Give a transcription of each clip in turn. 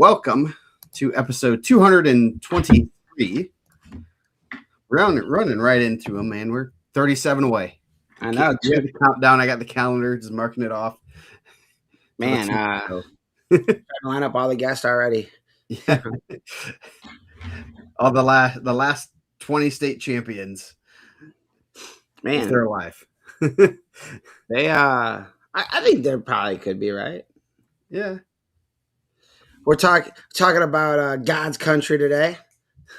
welcome to episode 223. Running right into them, man. We're 37 away. I know. You have the countdown. I got the calendar, just marking it off. Man, trying to line up all the guests already. Yeah. All the last 20 state champions. Man, if they're alive. They I think they probably could be, right? Yeah. We're talking about God's country today.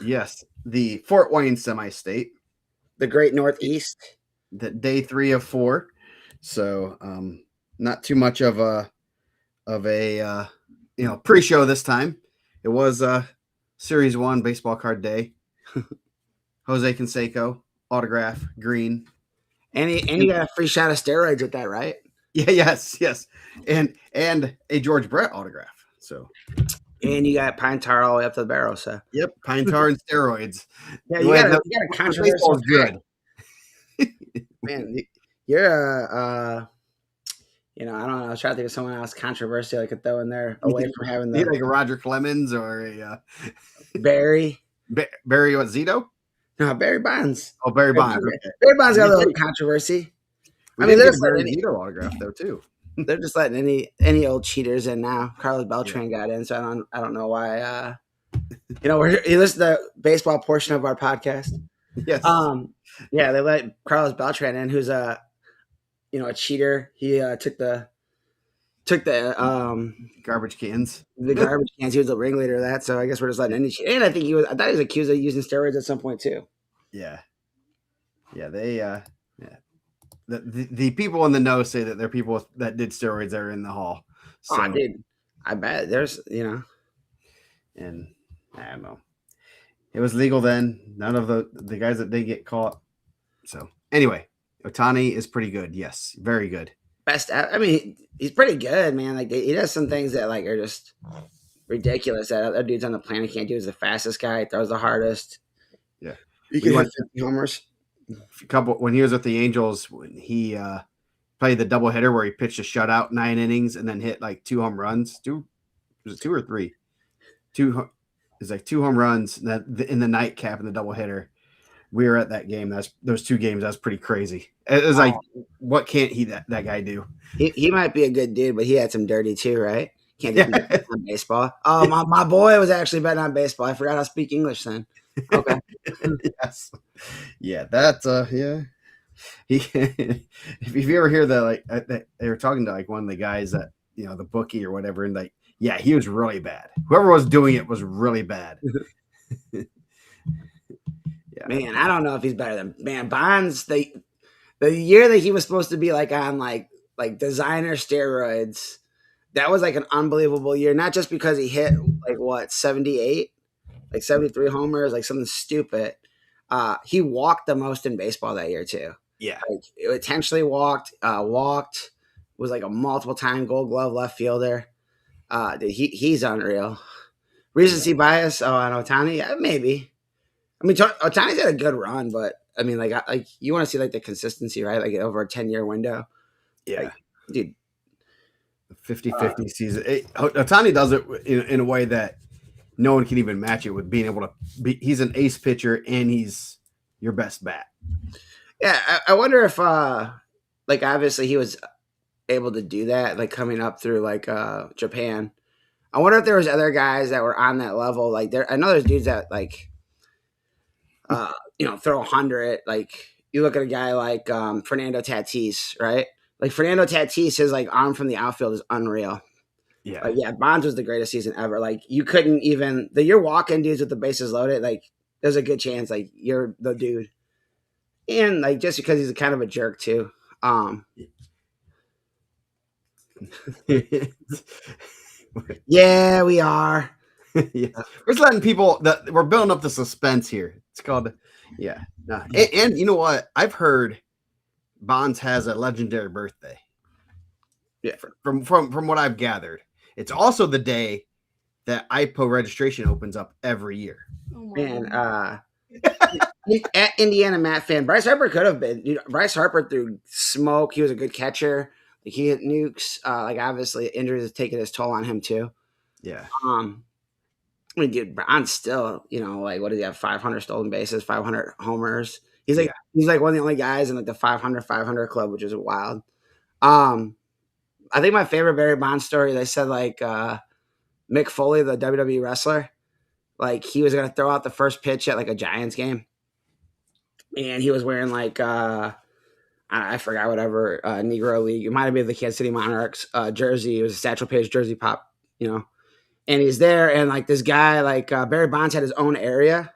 Yes, the Fort Wayne semi-state, the Great Northeast. The day 3 of 4. So, not too much of a pre-show this time. It was Series 1 baseball card day. Jose Canseco autograph, green. And you got a free shot of steroids with that, right? Yeah, yes. And a George Brett autograph. So, and you got pine tar all the way up to the barrel. So, yep, pine tar and steroids. Yeah, you got a controversial good. Man, you're I don't know. I was trying to think of someone else controversial I could throw in there away from having the like a Roger Clemens or a Barry. Barry what, Zito? No, Barry Bonds. Oh, Barry Bonds. Okay. Barry Bonds got a little controversy. They're just letting Zito autograph though too. They're just letting any old cheaters in now. Carlos Beltran got in, so I don't know why. You listen to the baseball portion of our podcast. Yes. Yeah, they let Carlos Beltran in, who's a cheater. He took the garbage cans. The garbage cans. He was the ringleader of that. So I guess we're just letting any cheat. And I thought he was accused of using steroids at some point too. Yeah. Yeah. They The people in the know say that they're people that did steroids that are in the hall. So, oh, dude, I bet there's and I don't know. It was legal then. None of the guys that did get caught. So anyway, Ohtani is pretty good. Yes, very good. I mean, he's pretty good, man. Like he does some things that are just ridiculous that other dudes on the planet can't do. He's the fastest guy, throws the hardest. Yeah, he can hit 50 homers. When he was with the Angels, when he played the doubleheader where he pitched a shutout 9 innings and then hit like 2 home runs. Was it 2 or 3? 2. It's like 2 home runs in the nightcap in the doubleheader. We were at that game. Those 2 games. That's pretty crazy. It was like, what can't that guy do? He might be a good dude, but he had some dirty too, right? Can't do on baseball. Oh, my boy was actually betting on baseball. I forgot how to speak English then. Okay. Yes. Yeah, that's yeah. If you ever hear that, they were talking to like one of the guys that the bookie or whatever, and like, yeah, he was really bad. Whoever was doing it was really bad. Yeah. Man, I don't know if he's better than Bonds. The year that he was supposed to be like on like designer steroids, that was like an unbelievable year. Not just because he hit like 78. Like 73 homers, like something stupid. He walked the most in baseball that year too. Yeah, like intentionally walked. Was like a multiple-time Gold Glove left fielder. He's unreal. Recency bias. Oh, on Ohtani, yeah, maybe. I mean, Ohtani's had a good run, but I mean, like you want to see like the consistency, right? Like over a 10-year window. Yeah, like, dude. 50-50 season. Ohtani does it in a way that no one can even match it with being able to be. He's an ace pitcher and he's your best bat. Yeah, I wonder if like obviously he was able to do that like coming up through like Japan. I wonder if there was other guys that were on that level. Like I know there's dudes that like throw 100. Like you look at a guy like Fernando Tatis, right? Like Fernando Tatis, his like arm from the outfield is unreal. Yeah. Bonds was the greatest season ever. Like you couldn't even you're walking dudes with the bases loaded. Like there's a good chance like you're the dude, and like just because he's kind of a jerk too. Yeah, we are. Yeah. We're just letting people we're building up the suspense here. It's called and you know what? I've heard Bonds has a legendary birthday. Yeah, from what I've gathered. It's also the day that IPO registration opens up every year. Oh man, at Indiana Matt fan, Bryce Harper could have been. Bryce Harper threw smoke. He was a good catcher. Like he hit nukes. Like obviously injuries has taken its toll on him too. Yeah. I mean, dude, Bron's still, like what does he have? 500 stolen bases, 500 homers. He's like Yeah. he's like one of the only guys in like the 500 club, which is wild. Um, I think my favorite Barry Bonds story. They said like Mick Foley, the WWE wrestler, like he was gonna throw out the first pitch at like a Giants game, and he was wearing like I forgot whatever Negro League. It might have been the Kansas City Monarchs jersey. It was a Satchel Paige jersey pop, And he's there, and like this guy, like Barry Bonds had his own area,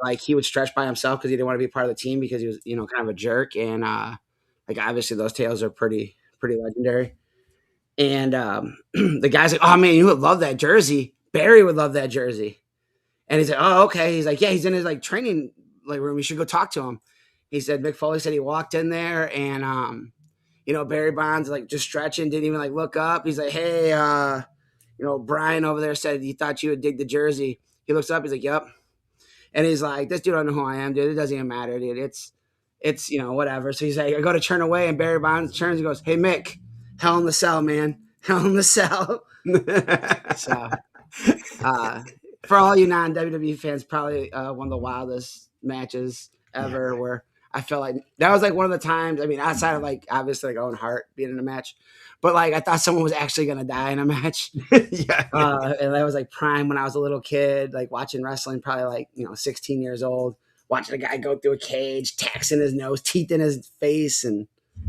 like he would stretch by himself because he didn't want to be part of the team because he was, kind of a jerk, and like obviously those tales are pretty legendary. And the guy's like, "Oh man, you would love that jersey. Barry would love that jersey." And he's like, "Oh okay." He's like, "Yeah, he's in his like training like room. You should go talk to him." He said Mick Foley said he walked in there and Barry Bonds like just stretching, didn't even like look up. He's like, "Hey, Brian over there said he thought you would dig the jersey." He looks up, he's like, "Yep." And he's like, "This dude don't know who I am, dude. It doesn't even matter, dude. It's whatever." So he's like, I go to turn away, and Barry Bonds turns and goes, "Hey Mick, hell in the cell, man. Hell in the cell." So for all you non WWE fans, probably one of the wildest matches ever. Yeah. Where I felt like that was like one of the times. I mean, outside of like obviously like Owen Hart being in a match, but like I thought someone was actually gonna die in a match. Yeah. And that was like prime when I was a little kid, like watching wrestling, probably like 16 years old, watching a guy go through a cage, tacks in his nose, teeth in his face, and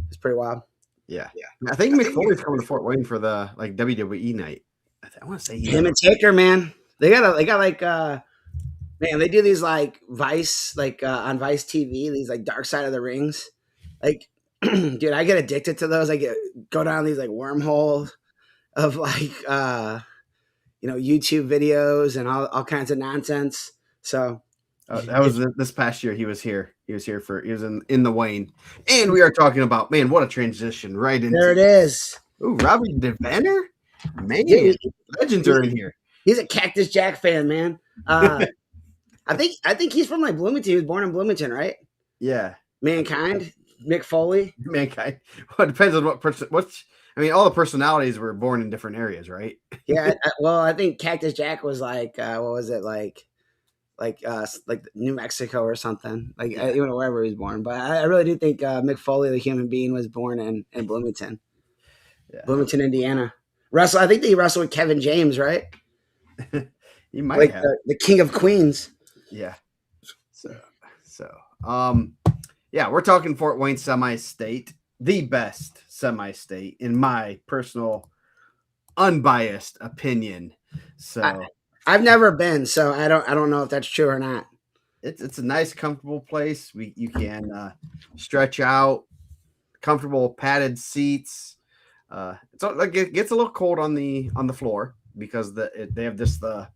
it's pretty wild. Yeah. I think Mick Foley's coming to Fort Wayne for the like WWE night. I want to say him and Taker, man. They got like man, they do these like Vice, like on Vice TV, these like Dark Side of the Rings. Like, dude, I get addicted to those. I go down these like wormholes of like YouTube videos and all kinds of nonsense. So that was this past year. He was here. He was in the Wayne, and we are talking about, man, what a transition right into. There it is. Ooh, Robbie DeVanner, man, dude, legends are in here. He's a Cactus Jack fan, man. I think he's from like Bloomington. He was born in Bloomington, right? Yeah. Mankind, Mick Foley. Mankind. Well, it depends on what person. I mean, all the personalities were born in different areas, right? Yeah. Well, I think Cactus Jack was like, what was it like New Mexico or something, like even wherever he was born. But I really do think Mick Foley, the human being, was born in Bloomington, Bloomington, Indiana. I think he wrestled with Kevin James, right? He might have the King of Queens. Yeah. Yeah, we're talking Fort Wayne semi-state, the best semi-state in my personal, unbiased opinion. So I've never been, so I don't know if that's true or not. It's a nice, comfortable place. You can stretch out, comfortable padded seats. It's like it gets a little cold on the floor because they have the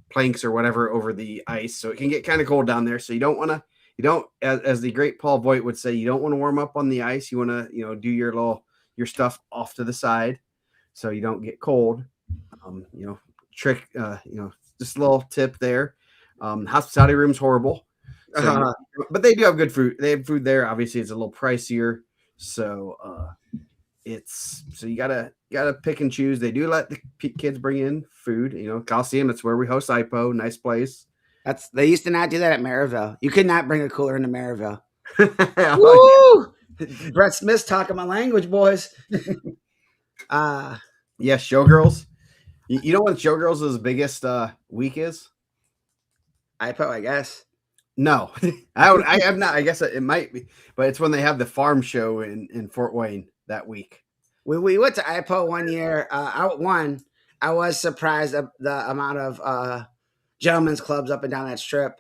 planks or whatever over the ice, so it can get kind of cold down there. So you don't as the great Paul Voigt would say, you don't want to warm up on the ice. You want to do your stuff off to the side so you don't get cold. Trick, just a little tip there. Hospitality room's horrible, but they do have good food. They have food there. Obviously, it's a little pricier, so you gotta pick and choose. They do let the kids bring in food. Coliseum. That's where we host IPO. Nice place. They used to not do that at Maryville. You could not bring a cooler into Maryville. Woo! Brett Smith's talking my language, boys. Yeah, Showgirls. You know what Showgirls' biggest week is? IPO, I guess. No, I have not. I guess it might be, but it's when they have the farm show in Fort Wayne that week. We went to IPO one year. I was surprised at the amount of gentlemen's clubs up and down that strip.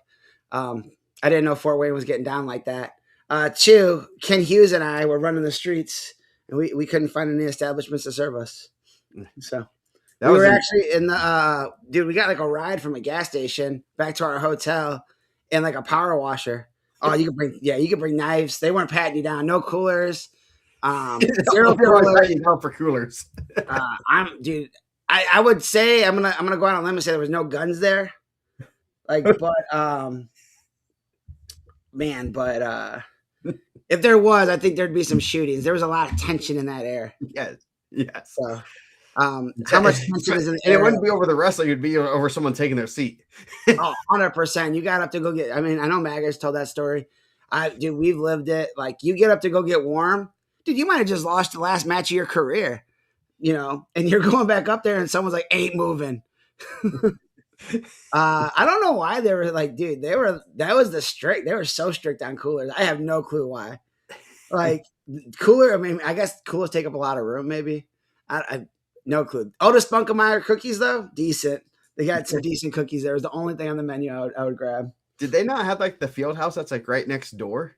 I didn't know Fort Wayne was getting down like that. Two, Ken Hughes and I were running the streets, and we couldn't find any establishments to serve us. So we were actually in the dude. We got like a ride from a gas station back to our hotel in like a power washer. Oh, you could bring knives. They weren't patting you down. No coolers. Zero for coolers. I would say I'm gonna go out on a limb and say there was no guns there. Like, but if there was, I think there'd be some shootings. There was a lot of tension in that air. Yes. So, How much tension is in the And it air? wouldn't be over the wrestler; it'd be over someone taking their seat. Oh, 100%. You got up to go get. I mean, I know Maggers told that story. Dude, we've lived it. Like, you get up to go get warm, dude. You might have just lost the last match of your career, and you're going back up there, and someone's like, "Ain't moving." I don't know why they were like, dude. That was the strict. They were so strict on coolers. I have no clue why. Like, cooler. I mean, I guess coolers take up a lot of room. Maybe. I no clue. Otis Spunkemeyer cookies though, decent. They got some decent cookies. There was the only thing on the menu I would grab. Did they not have like the field house that's like right next door?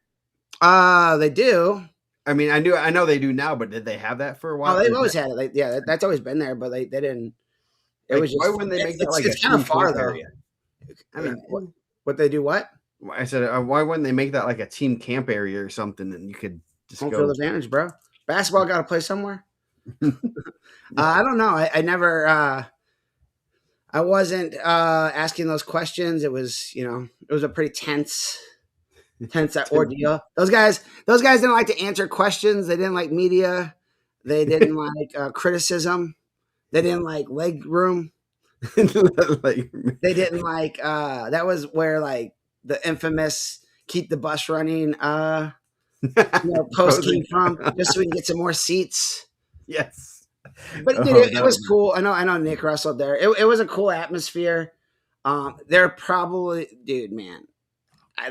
They do. I mean, I know they do now, but did they have that for a while? Oh, they've always had it. Like, yeah, that's always been there, but they didn't. It Like, was just. why wouldn't they make that like it's a kind of team far camp though. area? I mean, what they do? What? I said, why wouldn't they make that like a team camp area or something, and you could just Home go? field advantage, bro. Basketball got to play somewhere. I don't know. I never. I wasn't asking those questions. It was, it was a pretty tense that ordeal. Those guys didn't like to answer questions. They didn't like media. They didn't like criticism. They didn't like leg room. Like, They didn't like that was where like the infamous keep the bus running post came from, just so we can get some more seats. yes. But dude, it was cool. I know Nick wrestled there. It was a cool atmosphere. They're probably, dude, man,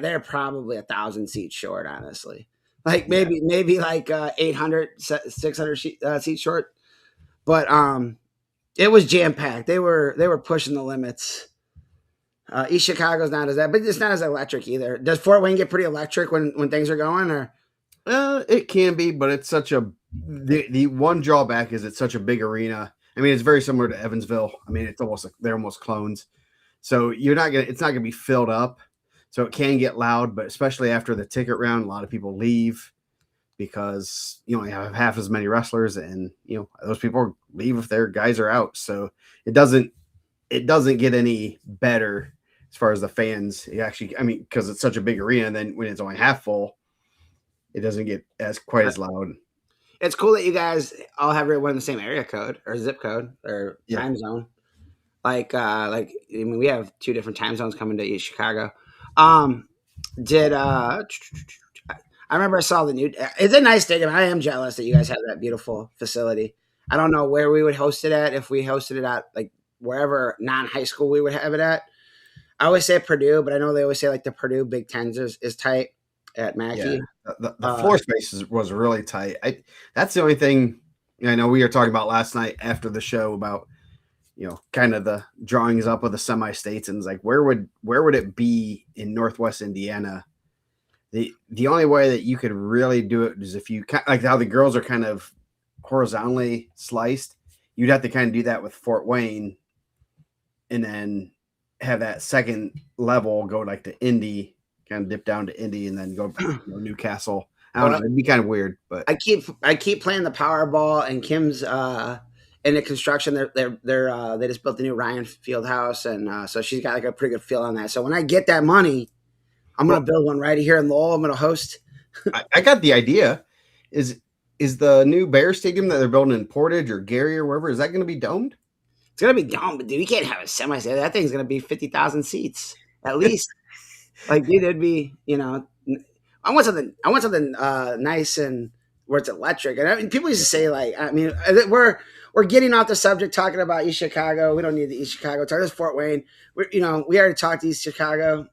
they're probably 1,000 seats short, honestly. Like maybe like 800, 600 seats short. But it was jam packed. They were pushing the limits. East Chicago's not as that, but it's not as electric either. Does Fort Wayne get pretty electric when things are going, or? It can be, but it's such a the one drawback is it's such a big arena. I mean, it's very similar to Evansville. I mean, it's almost like they're almost clones. So it's not gonna be filled up. So it can get loud, but especially after the ticket round, a lot of people leave because you only have half as many wrestlers, and those people leave if their guys are out. So it doesn't get any better as far as the fans. I mean, because it's such a big arena, and then when it's only half full, it doesn't get quite as loud. It's cool that you guys all have everyone in the same area code or zip code or time zone. I mean, we have 2 different time zones coming to East Chicago. I remember I saw the new. It's a nice stadium. I am jealous that you guys have that beautiful facility. I don't know where we would host it at. If we hosted it at like wherever non-high school we would have it at. I always say Purdue, but I know they always say like the Purdue Big Tens is tight at Mackey. Yeah, the floor space was really tight. That's the only thing I know we were talking about last night after the show about kind of the drawings up of the semi-states, and it's like where would it be in Northwest Indiana? The only way that you could really do it is if you like how the girls are kind of horizontally sliced. You'd have to kind of do that with Fort Wayne, and then have that second level go like to Indy, kind of dip down to Indy, and then go Newcastle. I don't know. It'd be kind of weird, but I keep playing the Powerball, and Kim's in the construction. They just built the new Ryan Fieldhouse, and so she's got like a pretty good feel on that. So when I get that money, I'm gonna build one right here in Lowell. I'm gonna host. I got the idea. Is the new Bear Stadium that they're building in Portage or Gary or wherever, is that going to be domed? It's gonna be domed, but dude, you can't have a semi. That thing's gonna be 50,000 seats at least. Like, dude, it'd be I want something nice and where it's electric. And I mean, people used to say like, I mean, we're getting off the subject talking about East Chicago. We don't need the East Chicago talk. This is Fort Wayne. We already talked East Chicago.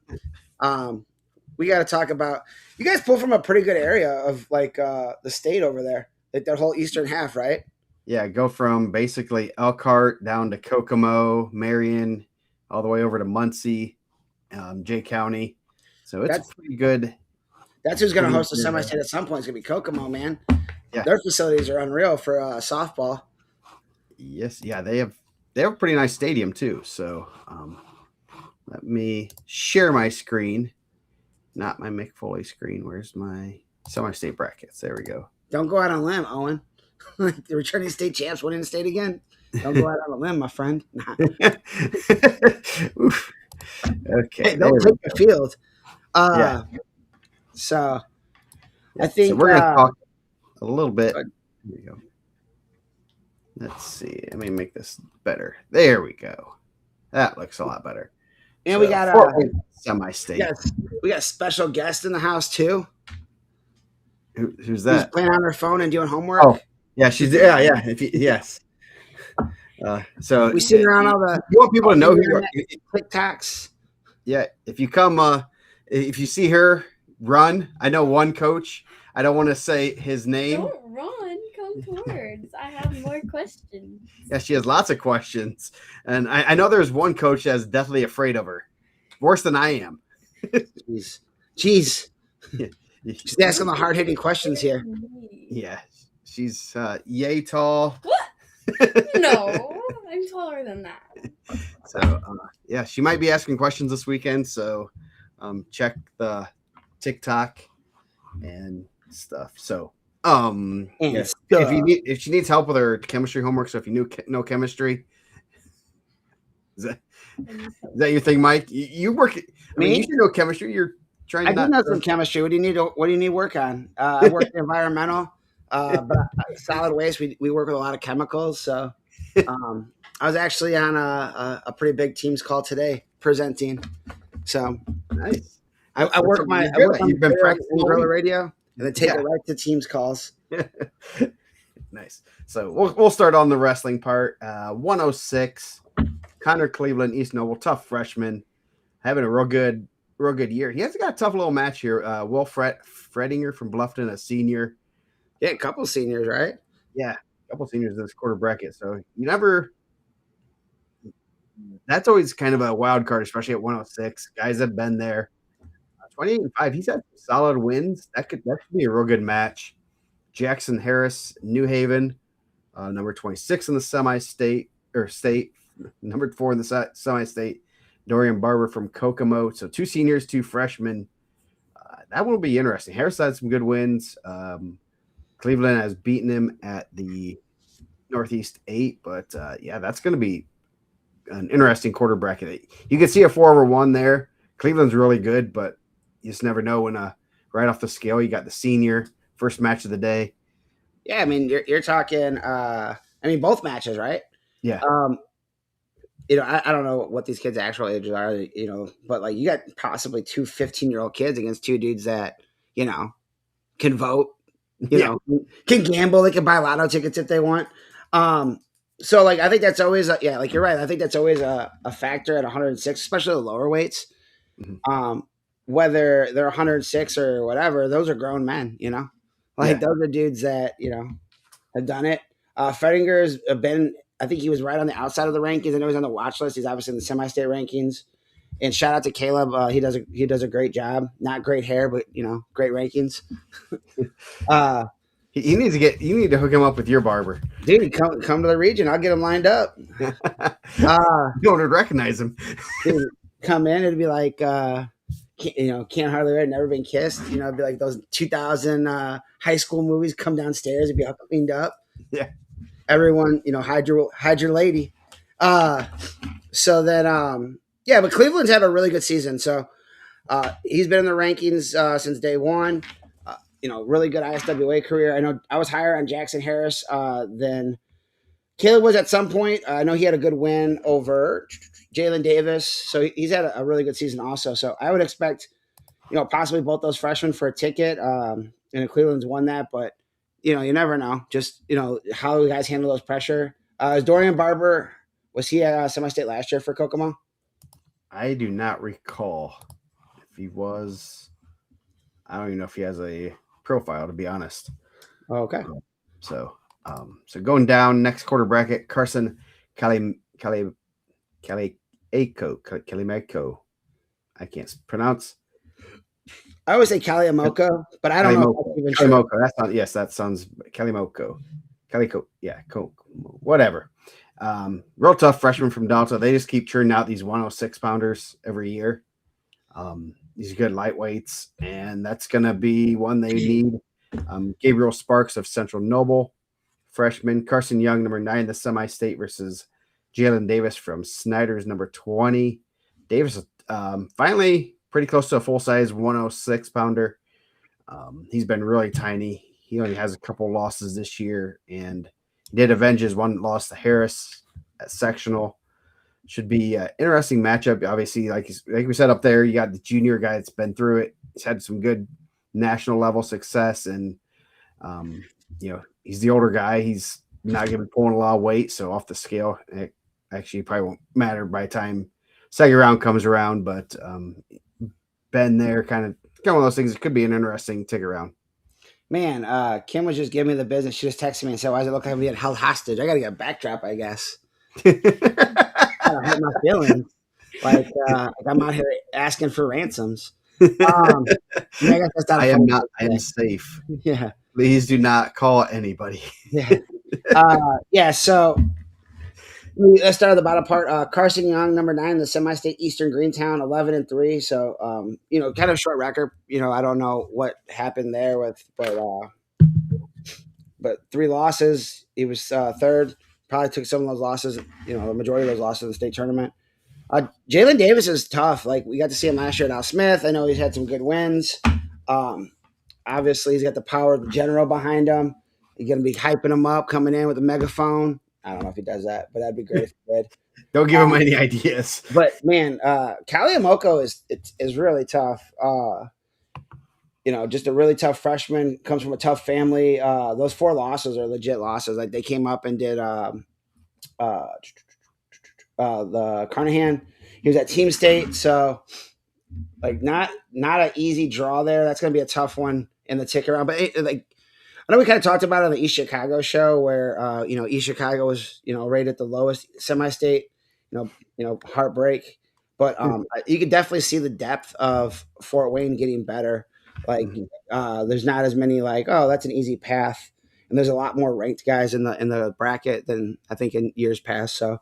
We got to talk about, you guys pull from a pretty good area of like the state over there, like that whole eastern half, right? Yeah, go from basically Elkhart down to Kokomo, Marion, all the way over to Muncie, Jay County. So it's pretty good. That's who's going to host the semi-state at some point. It's going to be Kokomo, man. Yeah. Their facilities are unreal for softball. Yes, yeah, they have a pretty nice stadium too. So let me share my screen. Not my Mick Foley screen. Where's my semi-state brackets? There we go. Don't go out on a limb, Owen. The returning state champs winning the state again. Don't go out on a limb, my friend. Nah. Okay. Hey, don't take the field. Yeah. So yeah. I think so we're going to talk a little bit. Here we go. Let's see. Let me make this better. There we go. That looks a lot better. And So Fort Wayne semi-state. we got a special guest in the house too, Who's who's that? playing on her phone and doing homework. Oh, yeah, she's yeah. Yes. So We sit around all the you want people to know who you are. TikToks. Yeah, if you come, if you see her run, I know one coach. I don't want to say his name. Don't run. Come towards. I have more questions. Yeah, she has lots of questions, and I know there's one coach that's definitely afraid of her, worse than I am. Jeez. She's asking the hard hitting questions here. Yeah, she's yay tall. What? No, I'm taller than that. So yeah, she might be asking questions this weekend. So check the TikTok and stuff. So yes, if she needs help with her chemistry homework, so if you know chemistry, is that your thing, Mike? You work. I mean, you should know chemistry. You're trying. I do know some chemistry. What do you need work on? I work in environmental, but solid waste. We work with a lot of chemicals. So I was actually on a pretty big Teams call today presenting. So nice. I work on you've been practicing Gorilla Radio and then take it right to Teams calls. Nice. So we'll start on the wrestling part. 106. Connor Cleveland, East Noble, tough freshman, having a real good year. He has got a tough little match here. Will Fredinger from Bluffton, a senior. Yeah, a couple seniors, right? Yeah, a couple seniors in this quarter bracket. So you never. That's always kind of a wild card, especially at 106. Guys have been there. 28-5. He's had solid wins. That could be a real good match. Jackson Harris, New Haven, number 26 in the semi-state or state, number 4 in the semi-state. Dorian Barber from Kokomo. So 2 seniors, 2 freshmen. That will be interesting. Harris had some good wins. Cleveland has beaten him at the Northeast 8, but yeah, that's going to be an interesting quarter bracket. You can see a 4-over-1 there. Cleveland's really good, but you just never know when right off the scale you got the senior first match of the day. Yeah, I mean you're talking. I mean both matches, right? Yeah. I don't know what these kids' actual ages are, but like you got possibly 2 15-year-old kids against 2 dudes that can vote, can gamble, they can buy lotto tickets if they want. So like I think that's always like you're right. I think that's always a factor at 106, especially the lower weights. Mm-hmm. Whether they're 106 or whatever, those are grown men, those are dudes that, have done it. Fredinger's been, I think he was right on the outside of the rankings. I know he's on the watch list. He's obviously in the semi-state rankings. And shout out to Caleb. He does a great job. Not great hair, but great rankings. You need to hook him up with your barber. Dude, come to the region. I'll get him lined up. You don't recognize him. Dude, come in, it'd be like Can't Hardly Wait, Never Been Kissed. It'd be like those 2000 high school movies. Come downstairs, it'd be all cleaned up. Yeah. Everyone, hide your lady. So then, but Cleveland's had a really good season. So he's been in the rankings since day one. Really good ISWA career. I know I was higher on Jackson Harris than Caleb was at some point. I know he had a good win over Jalen Davis. So he's had a really good season also. So I would expect, possibly both those freshmen for a ticket. And Cleveland's won that, but you never know. Just, how you guys handle those pressure. Is Dorian Barber, was he at semi-state last year for Kokomo? I do not recall if he was. I don't even know if he has a profile, to be honest. Oh, okay. So going down next quarter bracket, Carson Kalimeko. I can't pronounce. I always say Kalimoko, but I don't know. Kalimoko. That sounds Kalimoko. Calico. Yeah, whatever. Real tough freshman from Delta. They just keep churning out these 106 pounders every year. These good lightweights, and that's going to be one they need. Gabriel Sparks of Central Noble, freshman. Carson Young, number 9, the semi-state versus Jalen Davis from Snyder's, number 20. Davis finally pretty close to a full-size 106 pounder. He's been really tiny. He only has a couple losses this year, and did avenge his one loss to Harris at sectional. Should be an interesting matchup. Obviously, like we said up there, you got the junior guy that's been through it. He's had some good national level success, and um, he's the older guy. He's not going to be pulling a lot of weight, so off the scale, it actually probably won't matter by the time second round comes around. But been there, kind of one of those things. It could be an interesting ticket round. Man, Kim was just giving me the business. She just texted me and said, "Why does it look like I'm being held hostage?" I got to get a backdrop, I guess. I hurt my feelings. Like I'm out here asking for ransoms. I guess that's not. I am not. I am safe. Yeah. Please do not call anybody. Yeah. Yeah. So let's start at the bottom part. Carson Young, number 9 in the semi-state Eastern Greentown, 11-3. So kind of short record. I don't know what happened there but 3 losses. He was third. Probably took some of those losses. The majority of those losses in the state tournament. Jalen Davis is tough. Like, we got to see him last year at Al Smith. I know he's had some good wins. Obviously, he's got the power of the general behind him. He's going to be hyping him up, coming in with a megaphone. I don't know if he does that, but that'd be great if he did. Don't give him any ideas. But, man, Kaliamoko is really tough. Just a really tough freshman, comes from a tough family. Those 4 losses are legit losses. Like, they came up and did the Carnahan. He was at Team State, so like not an easy draw there. That's going to be a tough one in the ticket round. But I know we kind of talked about it on the East Chicago show where East Chicago was rated the lowest semi-state. Heartbreak. But you could definitely see the depth of Fort Wayne getting better. Like there's not as many that's an easy path, and there's a lot more ranked guys in the bracket than I think in years past. So.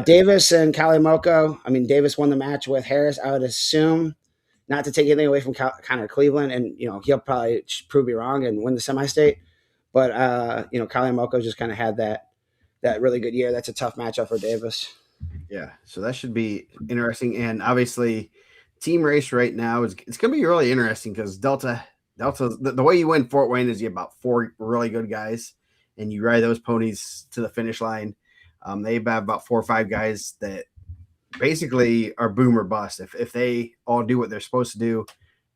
Davis and Kalimoko. I mean, Davis won the match with Harris. I would assume, not to take anything away from Connor Cleveland, and he'll probably prove me wrong and win the semi-state. But Kalimoko just kind of had that really good year. That's a tough matchup for Davis. Yeah, so that should be interesting. And obviously, team race right now it's going to be really interesting because Delta, the way you win Fort Wayne is you have about 4 really good guys, and you ride those ponies to the finish line. They have about 4 or 5 guys that basically are boom or bust. If they all do what they're supposed to do,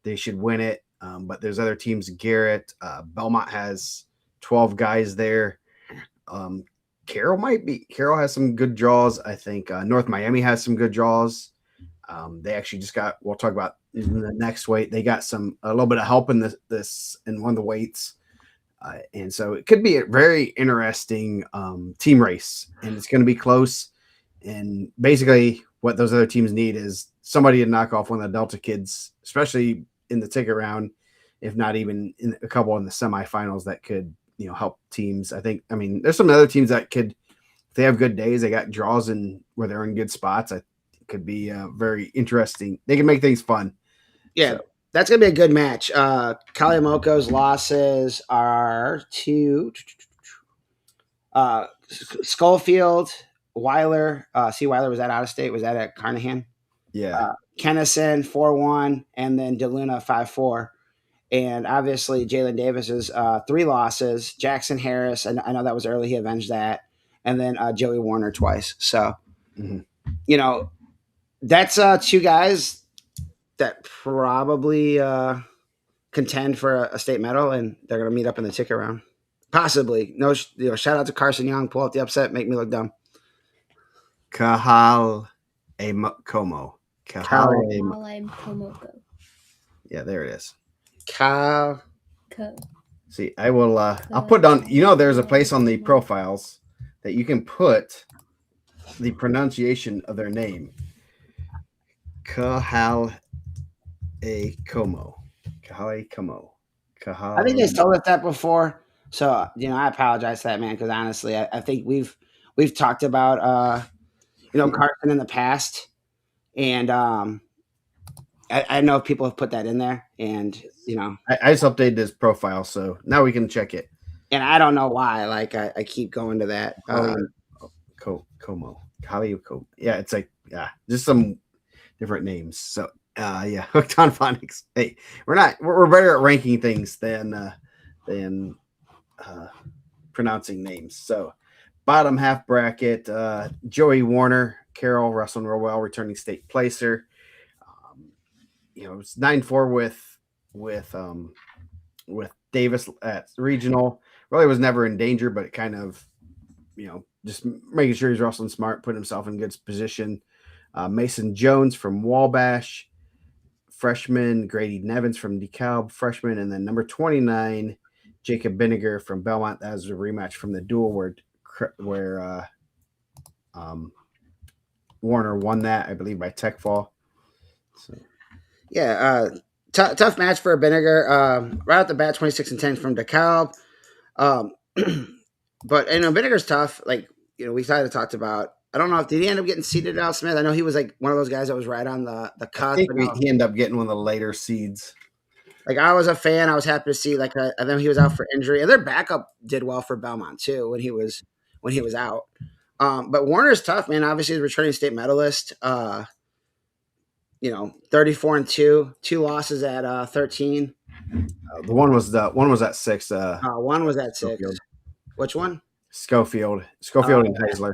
they should win it. But there's other teams. Garrett, Belmont has 12 guys there. Carroll has some good draws. I think North Miami has some good draws. They actually just we'll talk about in the next weight. They got a little bit of help in this in one of the weights. And so it could be a very interesting team race, and it's going to be close. And basically what those other teams need is somebody to knock off one of the Delta kids, especially in the ticket round, if not even in a couple in the semifinals that could, help teams. I mean, there's some other teams that could, if they have good days, they got draws in where they're in good spots. It could be very interesting. They can make things fun. Yeah. So. That's going to be a good match. Kalimoko's losses are to Schofield, Weiler. Weiler, was that out of state? Was that at Carnahan? Yeah. Kennison, 4-1, and then DeLuna, 5-4. And obviously, Jalen Davis is 3 losses. Jackson Harris, I know that was early. He avenged that. And then Joey Warner twice. So, that's 2 guys that probably contend for a state medal, and they're going to meet up in the ticket round. Possibly. No, shout out to Carson Young. Pull out the upset. Make me look dumb. Kahal Como. Yeah, there it is. See, I will. I'll put on. There's a place on the profiles that you can put the pronunciation of their name. Kahal Como. I think they told us that before. So, I apologize for that, man, because honestly, I think we've talked about, Carson in the past. And I know people have put that in there. And, I just updated his profile, so now we can check it. And I don't know why. Like, I keep going to that. Como. Yeah, it's just some different names. So, hooked on phonics. Hey, we're better at ranking things than pronouncing names. So, bottom half bracket: Joey Warner, Carroll, wrestling real well, returning state placer. It's 9-4 with Davis at regional. Really was never in danger, but it kind of just making sure he's wrestling smart, putting himself in good position. Mason Jones from Wabash, freshman. Grady Nevins from DeKalb, freshman. And then number 29, Jacob Binniger from Belmont. That was a rematch from the duel where Warner won that, I believe, by tech fall. So. Yeah, tough match for Binniger. Right out the bat, 26-10 from DeKalb. But Binniger's tough. Like we kind of talked about. I don't know if did he end up getting seeded at Al Smith. I know he was like one of those guys that was right on the cut. I think he ended up getting one of the later seeds. Like I was a fan. I was happy to see. Like I know he was out for injury, and their backup did well for Belmont too when he was out. But Warner's tough, man. Obviously, he's a returning state medalist. 34-2, 2 losses at 13. The one was at 6. One was at 6. Schofield. Which one? Schofield and Heisler.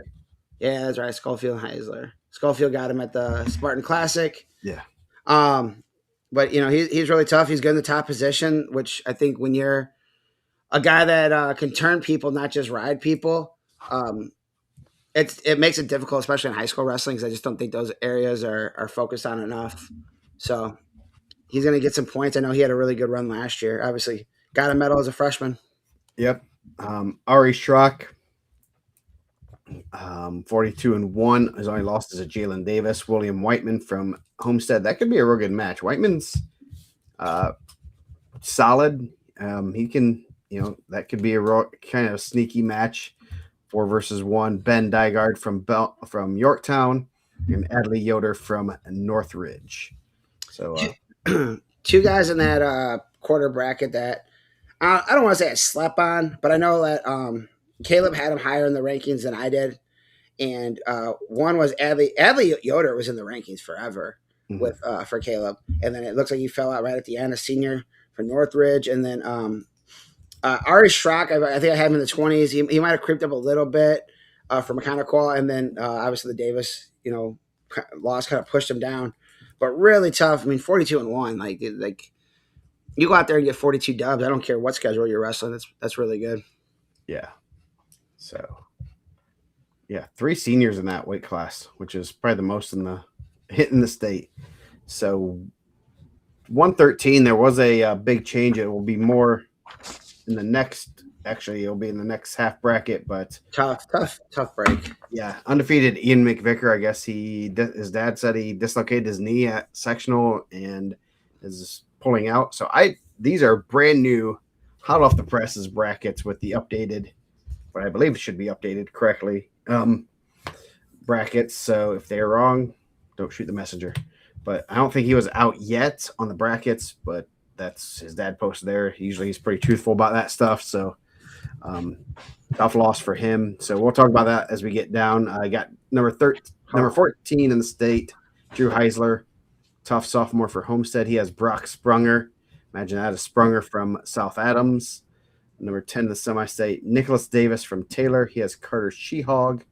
Yeah, that's right. Schofield and Heisler. Schofield got him at the Spartan Classic. Yeah. But he's really tough. He's good in the top position, which I think when you're a guy that can turn people, not just ride people, it makes it difficult, especially in high school wrestling, because I just don't think those areas are focused on enough. So he's going to get some points. I know he had a really good run last year. Obviously, got a medal as a freshman. Yep. Ari Schrock, 42-1. His only loss is a Jalen Davis. William Whiteman from Homestead. That could be a real good match. Whiteman's solid. He can, that could be a real kind of sneaky match. 4 versus 1. Ben Dygard from Yorktown and Adley Yoder from Northridge. So 2 guys in that quarter bracket that I don't want to say I slept on, but I know that Caleb had him higher in the rankings than I did. And one was Adley. Adley Yoder was in the rankings forever for Caleb. And then it looks like he fell out right at the end, a senior for Northridge. And then Ari Schrock, I think I had him in the 20s. He might have creeped up a little bit for Mechanical. And then obviously the Davis, loss kind of pushed him down. But really tough. I mean, 42-1. Like you go out there and get 42 dubs. I don't care what schedule you're wrestling. That's really good. Yeah. So, 3 seniors in that weight class, which is probably the most in the state. So, 113, there was a big change. It will be more in the next. Actually, it'll be in the next half bracket, but tough break. Yeah, undefeated Ian McVicker. I guess his dad said he dislocated his knee at sectional and is pulling out. So these are brand new, hot off the presses brackets with the updated, what I believe should be updated correctly, brackets. So if they're wrong, don't shoot the messenger. But I don't think he was out yet on the brackets, but that's his dad posted there. Usually he's pretty truthful about that stuff. So tough loss for him. So we'll talk about that as we get down. I got number 14 in the state, Drew Heisler, tough sophomore for Homestead. He has Brock Sprunger. Imagine that, a Sprunger from South Adams. Number 10 in the semi-state, Nicholas Davis from Taylor. He has Carter Sheehog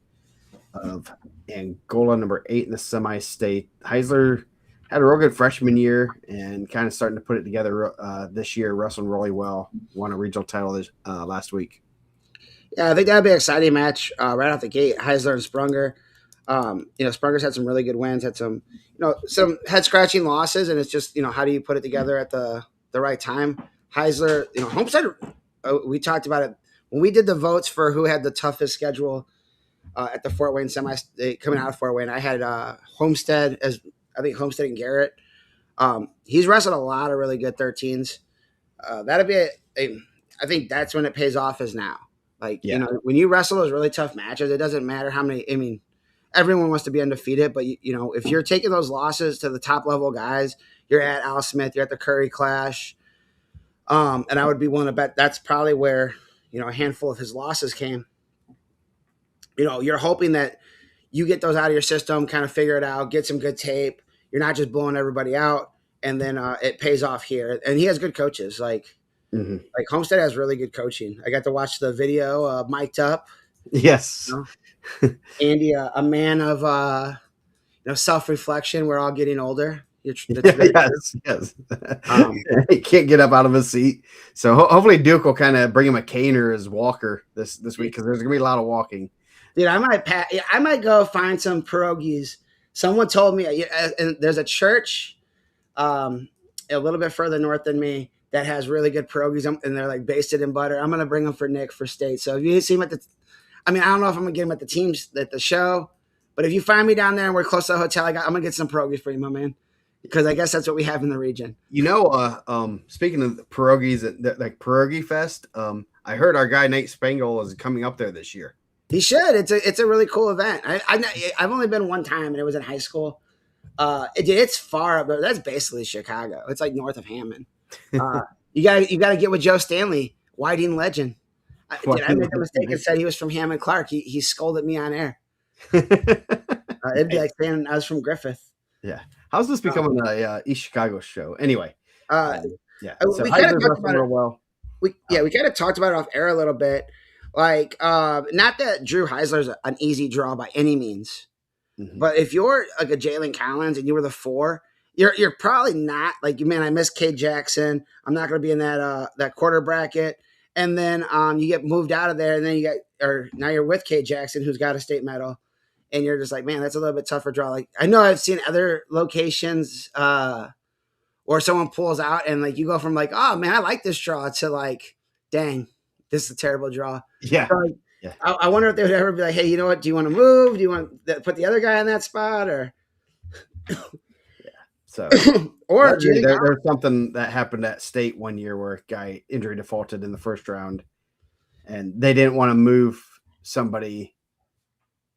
of Angola, number 8 in the semi-state. Heisler had a real good freshman year and kind of starting to put it together this year, wrestling really well. Won a regional title last week. Yeah, I think that'd be an exciting match right out the gate. Heisler and Sprunger. Sprunger's had some really good wins, had some, some head scratching losses, and it's just, how do you put it together at the right time? Heisler, Homestead. We talked about it when we did the votes for who had the toughest schedule at the Fort Wayne coming out of Fort Wayne. I had Homestead Homestead and Garrett. He's wrestled a lot of really good 13s. That'd be I think that's when it pays off is now. When you wrestle those really tough matches, it doesn't matter how many. I mean, everyone wants to be undefeated, but if you're taking those losses to the top level guys, you're at Al Smith, you're at the Curry Clash, and I would be willing to bet that's probably where a handful of his losses came. You're hoping that you get those out of your system, kind of figure it out, get some good tape. You're not just blowing everybody out, and then it pays off here. And he has good coaches. Like Mhm. Like Homestead has really good coaching. I got to watch the video of Mic'd Up. Yes. You know? Andy, a man of self reflection. We're all getting older. That's very true. Yes. Um, He can't get up out of his seat. So hopefully Duke will kind of bring him a cane or his walker this week because there's gonna be a lot of walking. Dude, I might go find some pierogies. Someone told me, and there's a church a little bit further north than me that has really good pierogies, and they're like basted in butter. I'm gonna bring them for Nick for state. So if you see him at I don't know if I'm gonna get him at the teams at the show, but if you find me down there and we're close to the hotel, I'm gonna get some pierogies for you, my man, because I guess that's what we have in the region. Speaking of the pierogies, like Pierogi Fest, I heard our guy Nate Spangle is coming up there this year. He should. It's a really cool event. I've only been one time, and it was in high school. It's far up there. That's basically Chicago. It's like north of Hammond. You got to get with Joe Stanley, Whiting legend. Did I make a mistake and said he was from Hammond Clark? He scolded me on air. It'd be like saying I was from Griffith. Yeah. How's this becoming a East Chicago show? Anyway. Yeah. So we kind of talked about it. Well. We kind of talked about it off air a little bit. Like, not that Drew Heisler's an easy draw by any means, but if you're like a Jalen Collins and you were the 4, you're probably not like, man, I miss K Jackson. I'm not going to be in that quarter bracket. And then you get moved out of there, and then now you're with K Jackson, who's got a state medal, and you're just like, man, that's a little bit tougher draw. Like, I know I've seen other locations or someone pulls out and like you go from like, oh man, I like this draw to like, dang, this is a terrible draw. Yeah. So, like, yeah. I wonder if they would ever be like, hey, you know what? Do you want to move? Do you want to put the other guy in that spot or? Yeah. So, or there's something that happened at state one year where a guy injury defaulted in the first round, and they didn't want to move somebody.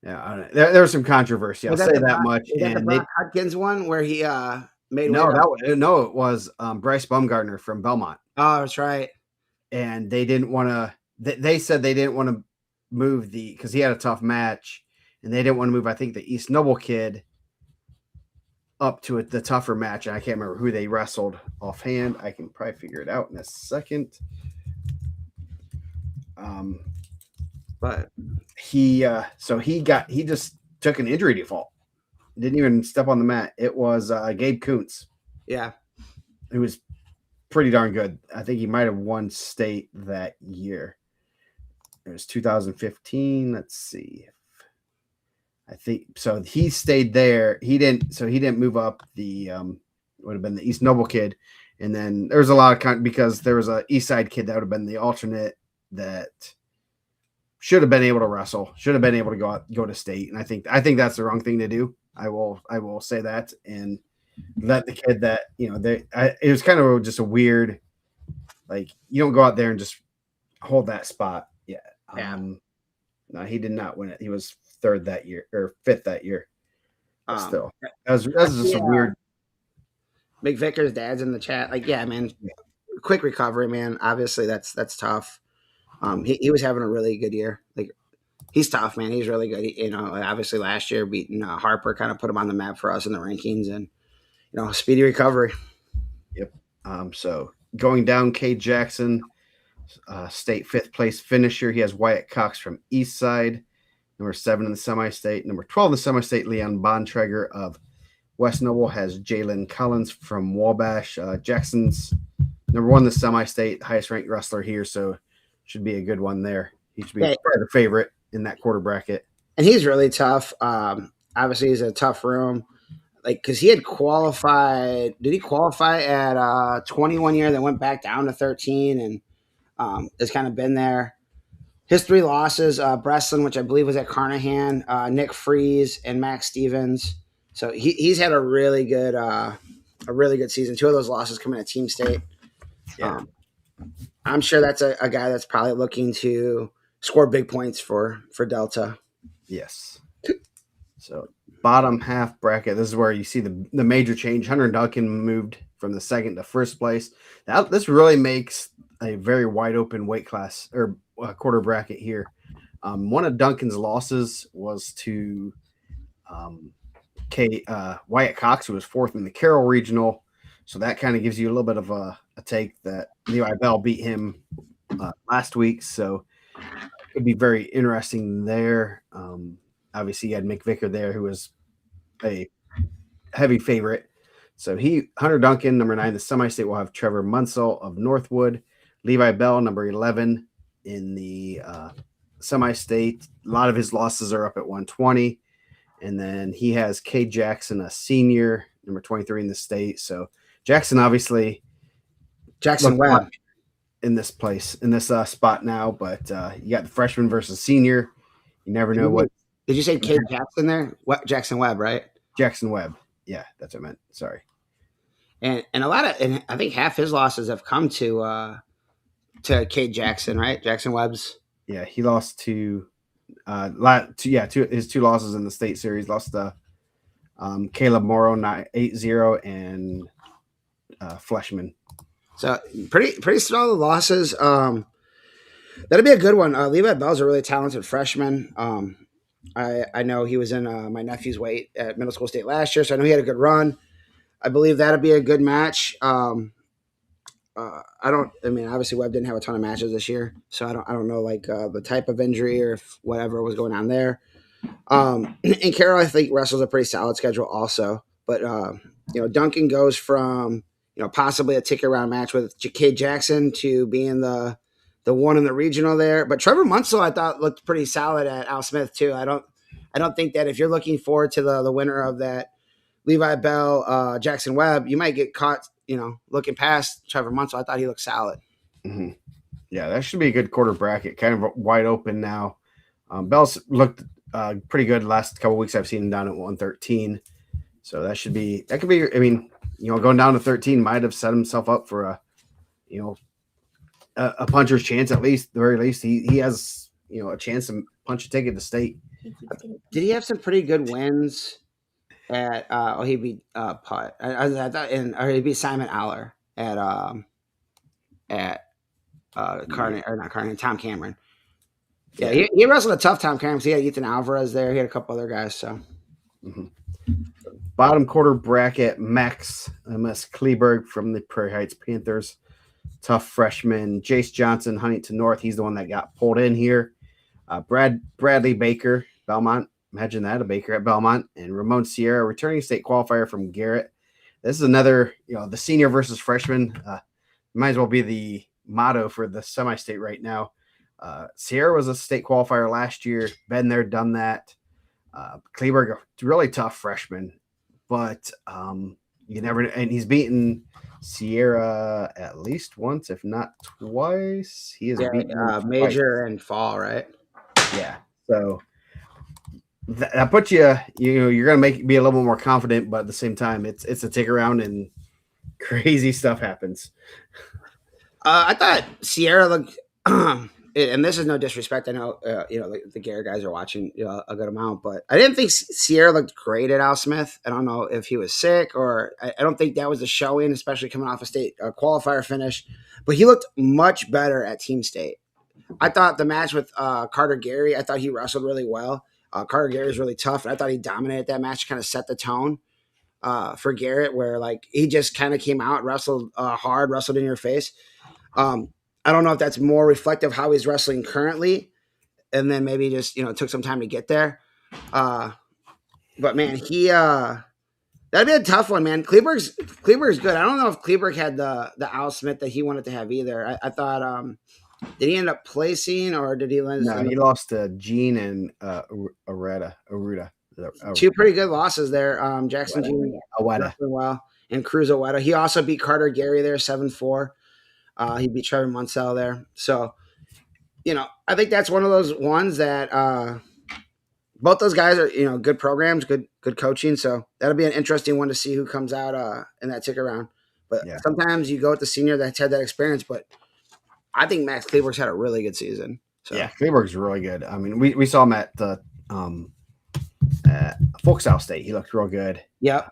Yeah, there was some controversy. I'll say that much. Was that the Brock Hudkins one where he made it was Bryce Bumgardner from Belmont. Oh, that's right. And they didn't want to. They said they didn't want to move because he had a tough match, and they didn't want to move. I think the East Noble kid up to the tougher match. And I can't remember who they wrestled offhand. I can probably figure it out in a second. But he just took an injury default. Didn't even step on the mat. It was Gabe Kuntz. Yeah. It was pretty darn good. I think he might have won state that year. It was 2015. Let's see. I think so. He stayed there. He didn't move up. The would have been the East Noble kid, and then there was a lot of because there was a East Side kid that would have been the alternate that should have been able to wrestle, should have been able to go to state, and I think that's the wrong thing to do. I will say that and let the kid that it was kind of just a weird, like, you don't go out there and just hold that spot. Yeah. No, he did not win it. He was 3rd that year or 5th that year. Still, that was just a weird. McVicker's dad's in the chat. Like, yeah, man, quick recovery, man. Obviously, that's tough. He was having a really good year. Like, he's tough, man. He's really good. Obviously last year beating Harper kind of put him on the map for us in the rankings, and speedy recovery. Yep. So going down, K Jackson, state 5th place finisher. He has Wyatt Cox from East Side, number 7 in the semi-state. Number 12 in the semi-state, Leon Bontrager of West Noble has Jalen Collins from Wabash. Jackson's number 1 in the semi-state, highest ranked wrestler here, so should be a good one there. He should be probably the favorite in that quarter bracket. And he's really tough. Obviously, he's a tough room. Like, because he had qualified. Did he qualify at 21 year, then went back down to 13 and has kind of been there. His 3 losses, Breslin, which I believe was at Carnahan, Nick Freeze, and Max Stevens. So he's had a really good season. 2 of those losses coming at Team State. Yeah. I'm sure that's a guy that's probably looking to score big points for Delta. Yes. So bottom half bracket, this is where you see the major change. Hunter Duncan moved from the 2nd to 1st place. This really makes a very wide open weight class or quarter bracket here. One of Duncan's losses was to Wyatt Cox, who was 4th in the Carroll Regional. So that kind of gives you a little bit of a take that Levi Bell beat him last week, so it could be very interesting there. Obviously, you had Mick Vicker there, who was a heavy favorite. So Hunter Duncan, number 9, the semi-state will have Trevor Munsell of Northwood, Levi Bell, number 11 in the semi-state. A lot of his losses are up at 120. And then he has Cade Jackson, a senior, number 23 in the state. So Jackson, obviously, Jackson Webb in this spot now, but you got the freshman versus senior. You never know what. Did you say Cade Jackson there? What Jackson Webb, right? Jackson Webb. Yeah, that's what I meant. Sorry. And I think half his losses have come to Cade Jackson, right? Jackson Webb's. Yeah, he lost his 2 losses in the state series. Lost to Caleb Morrow 8-0 and Fleshman. So pretty solid losses. That'd be a good one. Levi Bell's a really talented freshman. I know he was in my nephew's weight at middle school state last year, so I know he had a good run. I believe that'd be a good match. Obviously Webb didn't have a ton of matches this year, so I don't know the type of injury or if whatever was going on there. And Carroll, I think, wrestles a pretty solid schedule also. But Duncan goes from possibly a ticket round match with Cade Jackson to being the one in the regional there. But Trevor Munsell, I thought, looked pretty solid at Al Smith too. I don't think that if you're looking forward to the winner of that Levi Bell, Jackson Webb, you might get caught, looking past Trevor Munsell. I thought he looked solid. Mm-hmm. Yeah, that should be a good quarter bracket. Kind of wide open now. Bell's looked pretty good the last couple of weeks. I've seen him down at 113. So that could be. I mean, going down to 13 might have set himself up for a puncher's chance at least. At the very least, he has a chance to punch a ticket to state. Did he have some pretty good wins? At he beat Putt. I thought, or he beat Simon Aller at Tom Cameron. Yeah, he wrestled a tough Tom Cameron. He had Ethan Alvarez there. He had a couple other guys. So, bottom quarter bracket, Max MS Kleberg from the Prairie Heights Panthers. Tough freshman. Jace Johnson, Huntington North. He's the one that got pulled in here. Bradley Baker, Belmont. Imagine that, a Baker at Belmont. And Ramon Sierra, returning state qualifier from Garrett. This is another, the senior versus freshman. Might as well be the motto for the semi-state right now. Sierra was a state qualifier last year. Been there, done that. Kleberg, really tough freshman. But you never, and he's beaten Sierra at least once, if not twice. He has beaten major and fall, right? Yeah. So that puts you're going to be a little bit more confident, but at the same time, it's a tick around and crazy stuff happens. I thought Sierra looked, and this is no disrespect. I know, the Garrett guys are watching a good amount, but I didn't think Sierra looked great at Al Smith. I don't know if he was sick or I don't think that was the showing, especially coming off a state qualifier finish, but he looked much better at team state. I thought the match with Carter Gary, I thought he wrestled really well. Carter Gary is really tough, and I thought he dominated that match, kind of set the tone for Garrett, where he just kind of came out, wrestled hard, wrestled in your face. I don't know if that's more reflective of how he's wrestling currently, and then maybe just took some time to get there. But man, that'd be a tough one, man. Kleberg's good. I don't know if Kleberg had the Al Smith that he wanted to have either. I thought. Did he end up placing, or did he lose? No, he lost to Gene and Aruda. Two pretty good losses there. Jackson Gene well, and Cruz Aweta. He also beat Carter Gary there 7-4. He beat Trevor Munsell there. So, I think that's one of those ones that both those guys are, good programs, good coaching. So that'll be an interesting one to see who comes out in that ticket round. But sometimes you go with the senior that's had that experience, but I think Max Kleberg's had a really good season. So. Yeah, Kleberg's really good. I mean, we saw him at the Folksdale State. He looked real good. Yeah,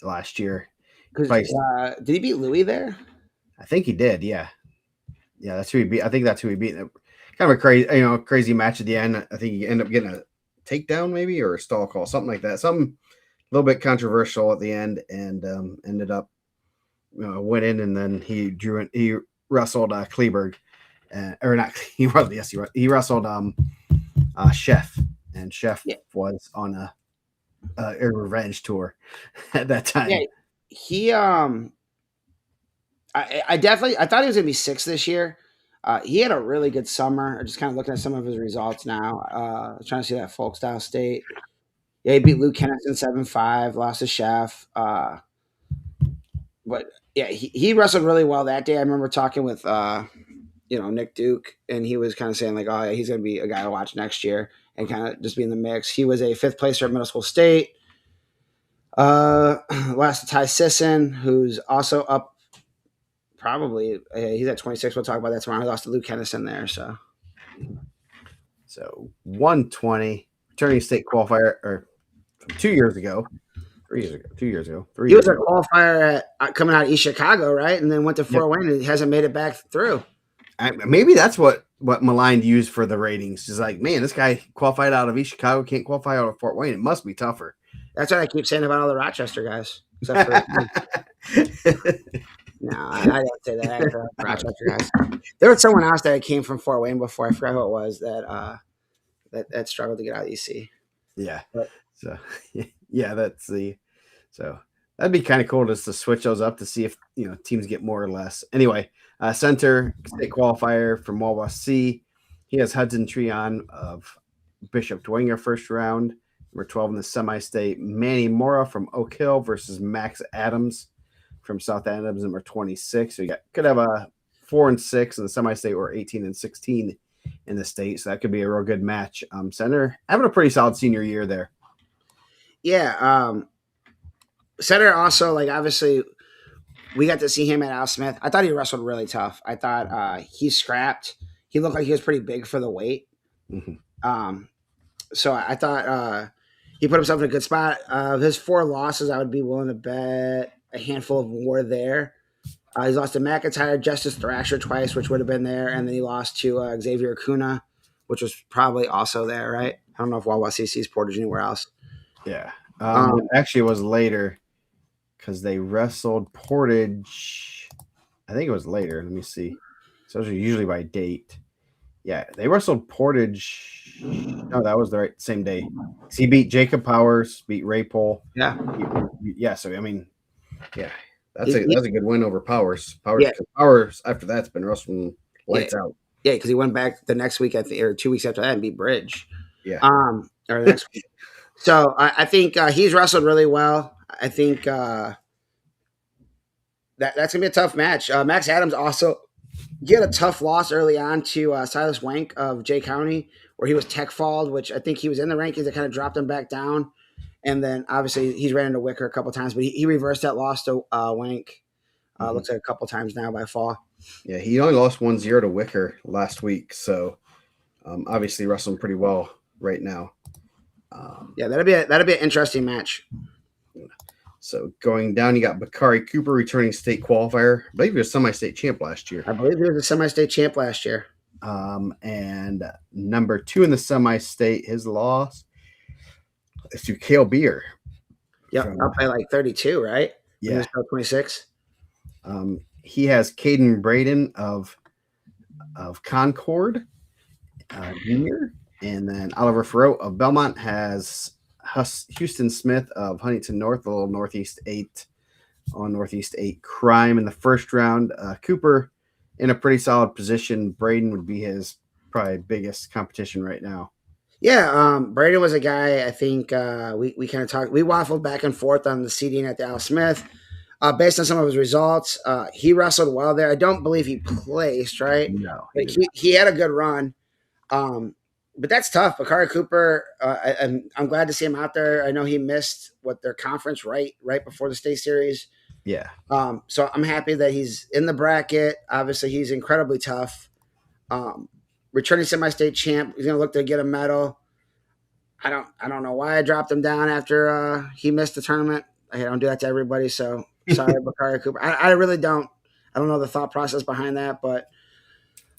last year. Did he beat Louis there? I think he did. Yeah, that's who he beat. I think that's who he beat. Kind of a crazy match at the end. I think he ended up getting a takedown, maybe, or a stall call, something like that. Something a little bit controversial at the end, and ended up went in, and then he wrestled Kleberg, or not he wrestled he wrestled Chef, and Chef Yeah. was on a revenge tour at that time. Yeah, he I definitely I thought he was gonna be 6 this year. He had a really good summer. I'm just kind of looking at some of his results now. Trying to see that folk style state. Yeah, he beat Luke Kennison 7-5, lost to Chef. But yeah, he wrestled really well that day. I remember talking with Nick Duke, and he was kind of saying like, oh yeah, he's gonna be a guy to watch next year and kind of just be in the mix. He was a 5th placer at Middle School State. Lost to Ty Sisson, who's also up. Probably he's at 26. We'll talk about that tomorrow. He lost to Luke Kennison there. So 120 returning state qualifier, or from 2 years ago, 3 years ago, 2 years ago, 3 he was years a ago. qualifier coming out of East Chicago, right? And then went to Fort Wayne and he hasn't made it back through. Maybe that's what Maligned used for the ratings. Just like, man, this guy qualified out of East Chicago, can't qualify out of Fort Wayne. It must be tougher. That's what I keep saying about all the Rochester guys. Except for no, I don't say that. After Rochester guys. There was someone else that came from Fort Wayne before. I forgot who it was that struggled to get out of EC. Yeah. But, so yeah, so that'd be kind of cool just to switch those up to see if teams get more or less. Anyway, center state qualifier from Wawa C. He has Hudson Treon of Bishop Dwenger first round. Number 12 in the semi-state. Manny Mora from Oak Hill versus Max Adams from South Adams, number 26. So you could have a 4 and 6 in the semi-state, or 18 and 16 in the state. So that could be a real good match. Center having a pretty solid senior year there. Yeah. Center also, like, obviously we got to see him at Al Smith. I thought he wrestled really tough. I thought he scrapped. He looked like he was pretty big for the weight. Mm-hmm. So I thought he put himself in a good spot. His 4 losses, I would be willing to bet a handful of more there. He's lost to McIntyre, Justice Thrasher twice, which would have been there, and then he lost to Xavier Kuna, which was probably also there, right? I don't know if Wawa CC's Portage anywhere else. Yeah. Actually, it was later because they wrestled Portage. I think it was later. Let me see. So those are usually by date. Yeah, they wrestled Portage. No, that was the same day. He beat Jacob Powers, beat Ray Pole. Yeah. Yeah, so I mean, yeah, that's a good win over Powers. Powers after that's been wrestling lights out. Yeah, because he went back the next week, I think, or 2 weeks after that, and beat Bridge. Yeah. Or the next week. So I think he's wrestled really well. I think that's gonna be a tough match. Max Adams also. He had a tough loss early on to Silas Wank of Jay County, where he was tech falled, which I think he was in the rankings that kind of dropped him back down. And then obviously he's ran into Wicker a couple times, but he reversed that loss to Wank. Looks like a couple times now by fall. Yeah, he only lost 1-0 to Wicker last week, so obviously wrestling pretty well right now. Yeah, that'd be an interesting match. So going down, you got Bakari Cooper, returning state qualifier. I believe he was semi-state champ last year. I believe he was a semi-state champ last year. And number 2 in the semi-state, his loss is to Cale Beer. Yep, up by like 32, right? Yeah. He was about 26. He has Caden Braden of Concord Junior. And then Oliver Farrow of Belmont has Houston Smith of Huntington North, a little Northeast 8 on Northeast 8 Crime in the first round. Cooper in a pretty solid position. Braden would be his probably biggest competition right now. Yeah, Braden was a guy I think we kind of talked. We waffled back and forth on the seeding at the Al Smith. Based on some of his results, he wrestled well there. I don't believe he placed, right? No. He had a good run. But that's tough. Bakari Cooper, I'm glad to see him out there. I know he missed their conference right before the state series. Yeah. So I'm happy that he's in the bracket. Obviously, he's incredibly tough. Returning semi-state champ. He's going to look to get a medal. I don't know why I dropped him down after he missed the tournament. I don't do that to everybody. So sorry, Bakari Cooper. I really don't. I don't know the thought process behind that, but.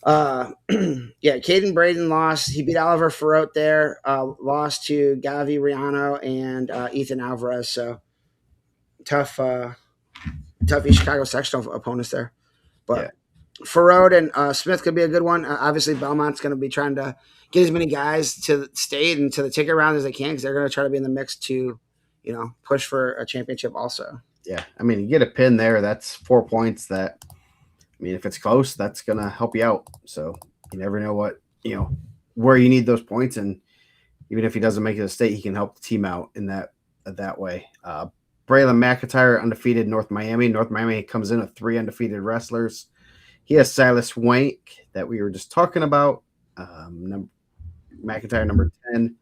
Yeah, Caden Braden lost. He beat Oliver Farrow there. Lost to Gavi Riano and Ethan Alvarez. So tough tough East Chicago sectional opponents there. Yeah. But Farode and Smith could be a good one. Obviously, Belmont's going to be trying to get as many guys to the state and to the ticket round as they can because they're going to try to be in the mix to, push for a championship also. Yeah. I mean, you get a pin there. That's 4 points that, I mean, if it's close, that's going to help you out. So you never know where you need those points. And even if he doesn't make it to state, he can help the team out in that way. Braylon McIntyre, undefeated North Miami. North Miami comes in with 3 undefeated wrestlers. He has Silas Wank that we were just talking about. McIntyre, number 10.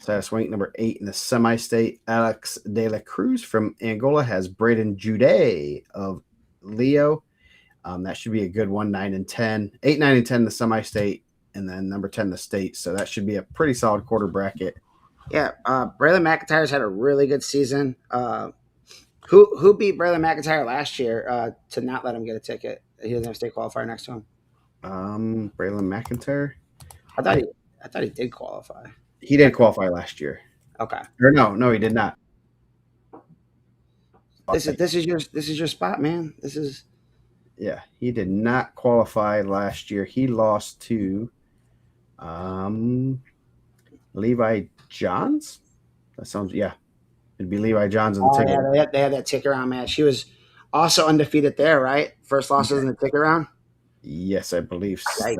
Silas Wank, number 8 in the semi-state. Alex De La Cruz from Angola has Braden Jude of Leo. That should be a good one, 9 and 10. 8, 9, and 10 in the semi-state, and then number 10 in the state. So that should be a pretty solid quarter bracket. Yeah, Braylon McIntyre's had a really good season. Who beat Braylon McIntyre last year to not let him get a ticket? He doesn't have a state qualifier next to him. Braylon McIntyre. I thought he did qualify. He did qualify last year. Okay. Or no, he did not. This is your spot, man. This is. Yeah, he did not qualify last year. He lost to Levi Johns. That sounds, yeah. It'd be Levi Johns in the ticket. Yeah, they had that ticket round match. He was also undefeated there, right? First losses in the ticket round. Yes, I believe so.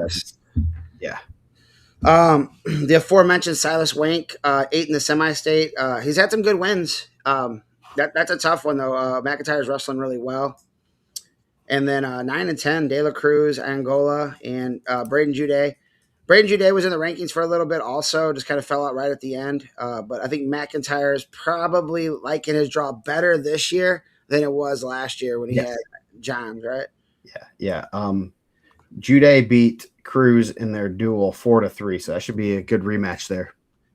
Yeah. The aforementioned Silas Wank, 8 in the semi-state. He's had some good wins. That's a tough one though. McIntyre's wrestling really well. And then 9 and 10, De La Cruz, Angola, and Braden Jude. Braden Jude was in the rankings for a little bit also, just kind of fell out right at the end. But I think McIntyre is probably liking his draw better this year than it was last year when he had Johns, right? Yeah. Jude beat Cruz in their duel 4-3, so that should be a good rematch there.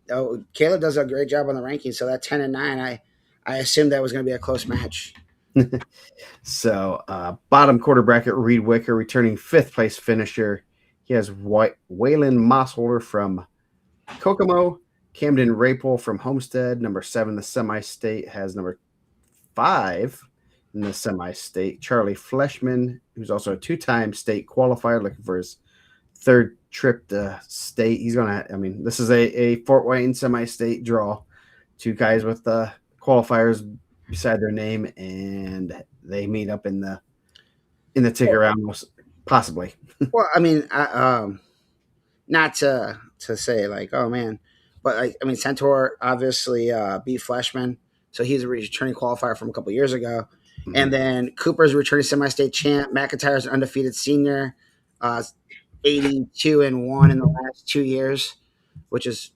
Oh, Caleb does a great job on the rankings, so that 10 and 9, I assumed that was going to be a close match. So, bottom quarter bracket, Reed Wicker, returning 5th place finisher. He has Waylon Mossholder from Kokomo. Camden Rapel from Homestead, number 7 in the semi-state, has number 5 in the semi-state. Charlie Fleshman, who's also a 2-time state qualifier, looking for his 3rd trip to state. He's going to, I mean, this is a Fort Wayne semi-state draw. 2 guys with qualifiers beside their name, and they meet up in the ticket round, possibly. Well, I mean, not to say like, oh man, but like, I mean, Centaur obviously beat Fleshman, so he's a returning qualifier from a couple years ago. Mm-hmm. And then Cooper's a returning semi-state champ. McIntyre's an undefeated senior, 82 and 1 in the last 2 years, which is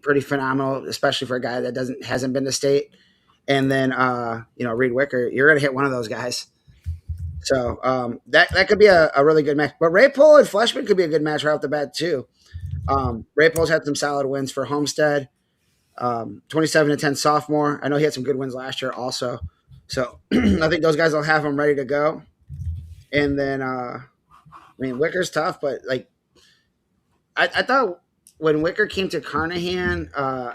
pretty phenomenal, especially for a guy that hasn't been to state. And then Reed Wicker, you're gonna hit one of those guys. So that could be a really good match. But Rapel and Fleshman could be a good match right off the bat too. Rapel's had some solid wins for Homestead. 27-10 sophomore. I know he had some good wins last year also. So I think those guys will have him ready to go. And then I mean Wicker's tough, but like I thought when Wicker came to Carnahan,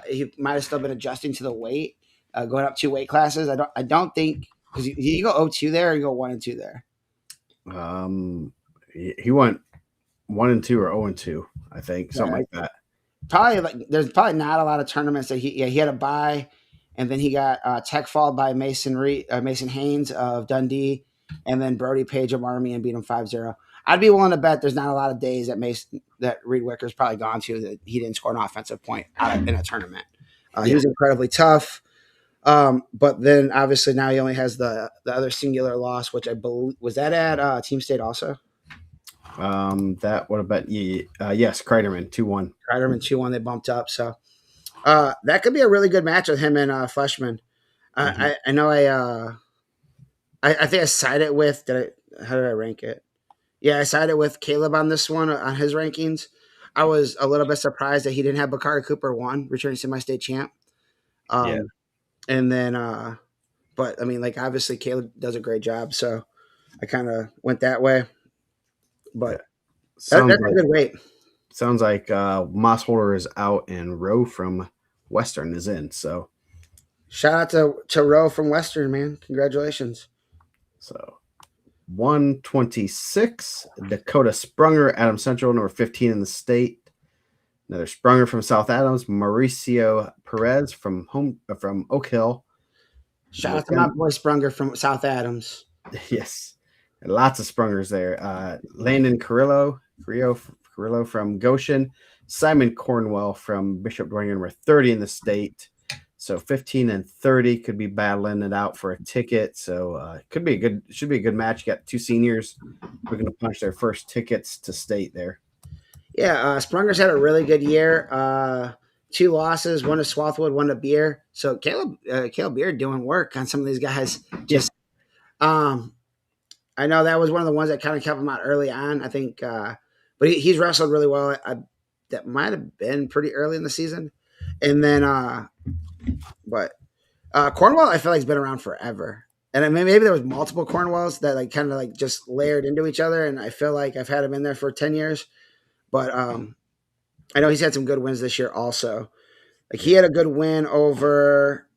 he might have still been adjusting to the weight, going up 2 weight classes. I don't think. Because you go 0-2 there, or you go 1 and 2 there. He went 1 and 2 or 0 and 2, I think, something like that. Probably there's probably not a lot of tournaments that he had a bye, and then he got tech followed by Mason Haynes of Dundee, and then Brody Page of Army and beat him 5-0. I'd be willing to bet there's not a lot of days that Reed Wicker's probably gone to that he didn't score an offensive point in a tournament. He was incredibly tough. But then obviously now he only has the other singular loss, which I believe was that at Team State also. That would have been yes, Kreiderman 2-1. Kreiderman 2-1. They bumped up, so that could be a really good match with him and Fleshman. I know I think I sided with. How did I rank it? Yeah, I sided with Caleb on this one on his rankings. I was a little bit surprised that he didn't have Bakari Cooper 1, returning semi-state champ. And then, but I mean, like obviously Caleb does a great job, so I kind of went that way. But that's a good weight. Sounds like Mossholder is out and Rowe from Western is in. So shout out to Rowe from Western, man. Congratulations. So 126, Dakota Sprunger, Adams Central, number 15 in the state. Another Sprunger from South Adams, Mauricio Perez from Oak Hill. Shout out to my boy Sprunger from South Adams. Yes, lots of Sprungers there. Landon Carrillo from Goshen, Simon Cornwell from Bishop Dwayne, number 30 in the state. So 15 and 30 could be battling it out for a ticket. So should be a good match. You got two seniors who are going to punch their first tickets to state there. Yeah, Sprunger's had a really good year. 2 losses, one to Swarthwood, one to Beer. So Caleb Beer doing work on some of these guys. Just, I know that was one of the ones that kind of kept him out early on. I think, but he's wrestled really well. That might have been pretty early in the season, and then, but Cornwell, I feel like has been around forever. And I mean, maybe there was multiple Cornwells that like kind of like just layered into each other, and I feel like I've had him in there for 10 years. But I know he's had some good wins this year also. Like he had a good win over,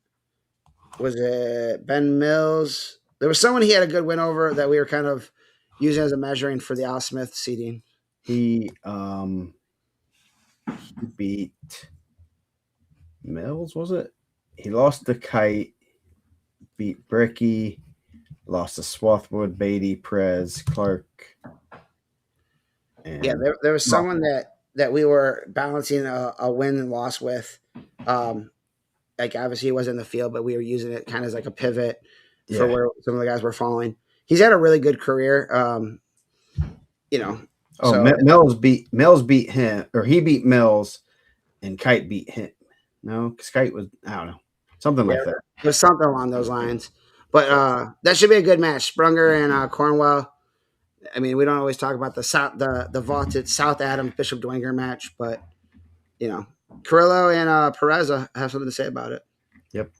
was it Ben Mills? There was someone he had a good win over that we were kind of using as a measuring for the Al Smith seeding. He beat Mills, was it? He lost to Kite, beat Bricky, lost to Swarthwood, Beatty, Perez, Clark. Yeah, there was someone that we were balancing a win and loss with. Like obviously he was in the field, but we were using it kind of as like a pivot for where some of the guys were falling. He's had a really good career. Mills beat him, or he beat Mills, and Kite beat him. No, because Kite was, I don't know, something like that. It was something along those lines. But that should be a good match. Sprunger and Cornwell. I mean, we don't always talk about the vaunted South Adams Bishop Dwenger match, but Carrillo and Perez have something to say about it. Yep.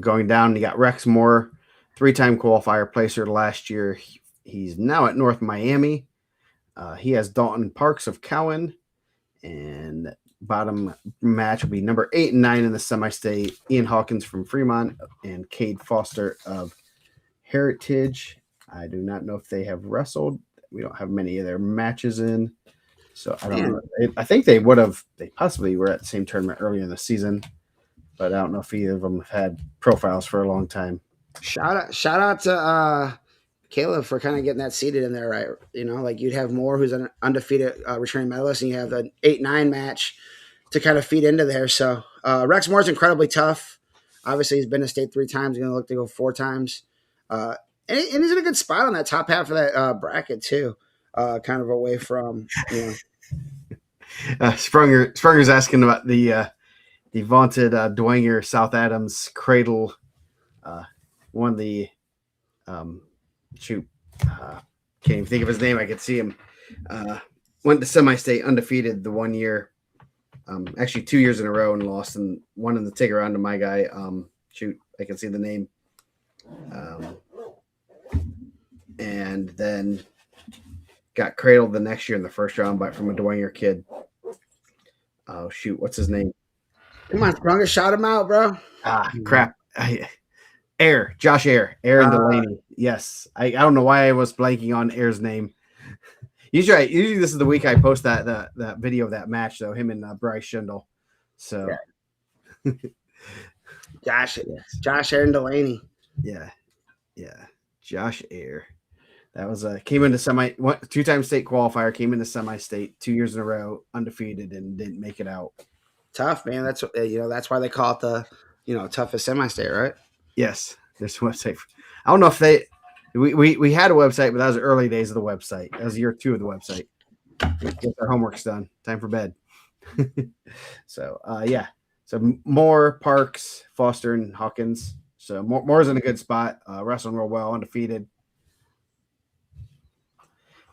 Going down, you got Rex Moore, 3-time qualifier placer last year. He's now at North Miami. He has Dalton Parks of Cowan, and bottom match will be number 8 and 9 in the semi-state, Ian Hawkins from Fremont and Cade Foster of Heritage. I do not know if they have wrestled. We don't have many of their matches in, so I don't know. I think they possibly were at the same tournament earlier in the season, but I don't know if either of them have had profiles for a long time. Shout out to Caleb for kind of getting that seated in there, right? Like you'd have Moore, who's an undefeated returning medalist, and you have an 8-9 match to kind of feed into there. So Rex Moore's incredibly tough. Obviously, he's been to state 3 times. He's going to look to go 4 times. And he's in a good spot on that top half of that bracket too, kind of away from Sprunger's asking about the vaunted Dwenger South Adams Cradle. Won the can't even think of his name. I could see him. Went to semi-state undefeated the 1 year. Actually 2 years in a row and lost, and won in the take around to my guy. I can see the name. And then got cradled the next year in the first round from a Dwenger kid. Oh shoot, what's his name? Come on, Sprunger, shout him out, bro. Crap. Josh Air and Delaney. Yes, I don't know why I was blanking on Air's name. Usually this is the week I post that video of that match though. Him and Bryce Schindel. So Josh Air and Delaney. Yeah, Josh Air. That was came into 2-time state qualifier, came into semi-state 2 years in a row, undefeated, and didn't make it out. Tough, man. That's that's why they call it the toughest semi-state, right? Yes, there's a website. I don't know if we had a website, but that was the early days of the website. That was year 2 of the website. Get our homework's done. Time for bed. So So Moore, Parks, Foster, and Hawkins. So Moore's in a good spot. Wrestling real well, undefeated.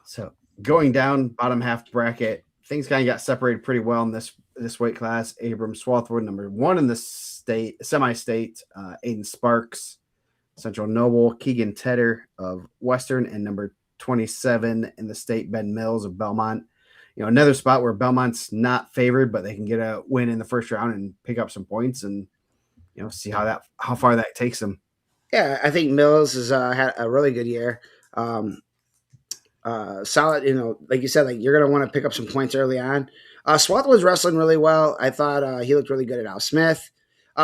So going down bottom half bracket, things kind of got separated pretty well in this weight class. Abram Swarthwood, number 1 in the semi-state. Aiden Sparks, Central Noble. Keegan Tedder of Western, and number 27 in the state, Ben Mills of Belmont. Another spot where Belmont's not favored, but they can get a win in the first round and pick up some points, and see how far that takes them. Yeah, I think Mills has had a really good year. Um, Solid, like you said, like you're gonna want to pick up some points early on. Swath was wrestling really well. I thought he looked really good at Al Smith.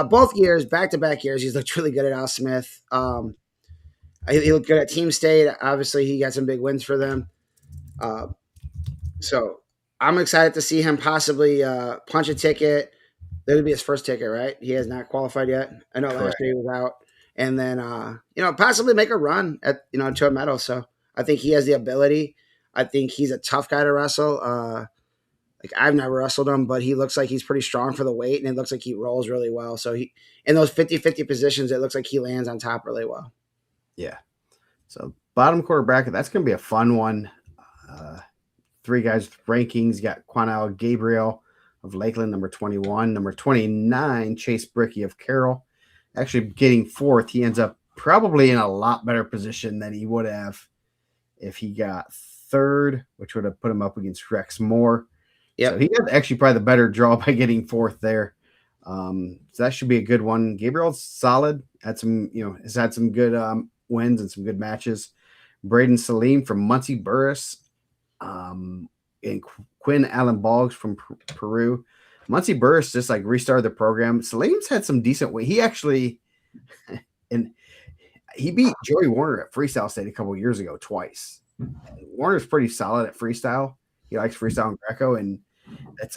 Both years, back to back years, he's looked really good at Al Smith. He looked good at Team State. Obviously, he got some big wins for them. Uh, so I'm excited to see him possibly punch a ticket. That'll be his first ticket, right? He has not qualified yet. I know last Correct. year he was out, and then possibly make a run at to a medal. So I think he has the ability. I think he's a tough guy to wrestle. Like I've never wrestled him, but he looks like he's pretty strong for the weight, and it looks like he rolls really well. So he in those 50-50 positions, it looks like he lands on top really well. Yeah. So bottom quarter bracket, that's going to be a fun one. Three guys with rankings. You got Quanell Gabriel of Lakeland, number 21. Number 29, Chase Bricky of Carroll. Actually getting fourth. He ends up probably in a lot better position than he would have if he got third, which would have put him up against Rex Moore. Yep. So he had actually probably the better draw by getting fourth there. So that should be a good one. Gabriel's solid. Has had some good wins and some good matches. Braden Salim from Muncie Burris, and Quinn Allen Boggs from Peru. Muncie Burris just like restarted the program. Salim's had some decent win. He actually, and he beat Joey Warner at Freestyle State a couple years ago twice. Warner's pretty solid at freestyle. He likes freestyle and Greco, and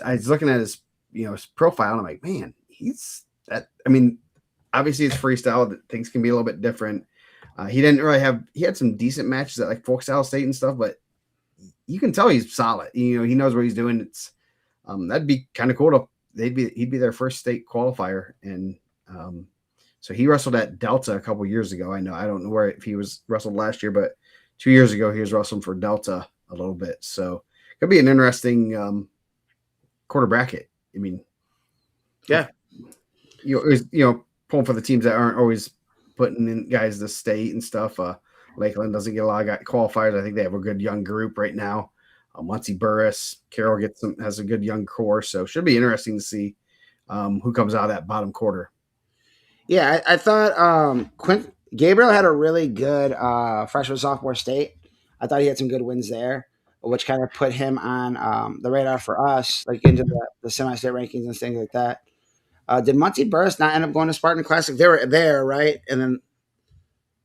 I was looking at his his profile, and I'm like, man, he's that. I mean, obviously it's freestyle. Things can be a little bit different. He didn't really have. He had some decent matches at like Folk Style State and stuff, but you can tell he's solid. He knows what he's doing. It's that'd be kind of cool to. He'd be their first state qualifier, and so he wrestled at Delta a couple years ago. I don't know if he was wrestled last year, but 2 years ago he was wrestling for Delta a little bit. So it could be an interesting quarter bracket. I mean, yeah, pulling for the teams that aren't always putting in guys to state and stuff. Lakeland doesn't get a lot of qualifiers. I think they have a good young group right now. Muncie Burris, Carroll has a good young core, so it should be interesting to see who comes out of that bottom quarter. Yeah, I thought Gabriel had a really good freshman sophomore state. I thought he had some good wins there, which kind of put him on the radar for us, like into the semi-state rankings and things like that. Did Muncie Burris not end up going to Spartan Classic? They were there, right? And then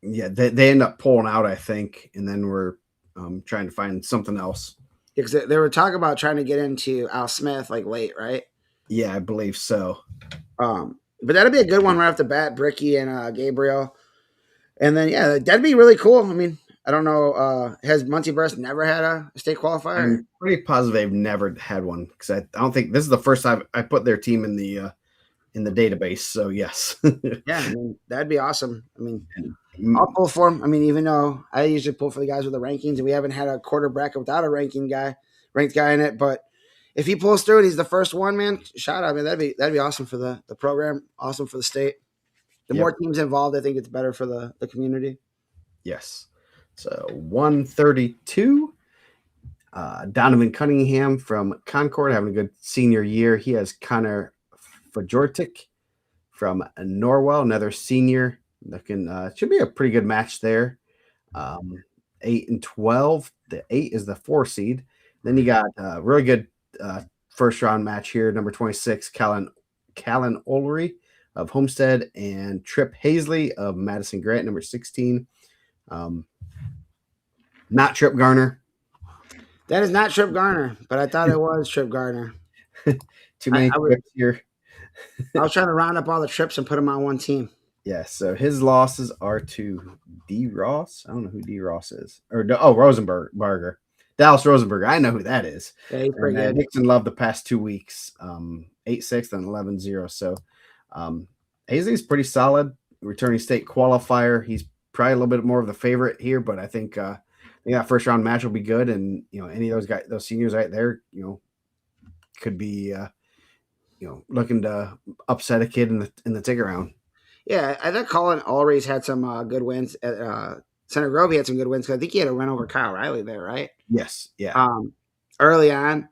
they end up pulling out, I think, and then we're trying to find something else. Because they were talking about trying to get into Al Smith like late, right? Yeah, I believe so. But that'd be a good one right off the bat, Bricky and Gabriel. And then, yeah, that'd be really cool. I mean, I don't know. Has Muncie Burris never had a state qualifier? I'm pretty positive they've never had one because I don't think this is the first time I put their team in the database. So, yes. Yeah, I mean, that'd be awesome. I mean, I'll pull for him. I mean, even though I usually pull for the guys with the rankings, and we haven't had a quarter bracket without a ranked guy in it. But if he pulls through and he's the first one, man, shout out. I mean, that'd be awesome for the program, awesome for the state. The more teams involved, I think it's better for the community. Yes. So 132. Donovan Cunningham from Concord having a good senior year. He has Connor Fajortik from Norwell, another senior. Looking should be a pretty good match there. 8 and 12. The 8 is the 4 seed. Then you got a really good first round match here. Number 26, Callan Olery of Homestead and Trip Hazley of Madison Grant, number 16. Not Trip Garner. That is not Trip Garner, but I thought it was Trip Garner. Too many trips here. I was trying to round up all the trips and put them on one team. Yeah, so his losses are to D. Ross. I don't know who D. Ross is. Rosenberger. Dallas Rosenberger. I know who that is. Yeah, he's pretty good. Nixon loved the past 2 weeks. 8-6 and 11-0. So Hazley's pretty solid. Returning state qualifier. He's probably a little bit more of the favorite here, but I think that first round match will be good. And any of those guys, those seniors right there, could be looking to upset a kid in the ticket round. Yeah, I thought Colin Ulrey's had some good wins. At Center Grove, he had some good wins. I think he had a win over Kyle Riley there, right? Yes, yeah. Early on.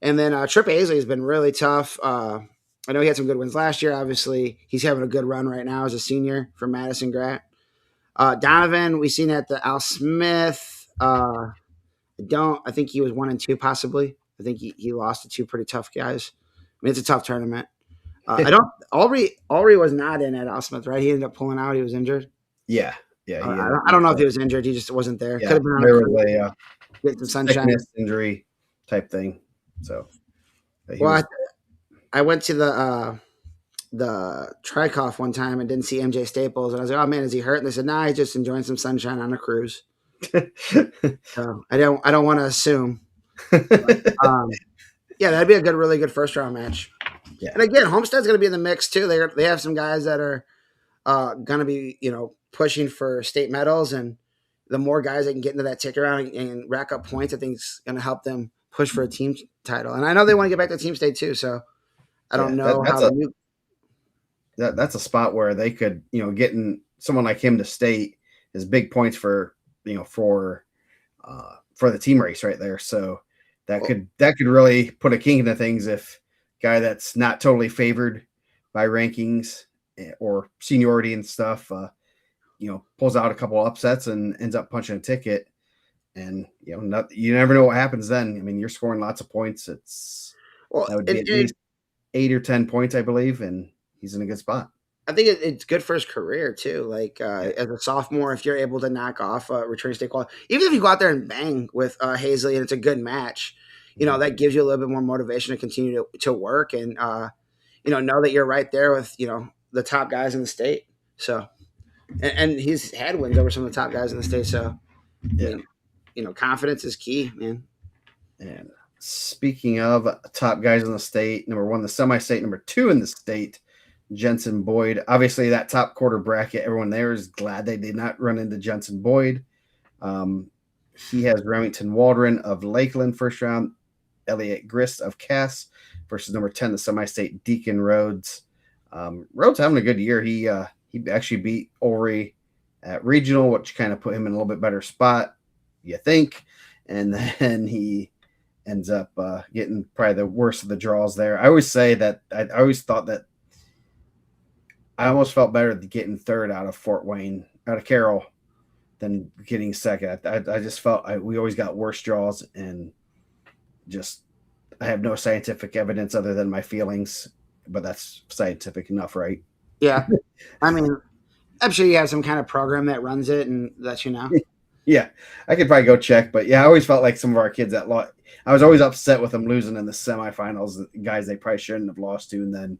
And then Trip Hazley has been really tough. I know he had some good wins last year. Obviously, he's having a good run right now as a senior for Madison Grant. Donovan, we seen at the Al Smith. I think he was 1-2 possibly. I think he lost to two pretty tough guys. I mean, it's a tough tournament. I don't. Ulrich was not in at Al Smith, right? He ended up pulling out. He was injured. Yeah. He I don't know if he was injured. He just wasn't there. Yeah, Could have been on there a was cruise, get some sunshine. sickness, injury type thing. So, I went to the Trikoff one time and didn't see MJ Staples, and I was like, "Oh man, is he hurt?" And they said, "Nah, he's just enjoying some sunshine on a cruise." So I don't want to assume. But, yeah, that'd be a really good first round match. Yeah. And again, Homestead's going to be in the mix too. They have some guys that are going to be pushing for state medals, and the more guys that can get into that ticket round and rack up points, I think is going to help them push for a team title. And I know they want to get back to team state too. So I don't know that's a spot where they could, getting someone like him to state is big points for the team race right there. So that could really put a kink into things if guy that's not totally favored by rankings or seniority and stuff, pulls out a couple upsets and ends up punching a ticket. And you never know what happens then. I mean, you're scoring lots of points. That would be at least 8 or 10 points, I believe, and he's in a good spot. I think it's good for his career too. Like as a sophomore, if you're able to knock off returning state quality, even if you go out there and bang with Hazley and it's a good match, that gives you a little bit more motivation to continue to work and know that you're right there with the top guys in the state. So, and he's had wins over some of the top guys in the state. So, yeah. Confidence is key, man. And speaking of top guys in the state, number 1, the semi-state, number 2 in the state, Jensen Boyd. Obviously, that top quarter bracket, everyone there is glad they did not run into Jensen Boyd. He has Remington Waldron of Lakeland first round, Elliot Grist of Cass versus number 10, the semi-state, Deacon Rhodes. Rhodes having a good year. He actually beat Ulrich at regional, which kind of put him in a little bit better spot, you think. And then he ends up getting probably the worst of the draws there. I always say that I always thought that I almost felt better getting third out of Carroll than getting second. I just felt we always got worse draws, and just I have no scientific evidence other than my feelings, but that's scientific enough, right? Yeah. I mean, I'm sure you have some kind of program that runs it and lets you know. Yeah, I could probably go check, but yeah, I always felt like some of our kids I was always upset with them losing in the semifinals, guys they probably shouldn't have lost to, and then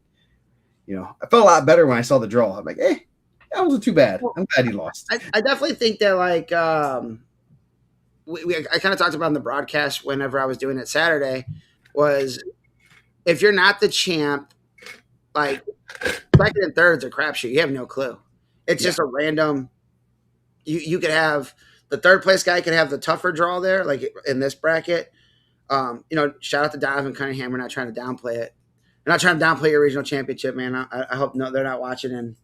I felt a lot better when I saw the draw. I'm like, that wasn't too bad. I'm glad he lost. I definitely think that I kind of talked about in the broadcast whenever I was doing it Saturday was if you're not the champ, like second and third is a crapshoot. You have no clue. It's just a random. You could have the third place guy could have the tougher draw there, like in this bracket. Shout out to Donovan Cunningham. We're not trying to downplay it. I'm not trying to downplay your regional championship, man. I hope they're not watching. And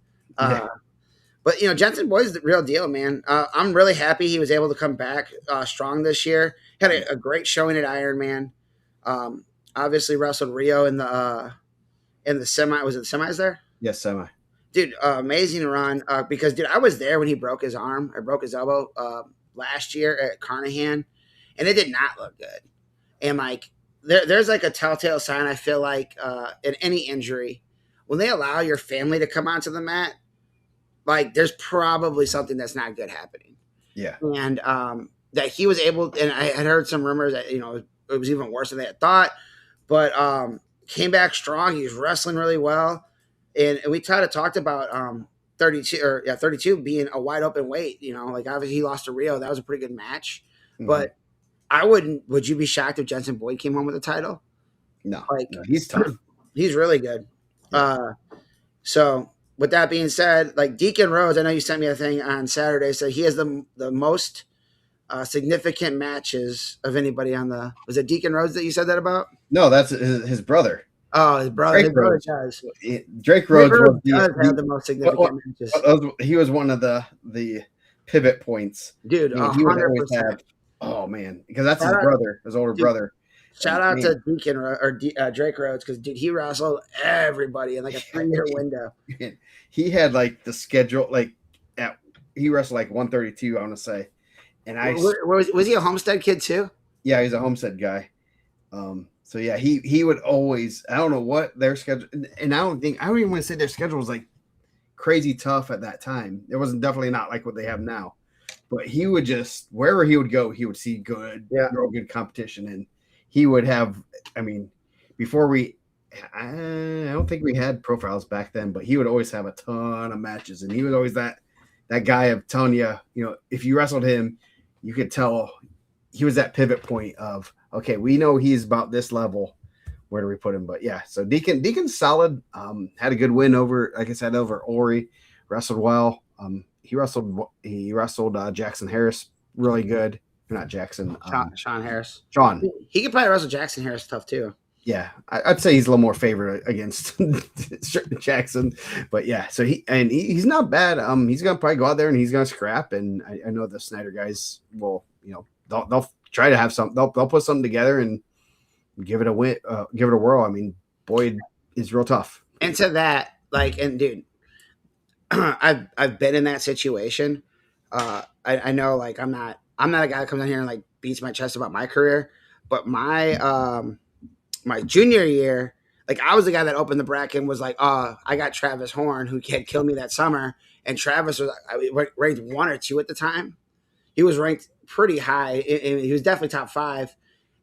but Jensen Boyd's the real deal, man. I'm really happy he was able to come back strong this year. Had a great showing at Ironman. Obviously wrestled Rio in the semi. Was it the semis there? Yes, semi. Dude, amazing run. Because I was there when he broke his arm. I broke his elbow last year at Carnahan, and it did not look good. And there's like a telltale sign, I feel like, in any injury. When they allow your family to come onto the mat, there's probably something that's not good happening. Yeah. And that he was able, and I had heard some rumors that, it was even worse than they had thought, but came back strong. He was wrestling really well. And we kind of talked about 32 being a wide open weight. Obviously he lost to Rio. That was a pretty good match. Mm-hmm. But would you be shocked if Jensen Boyd came home with the title? No, he's tough. He's really good. Yeah. So with that being said, Deacon Rhodes, I know you sent me a thing on Saturday, so he has the most significant matches of anybody was it Deacon Rhodes that you said that about? No, that's his brother. Oh, his brother. His brother does. Drake Rhodes does have the most significant matches. He was one of the pivot points. Dude, 100%. Oh man, because that's his brother, his older brother. Shout out to Deacon or Drake Rhodes because he wrestled everybody in a 3-year window. He had the schedule he wrestled like 132, I want to say. And Was he a Homestead kid too? yeah, he's a Homestead guy. So yeah, he would always. I don't know what their schedule, and I don't even want to say their schedule was like crazy tough at that time. It wasn't definitely not like what they have now. But he would just wherever he would go, he would see real good competition, and he would have. I mean, before I don't think we had profiles back then, but he would always have a ton of matches, and he was always that guy of telling you, if you wrestled him, you could tell he was that pivot point of, okay, we know he's about this level. Where do we put him? But yeah, so Deacon's solid. Had a good win over, like I said, over Ori. Wrestled well. He wrestled Jackson Harris really good. Not Jackson. Sean Harris. Sean. He could probably wrestle Jackson Harris tough too. Yeah, I'd say he's a little more favored against Jackson, but yeah. So he's not bad. He's gonna probably go out there and he's gonna scrap. And I know the Snyder guys will, they'll try to have some. They'll put something together and give it a win. Give it a whirl. I mean, Boyd is real tough. And to that, and dude, I've been in that situation. I know, I'm not a guy that comes in here and beats my chest about my career, but my junior year, I was the guy that opened the bracket and was like, oh, I got Travis Horn, who had killed me that summer. And Travis was ranked 1 or 2 at the time. He was ranked pretty high. He was definitely top 5.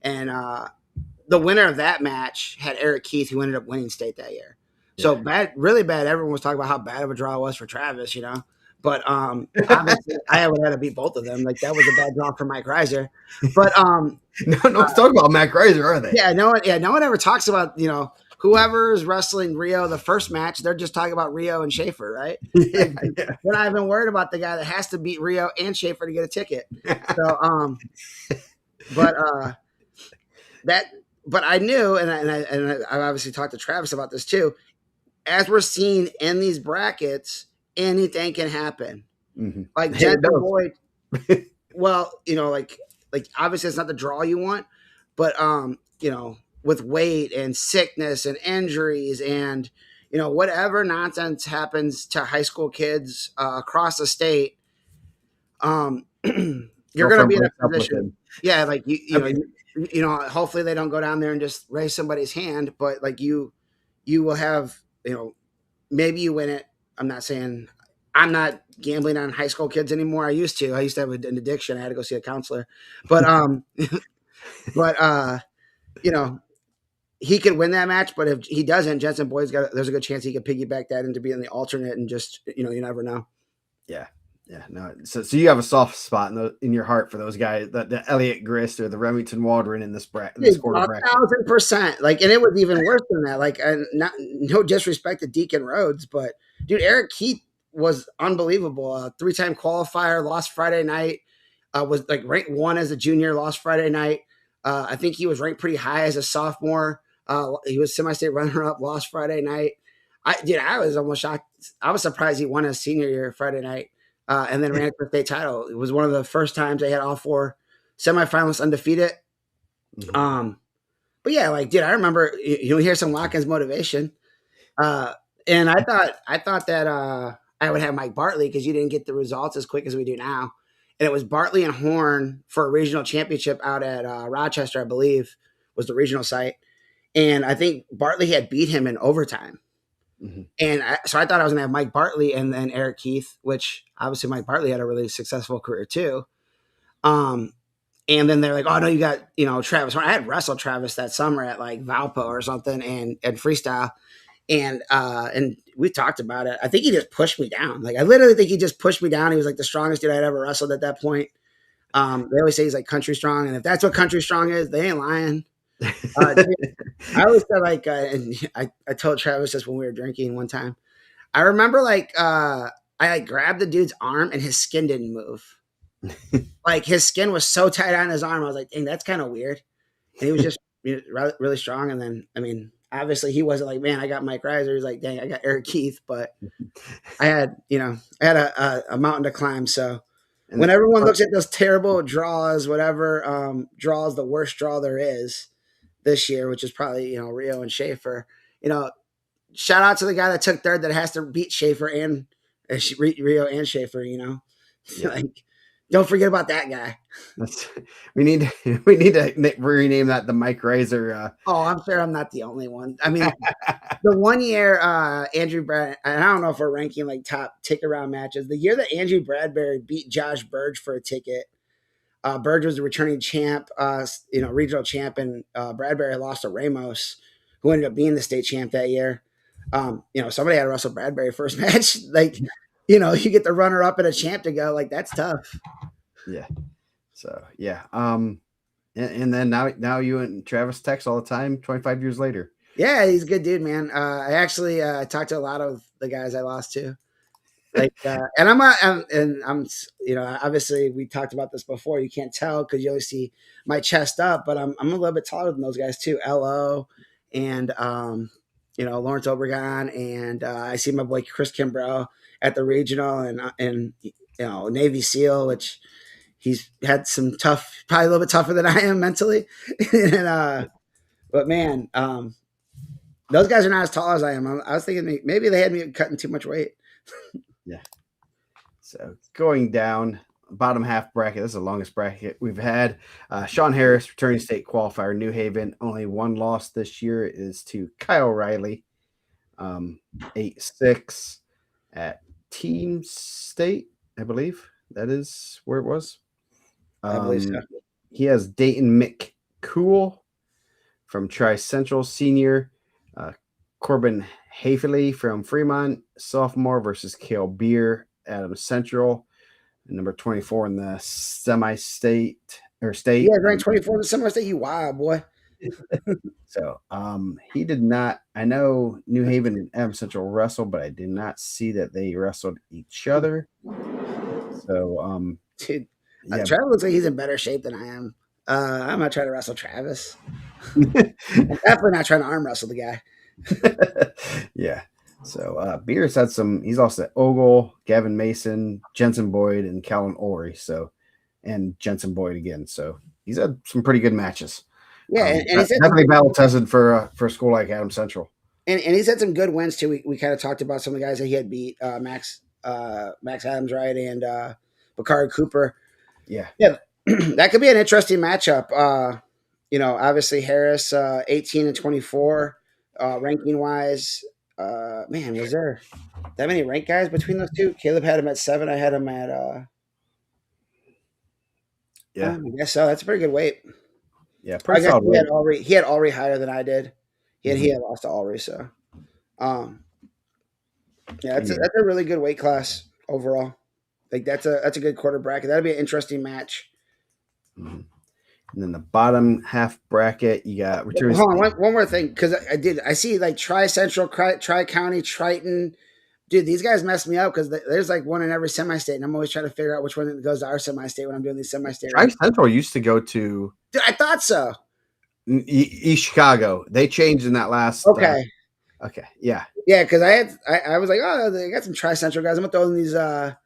And the winner of that match had Eric Keith, who ended up winning state that year. Yeah. So bad, really bad. Everyone was talking about how bad of a draw it was for Travis, But obviously, I would have had to beat both of them. That was a bad draw for Mike Reiser. But no one's talking about Mac Reiser, are they? Yeah, no one ever talks about whoever's wrestling Rio the first match. They're just talking about Rio and Schaefer, right? Yeah. We're not even worried about the guy that has to beat Rio and Schaefer to get a ticket. So, but I knew, and I obviously talked to Travis about this too. As we're seeing in these brackets, anything can happen. Mm-hmm. Jensen Boyd. Well, obviously it's not the draw you want, but with weight and sickness and injuries and whatever nonsense happens to high school kids across the state, you're going to be in a position. Yeah, hopefully they don't go down there and just raise somebody's hand, but you will have, maybe you win it. I'm not saying I'm not gambling on high school kids anymore. I used to have an addiction. I had to go see a counselor, but he could win that match. But if he doesn't, Jensen Boyd's there's a good chance he could piggyback that into being the alternate and just, you never know. Yeah. Yeah, no. So you have a soft spot in your heart for those guys, the Elliot Grist or the Remington Waldron in this quarter bracket. 1,000%. And it was even worse than that. No disrespect to Deacon Rhodes, but dude, Eric Keith was unbelievable. 3-time qualifier, lost Friday night. Was ranked 1 as a junior, lost Friday night. I think he was ranked pretty high as a sophomore. He was semi-state runner-up, lost Friday night. I was almost shocked. I was surprised he won his senior year Friday night. And then ran for the state title. It was one of the first times they had all 4 semifinalists undefeated. Mm-hmm. But yeah, I remember you hear some Watkins motivation. And I thought that I would have Mike Bartley because you didn't get the results as quick as we do now. And it was Bartley and Horn for a regional championship out at Rochester, I believe, was the regional site. And I think Bartley had beat him in overtime. Mm-hmm. And so I thought I was going to have Mike Bartley and then Eric Keith, which obviously Mike Bartley had a really successful career too. And then they're like, oh no, you got, Travis. I had wrestled Travis that summer at Valpo or something and freestyle. And we talked about it. I think he just pushed me down. I literally think he just pushed me down. He was the strongest dude I'd ever wrestled at that point. They always say he's country strong. And if that's what country strong is, they ain't lying. I always said and I told Travis this when we were drinking one time. I remember I grabbed the dude's arm and his skin didn't move. His skin was so tight on his arm. I was like, dang, that's kind of weird. And he was just really strong. And then, obviously he wasn't man, I got Mike Reiser. He's like, dang, I got Eric Keith. But I had a mountain to climb. So when everyone looks at those terrible draws, whatever draws the worst draw there is this year, which is probably, Rio and Schaefer, shout out to the guy that took third that has to beat Schaefer and Rio and Schaefer, Yeah. Like, don't forget about that guy. We need to rename that the Mike Razor. Oh, I'm sure I'm not the only one. I mean, the one year Andrew Brad, and I don't know if we're ranking like top ticket round matches. The year that Andrew Bradbury beat Josh Burge for a ticket, Burge was the returning champ, regional champ, and Bradbury lost to Ramos, who ended up being the state champ that year. Somebody had to wrestle Bradbury first match. Like, you get the runner up and a champ to go. Like, that's tough. Yeah. So yeah. And then now you and Travis text all the time. 25 years later. Yeah, he's a good dude, man. I actually talked to a lot of the guys I lost to. Like, and I'm obviously we talked about this before. You can't tell because you always see my chest up, but I'm a little bit taller than those guys too. Lo and Lawrence Obregon, and I see my boy Chris Kimbrough at the regional, and Navy SEAL, which he's had some tough, probably a little bit tougher than I am mentally, and but man, those guys are not as tall as I am. I was thinking maybe they had me cutting too much weight. Yeah. So going down bottom half bracket, this is the longest bracket we've had. Sean Harris, returning state qualifier, New Haven. Only one loss this year is to Kyle Riley, 8-6 at Team State, I believe. That is where it was. I believe so. He has Dayton McCool from Tri Central, senior. Corbin Hafley from Fremont, sophomore, versus Kale Beer, Adams Central, number 24 in the semi-state or state. Yeah, ranked 24 in the semi-state. You wild boy. So he did not. I know New Haven and Adams Central wrestled, but I did not see that they wrestled each other. So dude, Travis looks like he's in better shape than I am. I'm not trying to wrestle Travis. I'm definitely not trying to arm wrestle the guy. Yeah. So Beers had some. He's lost to Ogle, Gavin Mason, Jensen Boyd, and Callan Ulrey. So, and Jensen Boyd again. So he's had some pretty good matches. Yeah, and he's definitely battle tested for a school like Adams Central. And he's had some good wins too. We kind of talked about some of the guys that he had beat, Max Adams, right, and Bakari Cooper. Yeah, that could be an interesting matchup. Obviously Harris, 18 and 24, ranking wise. Man, was there that many ranked guys between those two? Caleb had him at 7. I had him at yeah. I guess so. That's a pretty good weight. Yeah, pretty solid. He had Ulrey higher than I did. He had lost to Ulrey, so that's a really good weight class overall. Like that's a good quarter bracket. That'd be an interesting match. Mm-hmm. And then the bottom half bracket, you got return. Hold on, one more thing, because I see like Tri Central, Tri County, Triton. Dude, these guys messed me up because there's like one in every semi-state, and I'm always trying to figure out which one goes to our semi-state when I'm doing these semi-state. Tri Central used to go to. Dude, I thought so. East Chicago. They changed in that last. Okay. Okay. Yeah. Yeah, because I was like, oh, they got some Tri Central guys. I'm gonna throw these. I'm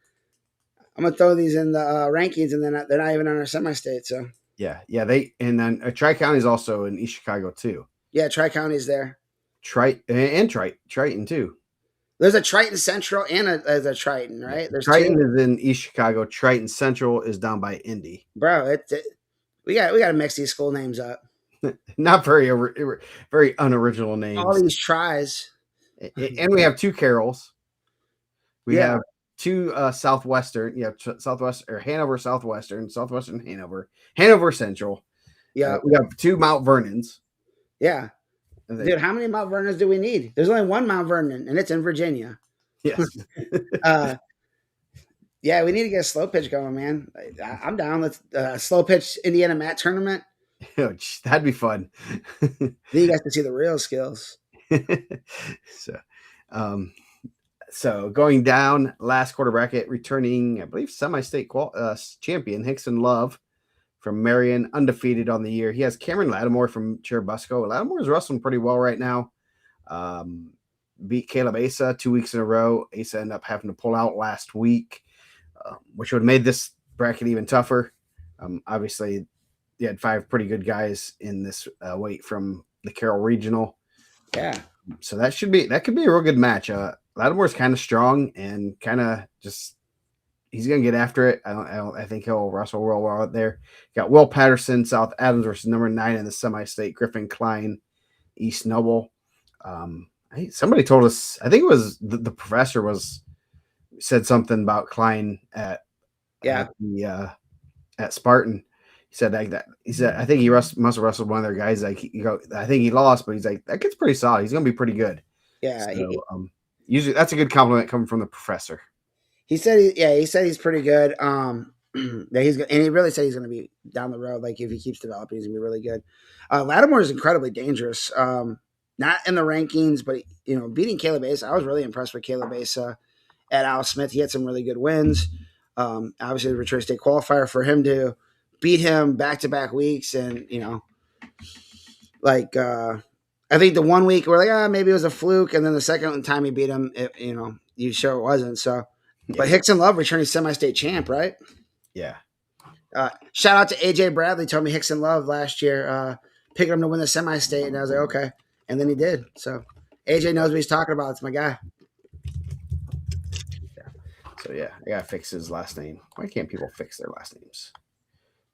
gonna throw these in the rankings, and then they're not even on our semi-state. So. Yeah. And then Tri County is also in East Chicago too. Yeah, Tri County's there. Triton too. There's a Triton Central and a Triton, right? There's Triton is in East Chicago. Triton Central is down by Indy. Bro, we got to mix these school names up. Not very unoriginal names. All these tries, and we have 2 Carols. We have 2 Southwestern. You have Southwest or Hanover Southwestern Hanover Central. Yeah, we have 2 Mount Vernons. Yeah. Dude, how many Mount Vernons do we need? There's only one Mount Vernon, and it's in Virginia. Yes. Yeah, we need to get a slow pitch going, man. I'm down. Let's slow pitch Indiana Mat tournament. Oh, that'd be fun. Then you guys can see the real skills. So going down, last quarter bracket, returning, I believe, semi-state champion Hickson Love from Marion, undefeated on the year. He has Cameron Lattimore from Churubusco. Lattimore is wrestling pretty well right now. Beat Caleb Asa 2 weeks in a row. Asa ended up having to pull out last week, which would have made this bracket even tougher. Obviously, you had 5 pretty good guys in this weight from the Carroll Regional. Yeah. So that could be a real good match. Lattimore's kind of strong and kind of just he's gonna get after it. I think he'll wrestle real well out there. Got Will Patterson, South Adams versus number 9 in the semi-state. Griffin Klein, East Noble. Somebody told us. I think it was the professor said something about Klein at at Spartan. He said like that. He said I think he must have wrestled one of their guys. Like I think he lost, but he's like that kid's pretty solid. He's gonna be pretty good. Yeah, So, usually that's a good compliment coming from the professor. he said he's pretty good. That he's and he really said he's going to be down the road. Like if he keeps developing, he's going to be really good. Lattimore is incredibly dangerous. Not in the rankings, but beating Caleb Asa. I was really impressed with Caleb Asa at Al Smith. He had some really good wins. Obviously, the return state qualifier for him to beat him back-to-back weeks, and I think the 1 week we're like, maybe it was a fluke, and then the second time he beat him, you sure it wasn't. So, but Hickson Love returning semi-state champ, right? Yeah. Shout out to AJ Bradley. Told me Hickson Love last year picking him to win the semi-state, and I was like, okay, and then he did. So AJ knows what he's talking about. It's my guy. So yeah, I gotta fix his last name. Why can't people fix their last names?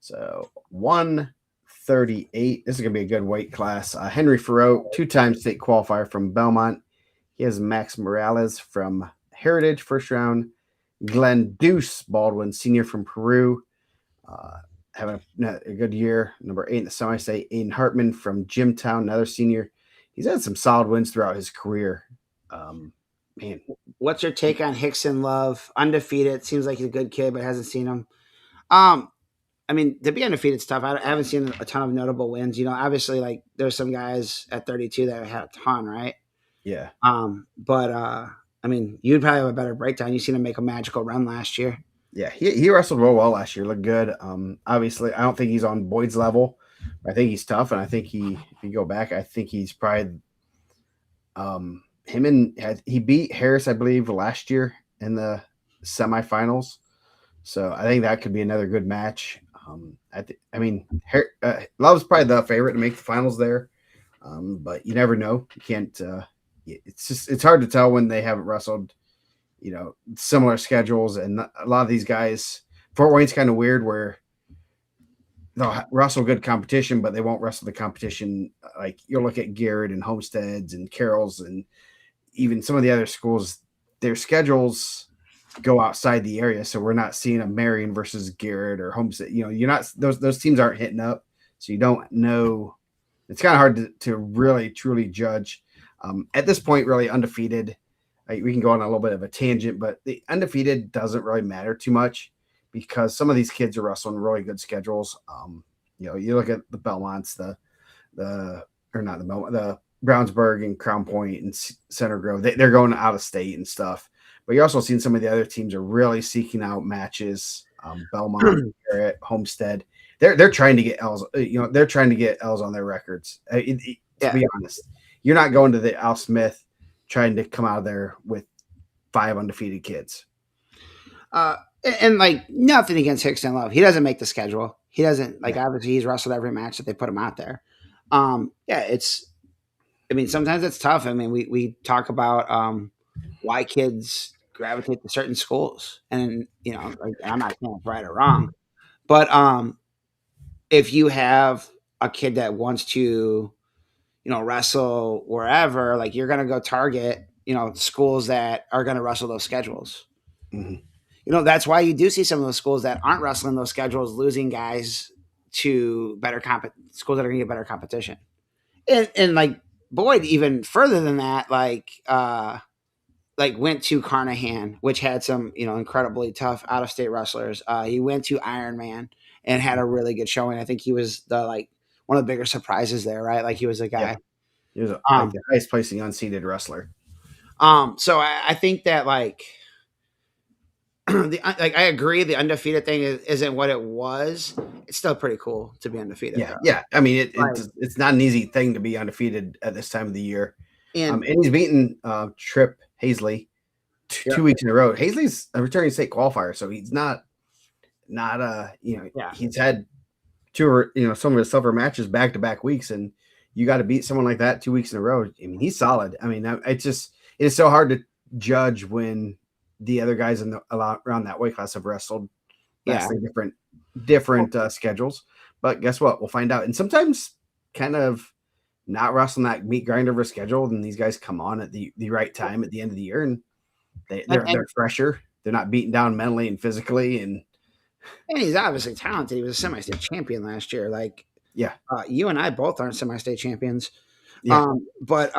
So 138. This is gonna be a good weight class. Henry Farreau, 2-time state qualifier from Belmont. He has Max Morales from Heritage, first round. Glenn Deuce Baldwin, senior from Peru, having a good year. Number 8 in the semi-state. Aiden Hartman from Jimtown, another senior. He's had some solid wins throughout his career. Man, what's your take on Hickson Love? Undefeated, seems like he's a good kid, but hasn't seen him. I mean, to be undefeated is tough. I haven't seen a ton of notable wins. Obviously, like there's some guys at 32 that had a ton, right? Yeah. But I mean, you'd probably have a better breakdown. You've seen him make a magical run last year. Yeah, he wrestled real well last year. Looked good. Obviously, I don't think he's on Boyd's level. I think he's tough, and I think if you go back, I think he's probably he beat Harris, I believe, last year in the semifinals. So I think that could be another good match. Love's probably the favorite to make the finals there, but you never know. You can't. It's hard to tell when they haven't wrestled. Similar schedules, and a lot of these guys. Fort Wayne's kind of weird where they'll wrestle good competition, but they won't wrestle the competition. Like you'll look at Garrett and Homesteads and Carroll's and even some of the other schools, their schedules go outside the area. So we're not seeing a Marion versus Garrett or Homestead. You're not, those teams aren't hitting up. So you don't know. It's kind of hard to really, truly judge. At this point, really undefeated. We can go on a little bit of a tangent, but the undefeated doesn't really matter too much because some of these kids are wrestling really good schedules. You look at the Belmonts, the Brownsburg and Crown Point and Center Grove. They're going out of state and stuff. But you're also seeing some of the other teams are really seeking out matches. Belmont, Garrett, Homestead. They're trying to get L's. They're trying to get L's on their records. To be honest, you're not going to the Al Smith trying to come out of there with 5 undefeated kids. And like nothing against Hickson Love. He doesn't make the schedule. He doesn't obviously he's wrestled every match that they put him out there. Sometimes it's tough. I mean, we talk about why kids gravitate to certain schools, and I'm not saying it's right or wrong, but if you have a kid that wants to wrestle wherever, like you're going to go target schools that are going to wrestle those schedules. Mm-hmm. That's why you do see some of those schools that aren't wrestling those schedules losing guys to better schools that are going to get better competition. And like Boyd, even further than that, went to Carnahan, which had some incredibly tough out of state wrestlers. He went to Ironman and had a really good showing. I think he was one of the bigger surprises there, right? Like he was a guy. Yeah. He was the highest placing unseeded wrestler. So I think that I agree the undefeated thing isn't what it was. It's still pretty cool to be undefeated. Yeah. I mean, it's not an easy thing to be undefeated at this time of the year. And he's beaten Trip Hazley 2 weeks in a row. Hazley's a returning state qualifier, so he's not he's had some of his tougher matches back-to-back weeks, and you got to beat someone like that 2 weeks in a row. I mean, he's solid. I mean, it is so hard to judge when the other guys around that weight class have wrestled. Yeah. Vastly different schedules. But guess what? We'll find out. And sometimes kind of not wrestling that meat grinder of a schedule, and these guys come on at the right time at the end of the year, and they're fresher. They're not beaten down mentally and physically, and he's obviously talented. He was a semi-state champion last year. Like, yeah, you and I both aren't semi-state champions. Yeah. But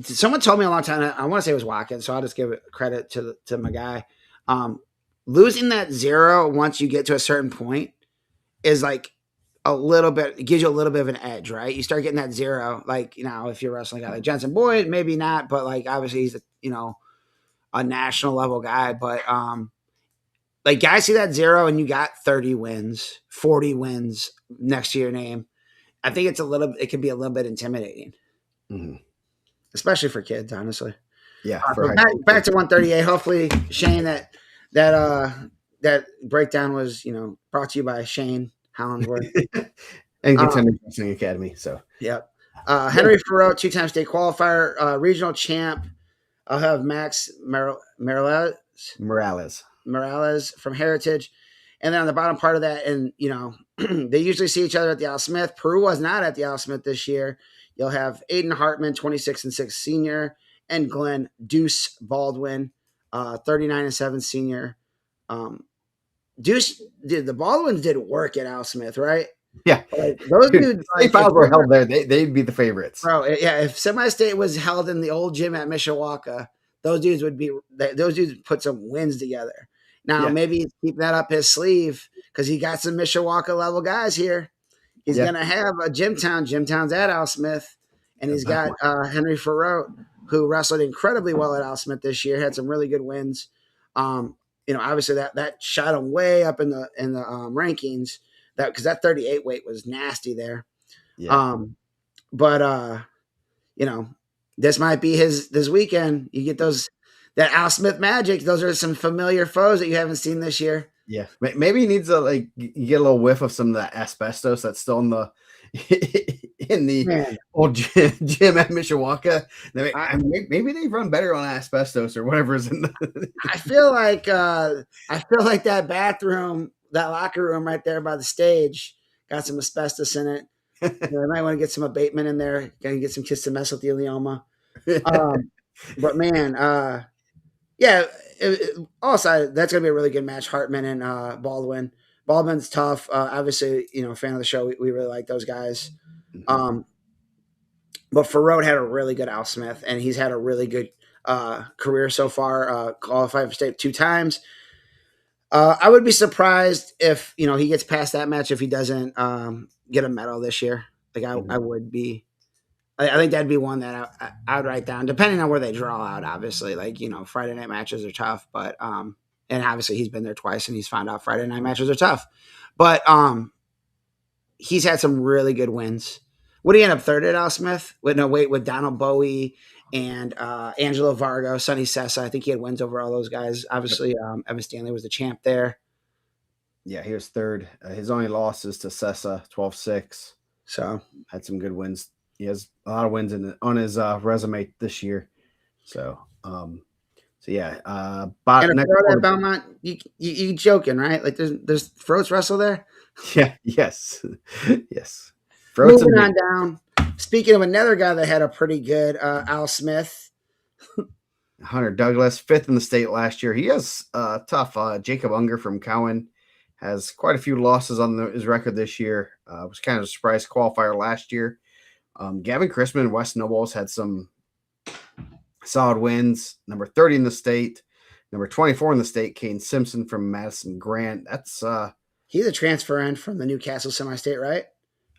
someone told me a long time. I want to say it was Watkins, so I'll just give credit to my guy. Losing that 0 once you get to a certain point is like a little bit, it gives you a little bit of an edge, right? You start getting that 0, like, if you're wrestling a guy like Jensen Boyd, maybe not, but like obviously he's a national level guy. But like guys see that 0 and you got 30 wins, 40 wins next to your name. I think it can be a little bit intimidating, especially for kids, honestly. Yeah. Back to 138. Hopefully, Shane, that breakdown was brought to you by Shane Hollingsworth and Contenders Wrestling Academy. So yep. Henry Farrow, 2-time state qualifier, regional champ. I'll have Max Morales from Heritage. And then on the bottom part of that, and they usually see each other at the Al Smith. Peru was not at the Al Smith this year. You'll have Aiden Hartman, 26-6 senior, and Glenn Deuce Baldwin, 39-7 senior. Deuce the Baldwins did work at Al Smith, right? Yeah, like, those dudes. If files were held there, they'd be the favorites, bro. Yeah, if semi-state was held in the old gym at Mishawaka, those dudes put some wins together. Now, maybe he's keeping that up his sleeve because he got some Mishawaka level guys here. He's going to have a Jimtown. Jimtown's at Al Smith. And he's got Henry Farrow, who wrestled incredibly well at Al Smith this year, had some really good wins. Obviously that shot him way up in the rankings. Because that 38 weight was nasty there. Yeah. This might be this weekend. You get that Al Smith magic. Those are some familiar foes that you haven't seen this year. Yeah, maybe he needs to you get a little whiff of some of that asbestos that's still in the old gym at Mishawaka. Maybe they run better on asbestos or whatever is in the. I feel like that bathroom, that locker room right there by the stage, got some asbestos in it. I might want to get some abatement in there. Gonna get some kiss mesothelioma. But man, also that's gonna be a really good match. Hartman and Baldwin. Baldwin's tough. Obviously, fan of the show. We really like those guys. But Farrow had a really good Al Smith, and he's had a really good career so far. Qualified for state 2 times. I would be surprised if he gets past that match if he doesn't get a medal this year. Like I would be. I think that'd be one that I would write down, depending on where they draw out. Obviously, Friday night matches are tough, but and obviously he's been there twice and he's found out Friday night matches are tough. But he's had some really good wins. What did he end up third at Al Smith? With Donald Bowie and Angelo Vargo, Sonny Sessa. I think he had wins over all those guys. Obviously, Evan Stanley was the champ there. Yeah, he was third. His only losses to Sessa, 12-6. So had some good wins. He has a lot of wins on his resume this year. So, yeah. At Belmont, you joking, right? Like there's Froats wrestle there. Yeah. Yes. Yes. Froats moving on down. Speaking of another guy that had a pretty good Al Smith. Hunter Douglas, 5th in the state last year. He has tough. Jacob Unger from Cowan has quite a few losses on his record this year. Was kind of a surprise qualifier last year. Gavin Chrisman and Wes Nobles had some solid wins. Number 30 in the state. Number 24 in the state, Kane Simpson from Madison Grant. That's he's a transfer in from the Newcastle semi-state, right?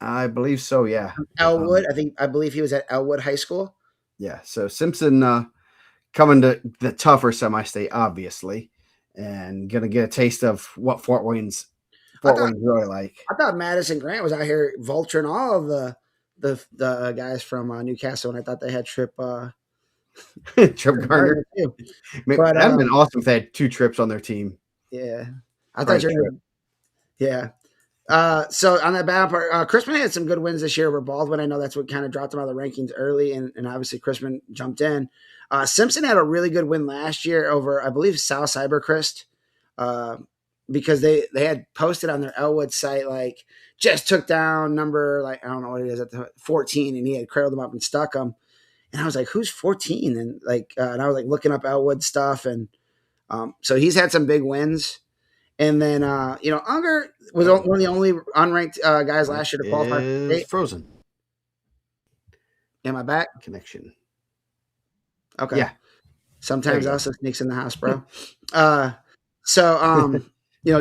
I believe so, yeah. Elwood. I believe he was at Elwood High School. Yeah, so Simpson coming to the tougher semi-state, obviously, and going to get a taste of what Fort Wayne's really like. I thought Madison Grant was out here vulturing all of the guys from Newcastle, and I thought they had Trip Gardner too. But that'd been awesome if they had 2 trips on their team. Yeah, I thought you were. Yeah, So on that bad part, Crispin had some good wins this year over Baldwin. I know that's what kind of dropped him out of the rankings early, and obviously Crispin jumped in. Simpson had a really good win last year over, I believe, Sal Cyberchrist, uh, because they had posted on their Elwood site like just took down number like I don't know what it is at the 14, and he had cradled them up and stuck them. And I was like, who's 14? And and I was like looking up Elwood stuff, and so he's had some big wins. And then, Unger was one of the only unranked guys last year to qualify for Is state. frozen Am I back? connection. Okay. Yeah. Sometimes also sneaks in the house, bro. So,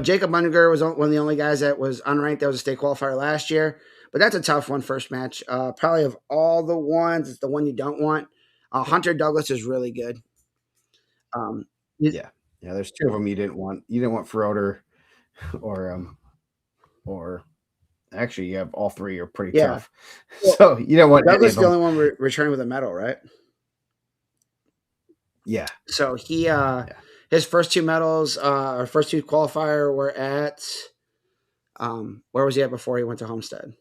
Jacob Unger was one of the only guys that was unranked that was a state qualifier last year. But that's a tough one, first match. Probably of all the ones, it's the one you don't want. Hunter Douglas is really good. Yeah. There's two of them you didn't want. You didn't want Ferroder or actually you have all three are pretty tough. So you don't want Douglas is the only one returning with a medal, right? Yeah. So he his first two medals, or first two qualifier were at where was he at before he went to Homestead?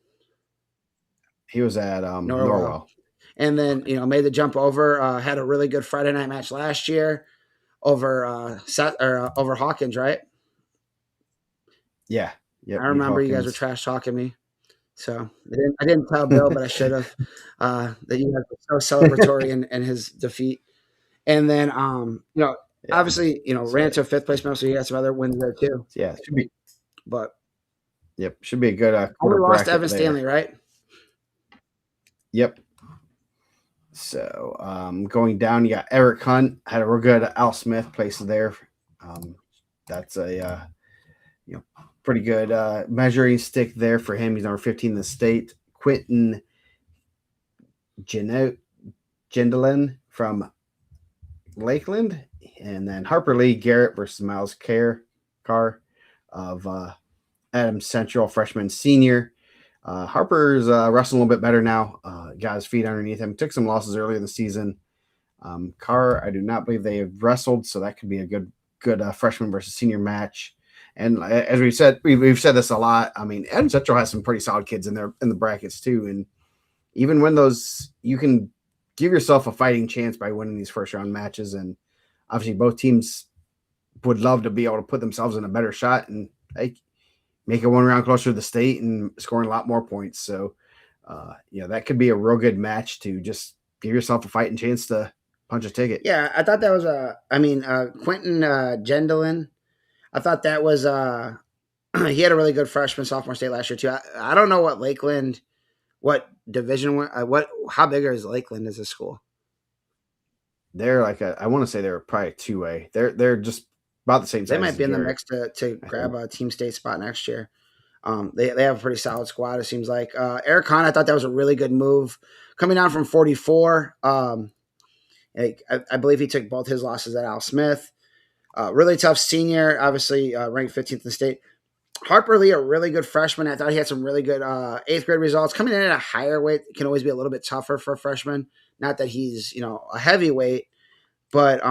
He was at Norwell. And then, made the jump over, had a really good Friday night match last year over over Hawkins, right? Yeah. Yep, I remember you guys were trash talking me. So I didn't tell Bill, but I should have, that you guys were so celebratory in his defeat. And then, obviously, ran to a fifth place medal, so he had some other wins there too. Yeah, should be. But should be a good we lost Evan Stanley, right? Yep. So going down, you got Eric Hunt, had a real good Al Smith place there. That's a pretty good measuring stick there for him. He's number 15 in the state. Quentin Gendelin from Lakeland, and then Harper Lee Garrett versus Miles Carr of Adams Central, freshman senior. Harper's wrestling a little bit better now. Got his feet underneath him. Took some losses early in the season. Carr, I do not believe they have wrestled, so that could be a good freshman versus senior match. And as we've said this a lot. I mean, Adams Central has some pretty solid kids in the brackets too. And even when you can give yourself a fighting chance by winning these first round matches. And obviously both teams would love to be able to put themselves in a better shot and make it one round closer to the state and scoring a lot more points. So, that could be a real good match to just give yourself a fighting chance to punch a ticket. Yeah, I thought that was Quentin Gendelin. I thought that was he had a really good freshman sophomore state last year too. I don't know what Lakeland, what division, how big is Lakeland as a school? They're like I want to say they're probably 2A. They're just about the same size. They might be in the mix to grab a team state spot next year. They have a pretty solid squad, it seems like. Eric Hahn, I thought that was a really good move. Coming down from 44, I believe he took both his losses at Al Smith. Really tough senior, obviously ranked 15th in the state. Harper Lee, a really good freshman. I thought he had some really good 8th grade results. Coming in at a higher weight can always be a little bit tougher for a freshman. Not that he's, a heavyweight, but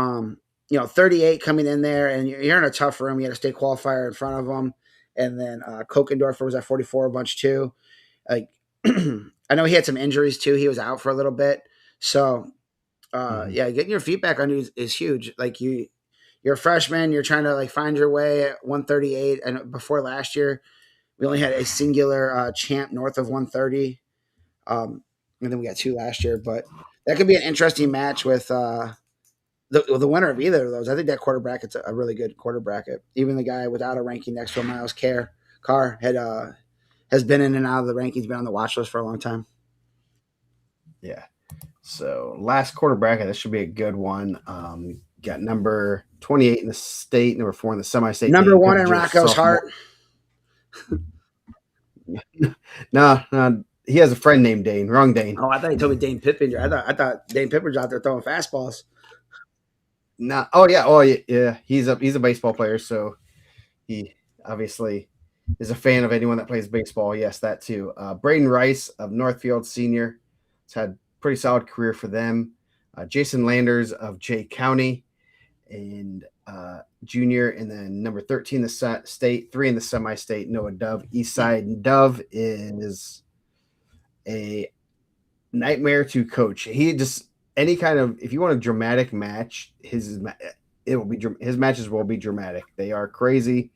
38 coming in there, and you're in a tough room. You had a state qualifier in front of him, and then Kokendorfer was at 44 a bunch too. Like I know he had some injuries too. He was out for a little bit, so getting your feet back under is huge. Like you're a freshman, you're trying to find your way at 138, and before last year, we only had a singular champ north of 130, and then we got 2 last year. But that could be an interesting match with the winner of either of those. I think that quarter bracket's a really good quarter bracket. Even the guy without a ranking next to him, Miles Carr, has been in and out of the rankings, been on the watch list for a long time. Yeah. So last quarter bracket, this should be a good one. Got number 28 in the state, number 4 in the semi-state. Number 1 in Rocco's heart. No, he has a friend named Dane. Wrong Dane. Oh, I thought he told me Dane Pippinger. I thought Dane Pippenger's out there throwing fastballs. No, oh yeah. He's a baseball player, so he obviously is a fan of anyone that plays baseball. Yes, that too. Braden Rice of Northfield Senior has had a pretty solid career for them. Jason Landers of Jay County, and Junior, and then number 13 the state, 3 in the semi-state, Noah Dove. East Side Dove is a nightmare to coach. He just any kind of if you want a dramatic match, it will be his matches will be dramatic. They are crazy.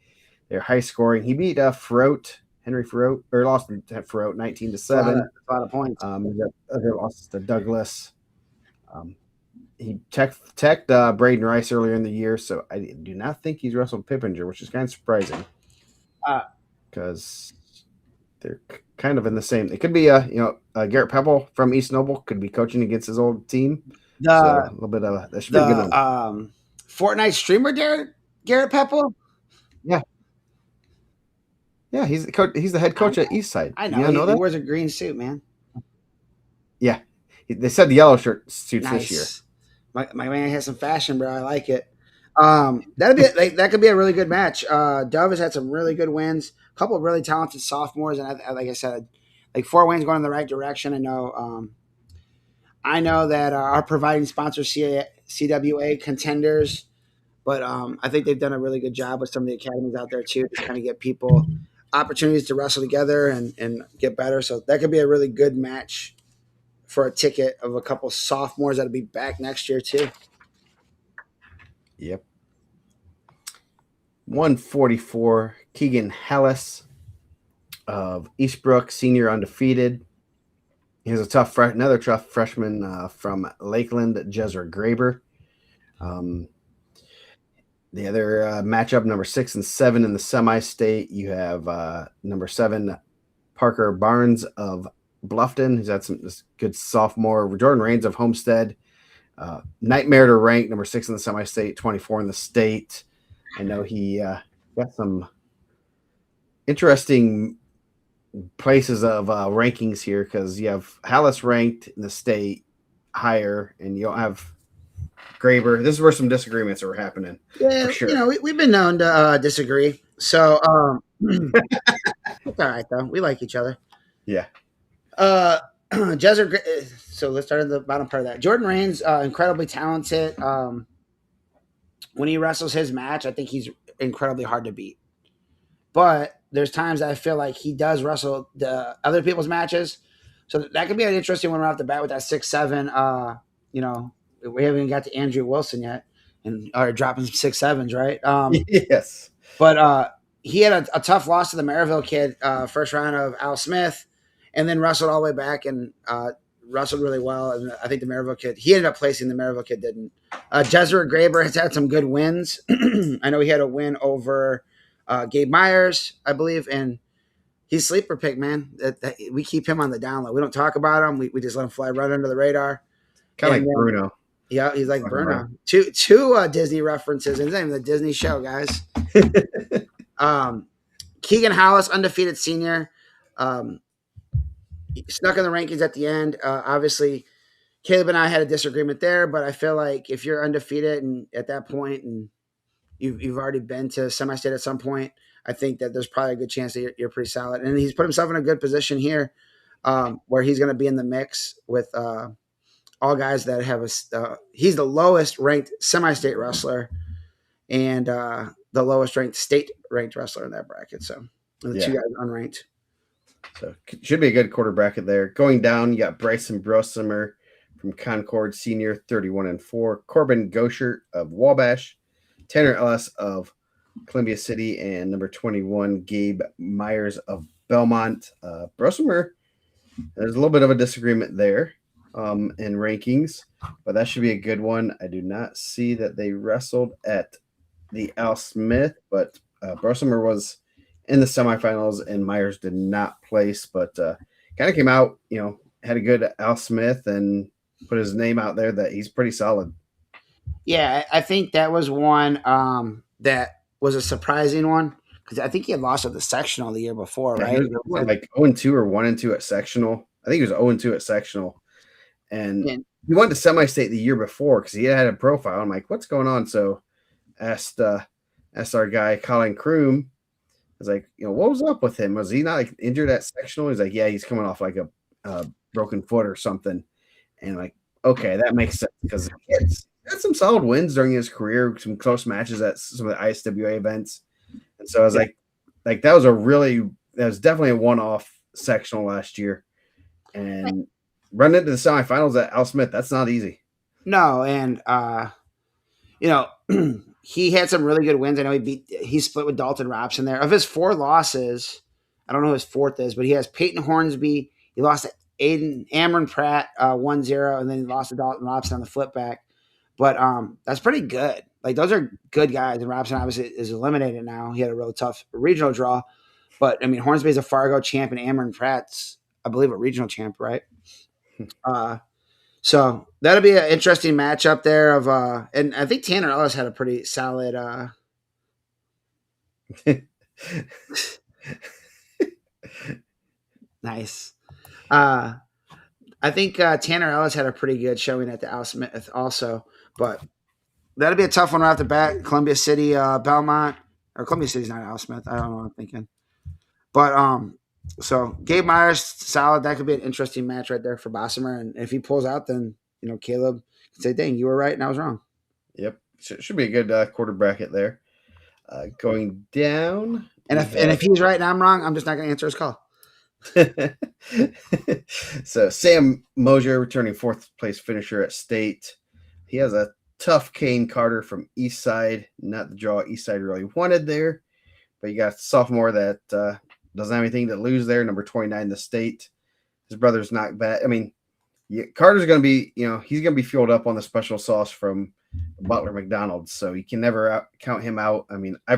They're high scoring. He beat Henry Froat, or lost to Froat 19-7. A lot of points. Other losses to Douglas. He teched Braden Rice earlier in the year, so I do not think he's wrestled Pippinger, which is kind of surprising because they're kind of in the same. It could be Garrett Pebble from East Noble could be coaching against his old team. So a little bit of that should be a good one. Fortnite streamer Garrett Pebble. Yeah, he's the head coach at Eastside. I know. He wears a green suit, man. Yeah, they said the yellow suits this year. My man has some fashion, bro. I like it. That could be a really good match. Dove has had some really good wins. A couple of really talented sophomores, and like I said, like 4 wins going in the right direction. I know that our providing sponsor CWA Contenders, but I think they've done a really good job with some of the academies out there too to kind of get people opportunities to wrestle together and get better. So that could be a really good match for a ticket of a couple sophomores that'll be back next year too. Yep. 144, Keegan Hallis of Eastbrook, senior, undefeated. He has another tough freshman from Lakeland, Jezra Graber. The other matchup, number 6 and 7 in the semi-state, you have number 7, Parker Barnes of Bluffton. He's had some good sophomore. Jordan Rains of Homestead. Nightmare to rank, number 6 in the semi-state, 24 in the state. I know he got some interesting places of rankings here because you have Hallis ranked in the state higher, and you don't have Graber. This is where some disagreements are happening. Yeah, for sure. We've been known to disagree. So it's all right though. We like each other. Yeah. Jezzer. So let's start at the bottom part of that. Jordan Rains, incredibly talented. When he wrestles his match, I think he's incredibly hard to beat. But there's times I feel like he does wrestle the other people's matches, so that could be an interesting one right off the bat with that 6'7". We haven't even got to Andrew Wilson yet, and are dropping some 6'7s, right? Yes. But he had a tough loss to the Maryville kid, first round of Al Smith, and then wrestled all the way back and wrestled really well. And I think the Maryville kid, he ended up placing, the Maryville kid didn't. Jezra Graber has had some good wins. I know he had a win over Gabe Myers, I believe, and he's sleeper pick, man. We keep him on the down low. We don't talk about him. We just let him fly right under the radar. Kind of like Bruno. Yeah, he's like Bruno. Two Disney references. It's not even the Disney show, guys. Keegan Hallis, undefeated senior. Snuck in the rankings at the end. Obviously, Caleb and I had a disagreement there, but I feel like if you're undefeated and at that point and you've already been to semi-state at some point, I think that there's probably a good chance that you're pretty solid. And he's put himself in a good position here where he's going to be in the mix with all guys that have he's the lowest ranked semi-state wrestler and the lowest ranked state ranked wrestler in that bracket. So the 2 guys unranked. So should be a good quarter bracket there. Going down, you got Bryson Brossimer from Concord, senior, 31-4. Corbin Gosher of Wabash. Tanner Ellis of Columbia City, and number 21, Gabe Myers of Belmont. Brossimer, there's a little bit of a disagreement there in rankings, but that should be a good one. I do not see that they wrestled at the Al Smith, but Brossimer was in the semifinals, and Myers did not place, but kind of came out, had a good Al Smith and put his name out there that he's pretty solid. Yeah, I think that was one that was a surprising one because I think he had lost at the sectional the year before, right? He was like 0-2 or 1-2 at sectional. I think he was 0-2 at sectional. And he went to semi-state the year before because he had a profile. I'm like, what's going on? So asked our guy, Colin Kroom. I was like, what was up with him? Was he not like injured at sectional? He's like, yeah, he's coming off like a broken foot or something. And like, okay, that makes sense because the kids had some solid wins during his career, some close matches at some of the ISWA events, and so I was Yeah. like that was definitely a one-off sectional last year, and running into the semifinals at Al Smith, that's not easy. No, and you know, he had some really good wins. I know he split with Dalton Robson there. Of his 4 losses, I don't know who his fourth is, but he has Peyton Hornsby. He lost to Aiden Amron Pratt 1-0, and then he lost to Dalton Robson on the flip back. But that's pretty good. Like those are good guys. And Robson obviously is eliminated now. He had a real tough regional draw. But I mean, Hornsby's a Fargo champ, and Amron Pratt's, I believe, a regional champ, right? So that'll be an interesting matchup there. And I think Tanner Ellis had a pretty solid. Nice. I think Tanner Ellis had a pretty good showing at the Al Smith also, but that'll be a tough one right off the bat. Columbia City, Belmont, or Columbia City's not Al Smith. I don't know what I'm thinking, but so Gabe Myers solid. That could be an interesting match right there for Bossamer, and if he pulls out, then Caleb can say, "Dang, you were right, and I was wrong." Yep, should be a good quarter bracket there. Going down, And if he's right and I'm wrong, I'm just not going to answer his call. So Sam Mosier, returning 4th place finisher at state. He has a tough Kane Carter from Eastside. Not the draw Eastside really wanted there, but you got a sophomore that doesn't have anything to lose there. Number 29, the state. His brother's not bad. I mean, Carter's going to be, he's going to be fueled up on the special sauce from Butler McDonald's, so you can never count him out. I mean, I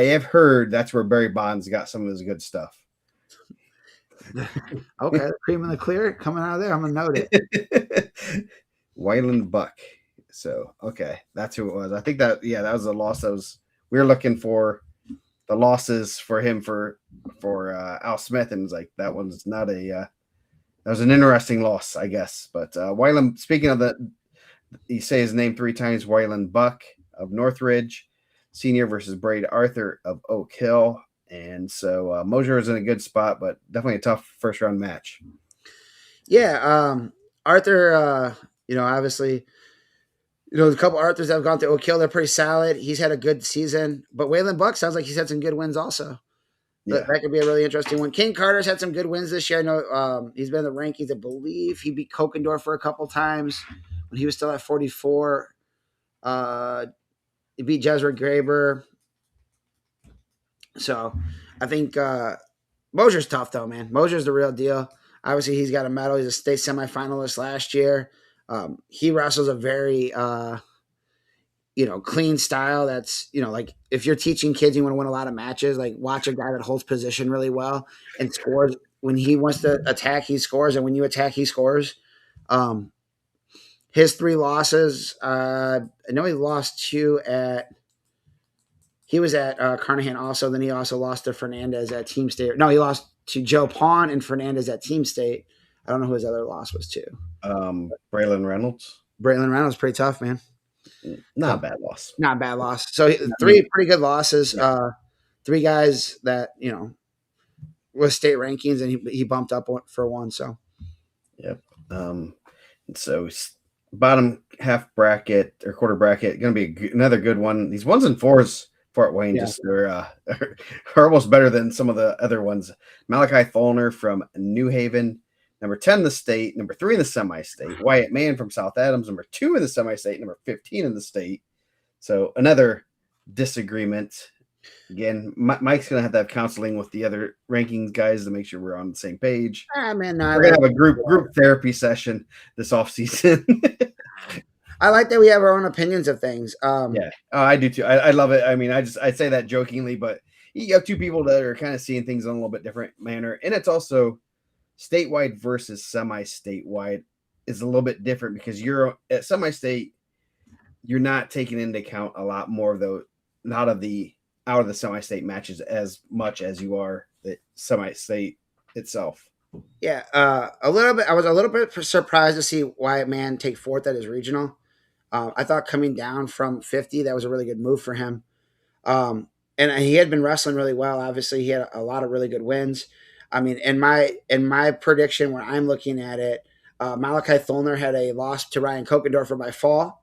have heard that's where Barry Bonds got some of his good stuff. Okay, the cream in the clear coming out of there. I'm gonna note it. Wyland Buck. So okay, that's who it was. I think that that was a loss. We were looking for the losses for him for Al Smith, and it's like that one's not a. That was an interesting loss, I guess. But Wyland. Speaking of you say his name 3 times. Wyland Buck of Northridge, senior versus Braid Arthur of Oak Hill. And so Mosier is in a good spot, but definitely a tough first round match. Yeah, Arthur. Obviously, a couple Arthurs that have gone to Oak Hill. They're pretty solid. He's had a good season, but Waylon Buck sounds like he's had some good wins also. That could be a really interesting one. King Carter's had some good wins this year. I know he's been in the rankings. I believe he beat Kokendorfer a couple times when he was still at 44. He beat Jesra Graber. So I think Mosier's tough though, man. Mosier's the real deal. Obviously, he's got a medal. He's a state semifinalist last year. He wrestles a very clean style. That's like if you're teaching kids, you want to win a lot of matches. Like watch a guy that holds position really well and scores. When he wants to attack, he scores, and when you attack, he scores. His 3 losses. I know he lost 2 at. He was at Carnahan also. Then he also lost to Fernandez at Team State. No, he lost to Joe Pawn and Fernandez at Team State. I don't know who his other loss was to. Braylon Reynolds. Braylon Reynolds, pretty tough, man. Not a bad loss. Not a bad loss. So 3 pretty good losses. Yeah. 3 guys that was state rankings, and he bumped up for 1. So. Yep. So bottom half bracket or quarter bracket going to be another good one. These 1s and 4s. Fort Wayne are almost better than some of the other ones. Malachi Tholner from New Haven, number 10 in the state, number 3 in the semi-state. Wyatt Mann from South Adams, number 2 in the semi-state, number 15 in the state. So another disagreement. Again, Mike's going to have counseling with the other rankings guys to make sure we're on the same page. Man, we're going to have a group therapy session this offseason. I like that we have our own opinions of things. I do too. I love it. I mean, I say that jokingly, but you have 2 people that are kind of seeing things in a little bit different manner, and it's also statewide versus semi-statewide is a little bit different because you're at semi-state, you're not taking into account a lot more of the out of the semi-state matches as much as you are the semi-state itself. Yeah, a little bit. I was a little bit surprised to see Wyatt Mann take 4th at his regional. I thought coming down from 50, that was a really good move for him. And he had been wrestling really well. Obviously, he had a lot of really good wins. I mean, in my prediction, when I'm looking at it, Malachi Tholner had a loss to Ryan Kokendorfer by fall,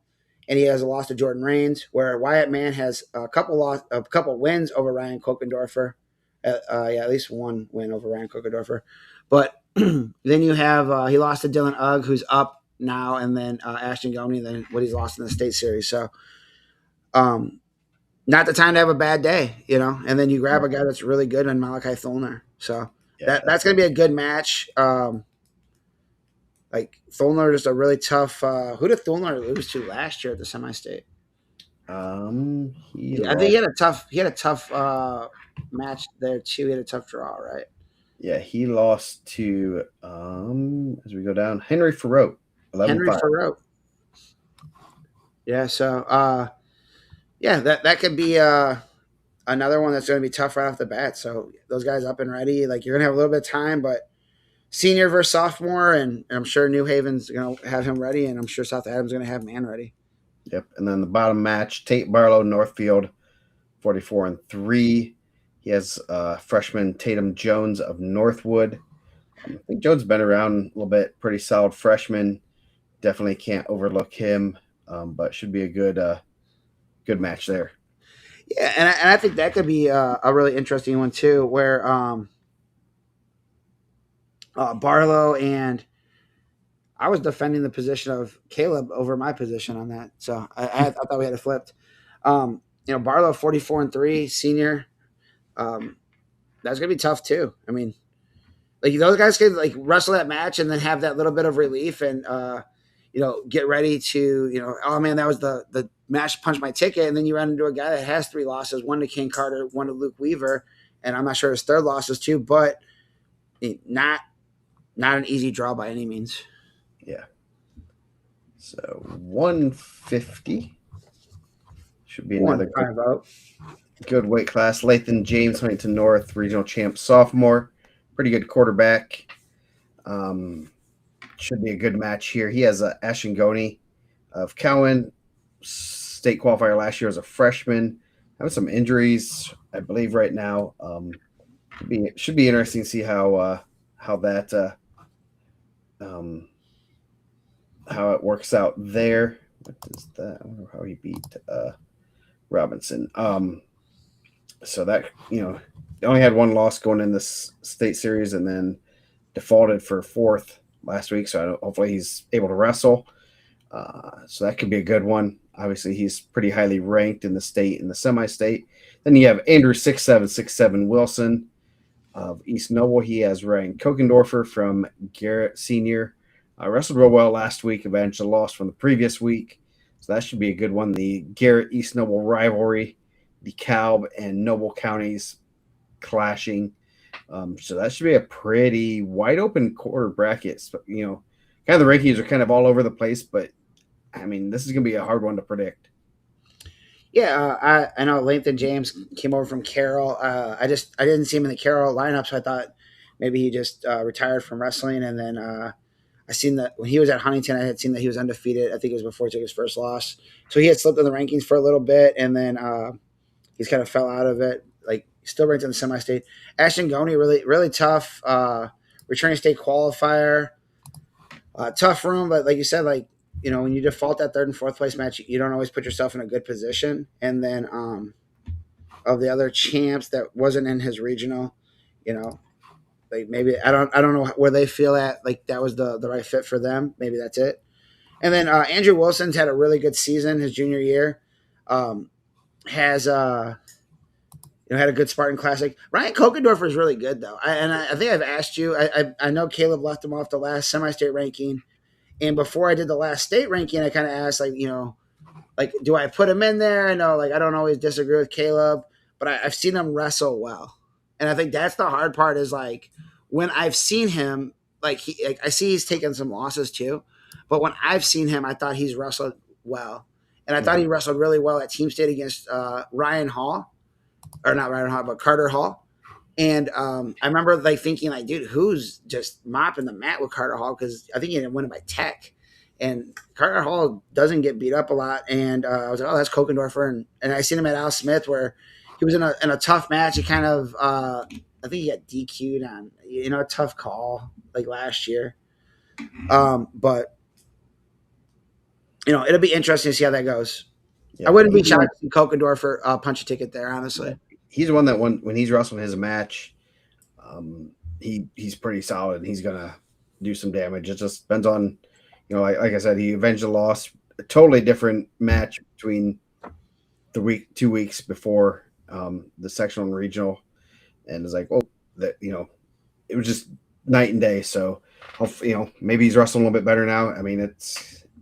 and he has a loss to Jordan Reigns. Where Wyatt Mann has a couple wins over Ryan Kokendorfer. Yeah, at least one win over Ryan Kokendorfer. But then you have he lost to Dylan Ugg, who's up now, and then Ashton Goni, then what he's lost in the state series. So, um, not the time to have a bad day, And then you grab a guy that's really good in Malachi Tholner. So Yeah, that's going to be a good match. Like Tholner is a really tough. Who did Tholner lose to last year at the semi-state? he I think lost. he had a tough match there too. He had a tough draw, right? Yeah, he lost to as we go down, Henry Farrow, Henry 11-5. Farrow. Yeah, so yeah, that could be another one that's going to be tough right off the bat. So those guys up and ready. Like you're going to have a little bit of time, but senior versus sophomore, and I'm sure New Haven's going to have him ready, and I'm sure South Adams going to have man ready. Yep, and then the bottom match, Tate Barlow, Northfield, 44-3. He has freshman Tatum Jones of Northwood. I think Jones been around a little bit, pretty solid freshman. Definitely can't overlook him, but should be a good match there. Yeah, and I think that could be a really interesting one too, where Barlow and I was defending the position of Caleb over my position on that, so I thought we had it flipped. Barlow 44-3, senior. That's gonna be tough too. I mean, like those guys could like wrestle that match and then have that little bit of relief and get ready to oh man, that was the match punch my ticket, and then you run into a guy that has 3 losses, one to King Carter, one to Luke Weaver, and I'm not sure his third loss is too, but not an easy draw by any means. Yeah. So 150 should be another good weight class. Lathan James, Huntington North, regional champ sophomore. Pretty good quarterback. Should be a good match here. He has Ashton Goni of Cowan, state qualifier last year as a freshman. Having some injuries, I believe, right now. Should be interesting to see how that how it works out there. What is that? I wonder how he beat Robinson. So that only had one loss going in this state series, and then defaulted for 4th last week. So hopefully he's able to wrestle. So that could be a good one. Obviously, he's pretty highly ranked in the state and the semi-state. Then you have Andrew 6767 Wilson of East Noble. He has Ryan Kokendorfer from Garrett Senior. Wrestled real well last week, eventually lost from the previous week. So that should be a good one. The Garrett East Noble rivalry, DeKalb and Noble counties clashing. So that should be a pretty wide open quarter bracket. Kind of the rankings are kind of all over the place, but I mean, this is going to be a hard one to predict. Yeah, I know Lathan James came over from Carroll. I didn't see him in the Carroll lineup, so I thought maybe he just retired from wrestling. And then I seen that when he was at Huntington, I had seen that he was undefeated. I think it was before he took his first loss. So he had slipped in the rankings for a little bit, and then he's kind of fell out of it. Like still ranked in the semi-state. Ashton Goni, really really tough. Returning state qualifier. Tough room, but like you said, when you default that 3rd and 4th place match, you don't always put yourself in a good position. And then of the other champs that wasn't in his regional, like maybe I don't know where they feel at like that was the right fit for them. Maybe that's it. And then Andrew Wilson's had a really good season his junior year. Has had a good Spartan Classic. Ryan Kokendorfer is really good though. I think I've asked you. I know Caleb left him off the last semi-state ranking. And before I did the last state ranking, I kind of asked, do I put him in there? I know, I don't always disagree with Caleb, but I've seen him wrestle well. And I think that's the hard part is, when I've seen him, I see he's taken some losses too. But when I've seen him, I thought he's wrestled well. And I thought he wrestled really well at Team State against Ryan Hall. Or not Ryan Hall, but Carter Hall. And I remember thinking dude, who's just mopping the mat with Carter Hall? Because I think he didn't win it by tech. And Carter Hall doesn't get beat up a lot. And I was like, oh, that's Kokendorfer. And I seen him at Al Smith where he was in a tough match. He kind of, I think he got DQ'd on, a tough call last year. But it'll be interesting to see how that goes. I Yeah, wouldn't be shocked to see Kokendorfer punch a ticket there, honestly. he's the one that when he's wrestling his match, um, he's pretty solid. He's gonna do some damage. It just depends on, like I said, he avenged the loss. A totally different match between 2 weeks before the sectional and regional, and it's like, oh, that it was just night and day. So, maybe he's wrestling a little bit better now. I mean,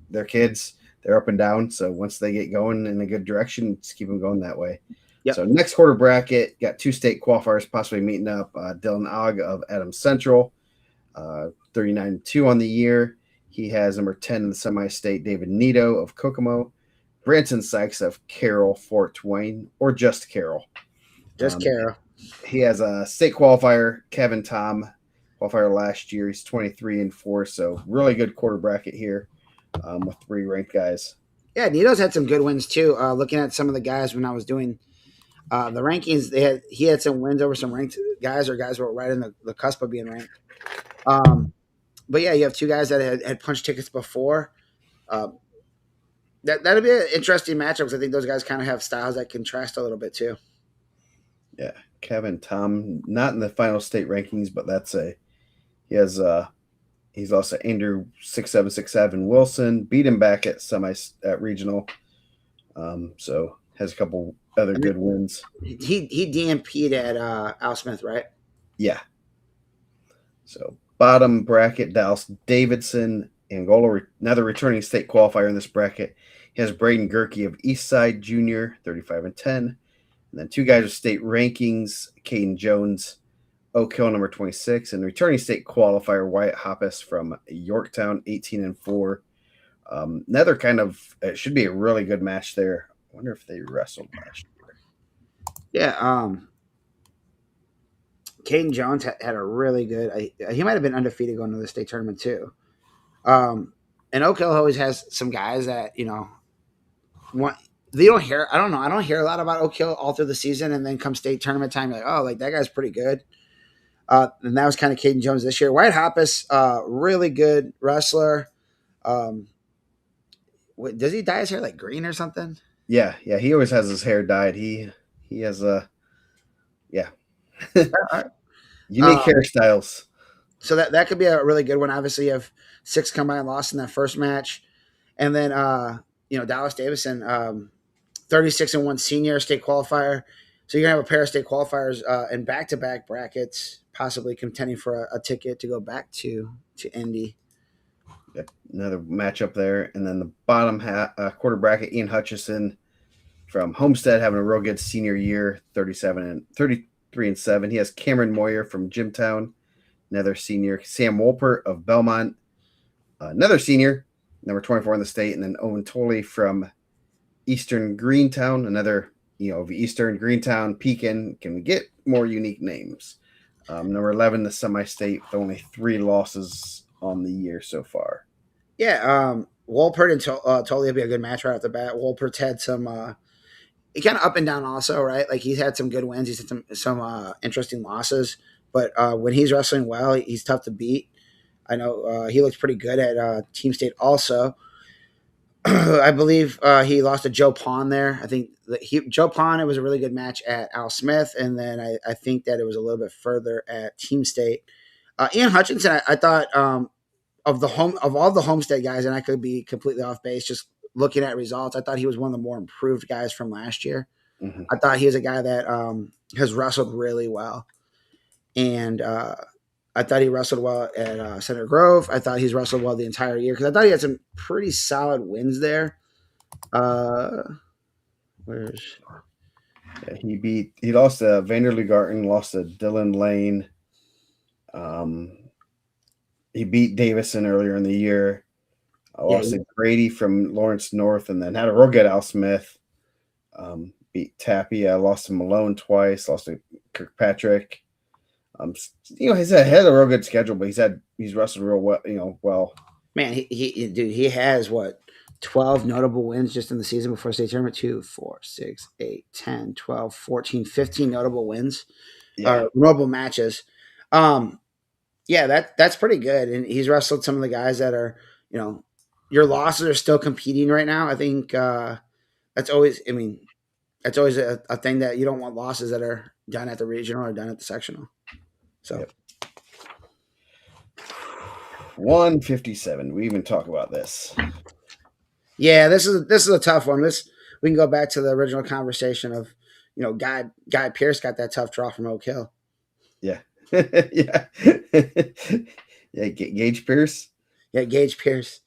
they're kids. They're up and down. So once they get going in a good direction, just keep them going that way. Yep. So next quarter bracket, got 2 state qualifiers possibly meeting up. Dylan Ogg of Adams Central, 39-2 on the year. He has number 10 in the semi-state, David Nito of Kokomo, Branson Sykes of Carroll, Fort Wayne, or just Carroll. Just Carroll. He has a state qualifier, Kevin Tom, qualifier last year. He's 23-4, so really good quarter bracket here with 3 ranked guys. Yeah, Nito's had some good wins too. Looking at some of the guys when I was doing the rankings, he had some wins over some ranked guys or guys who were right in the cusp of being ranked. But yeah, you have 2 guys that had punched tickets before. That'll be an interesting matchup because I think those guys kind of have styles that contrast a little bit too. Yeah, Kevin Tom, not in the final state rankings, but he's also Andrew 6767 Wilson, beat him back at regional. So has a couple other good wins. He DMP'd at Al Smith, right? Yeah. So bottom bracket, Dallas Davidson, Angola, another returning state qualifier in this bracket. He has Braden Gerke of Eastside Junior, 35-10. And then 2 guys with state rankings, Caden Jones, Oak Hill, number 26, and returning state qualifier, Wyatt Hoppus from Yorktown, 18-4. Another it should be a really good match there. I wonder if they wrestled last year. Yeah, Caden Jones had a really good. He might have been undefeated going to the state tournament too. And Oak Hill always has some guys that they don't hear. I don't know. I don't hear a lot about Oak Hill all through the season, and then come state tournament time, you're like, oh, like that guy's pretty good. And that was kind of Caden Jones this year. Wyatt Hoppus, really good wrestler. Does he dye his hair like green or something? Yeah. He always has his hair dyed. He has unique hairstyles. So that could be a really good one. Obviously, you have 6 combined losses in that first match, and then Dallas Davison, 36-1 senior state qualifier. So you're gonna have a pair of state qualifiers in back-to-back brackets, possibly contending for a ticket to go back to Indy. Yep, another matchup there, and then the bottom quarter bracket, Ian Hutchison from Homestead having a real good senior year, 33-7. He has Cameron Moyer from Jimtown, another senior. Sam Wolpert of Belmont, another senior, number 24 in the state, and then Owen Tolley from Eastern Greentown, another of Eastern Greentown, Pekin. Can we get more unique names? Number 11, the semi-state, with only 3 losses on the year so far. Yeah, Wolpert and Tolley will be a good match right off the bat. Wolpert's had some he kind of up and down also, right? Like he's had some good wins, he's had some interesting losses, but when he's wrestling well, he's tough to beat. I know he looks pretty good at Team State also. I believe he lost to Joe Pond there. I think Joe Pond, it was a really good match at Al Smith, and then I think that it was a little bit further at Team State. Ian Hutchinson, I thought of all the Homestead guys, and I could be completely off base just looking at results, I thought he was one of the more improved guys from last year. Mm-hmm. I thought he was a guy that has wrestled really well, and I thought he wrestled well at Center Grove. I thought he's wrestled well the entire year because I thought he had some pretty solid wins there. He lost to Vanderloo Garten, lost to Dylan Lane. He beat Davison earlier in the year. Lost to Grady from Lawrence North, and then had a real good Al Smith. Beat Tappy. Lost to Malone twice. Lost to Kirkpatrick. He's had a real good schedule, but he's wrestled real well. Well, man, he has 12 notable wins just in the season before state tournament. 2, 4, 6, 8, 10, 12, 14, 15 notable wins, notable matches. Yeah, that's pretty good. And he's wrestled some of the guys that are, your losses are still competing right now. I think that's always. I mean, that's always a thing that you don't want losses that are done at the regional or done at the sectional. So. Yep. 157. We even talk about this. Yeah, this is a tough one. This we can go back to the original conversation of, Guy Pierce got that tough draw from Oak Hill. Yeah. Yeah. Yeah, Gage Pierce. Yeah, Gage Pierce.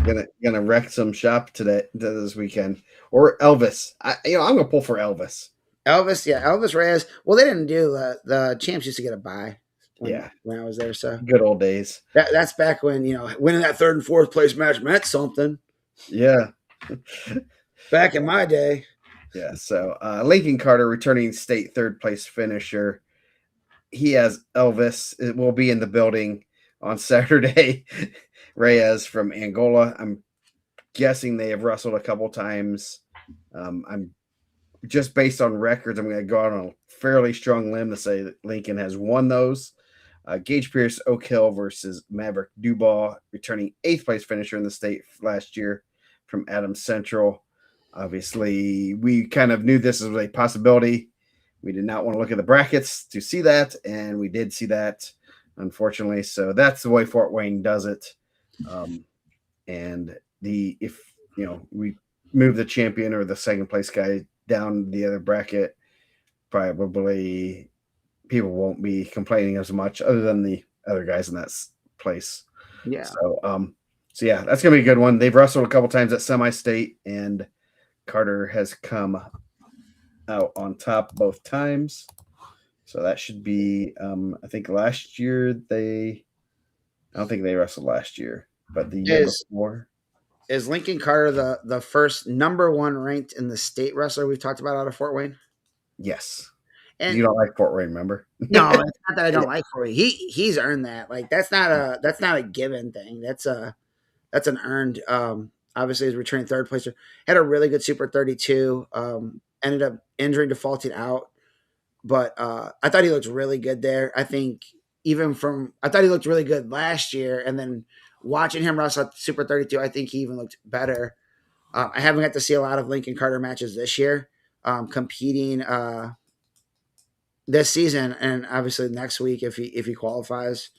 Gonna wreck some shop this weekend. Or Elvis. I'm gonna pull for Elvis. Elvis Reyes. Well, they didn't do the champs used to get a bye when I was there. So good old days. That's back when, winning that third and fourth place match meant something. Yeah. Back in my day. Yeah. So Lincoln Carter, returning state third place finisher. He has Elvis. It will be in the building on Saturday. Reyes from Angola. I'm guessing they have wrestled a couple times. I'm just based on records, I'm going to go out on a fairly strong limb to say that Lincoln has won those. Gage Pierce, Oak Hill versus Maverick Dubois, returning 8th place finisher in the state last year from Adams Central. Obviously, we kind of knew this was a possibility. We did not want to look at the brackets to see that, and we did see that, unfortunately. So that's the way Fort Wayne does it. And if we move the champion or the second place guy down the other bracket, probably people won't be complaining as much other than the other guys in that place. Yeah. So yeah, that's gonna be a good one. They've wrestled a couple times at semi-state, and Carter has come out on top both times. So that should be. I think last year I don't think they wrestled last year, but the year before. Is Lincoln Carter the first number 1 ranked in the state wrestler we've talked about out of Fort Wayne? Yes. And you don't like Fort Wayne, remember? No, it's not that I don't like Fort Wayne. He's earned that. Like that's not a given thing. That's an earned. Obviously, he's returning third placer. Had a really good Super 32. Ended up injury defaulting out, but I thought he looked really good there. I think I thought he looked really good last year, and then watching him wrestle at Super 32, I think he even looked better. I haven't got to see a lot of Lincoln Carter matches this year, competing this season, and obviously next week if he qualifies,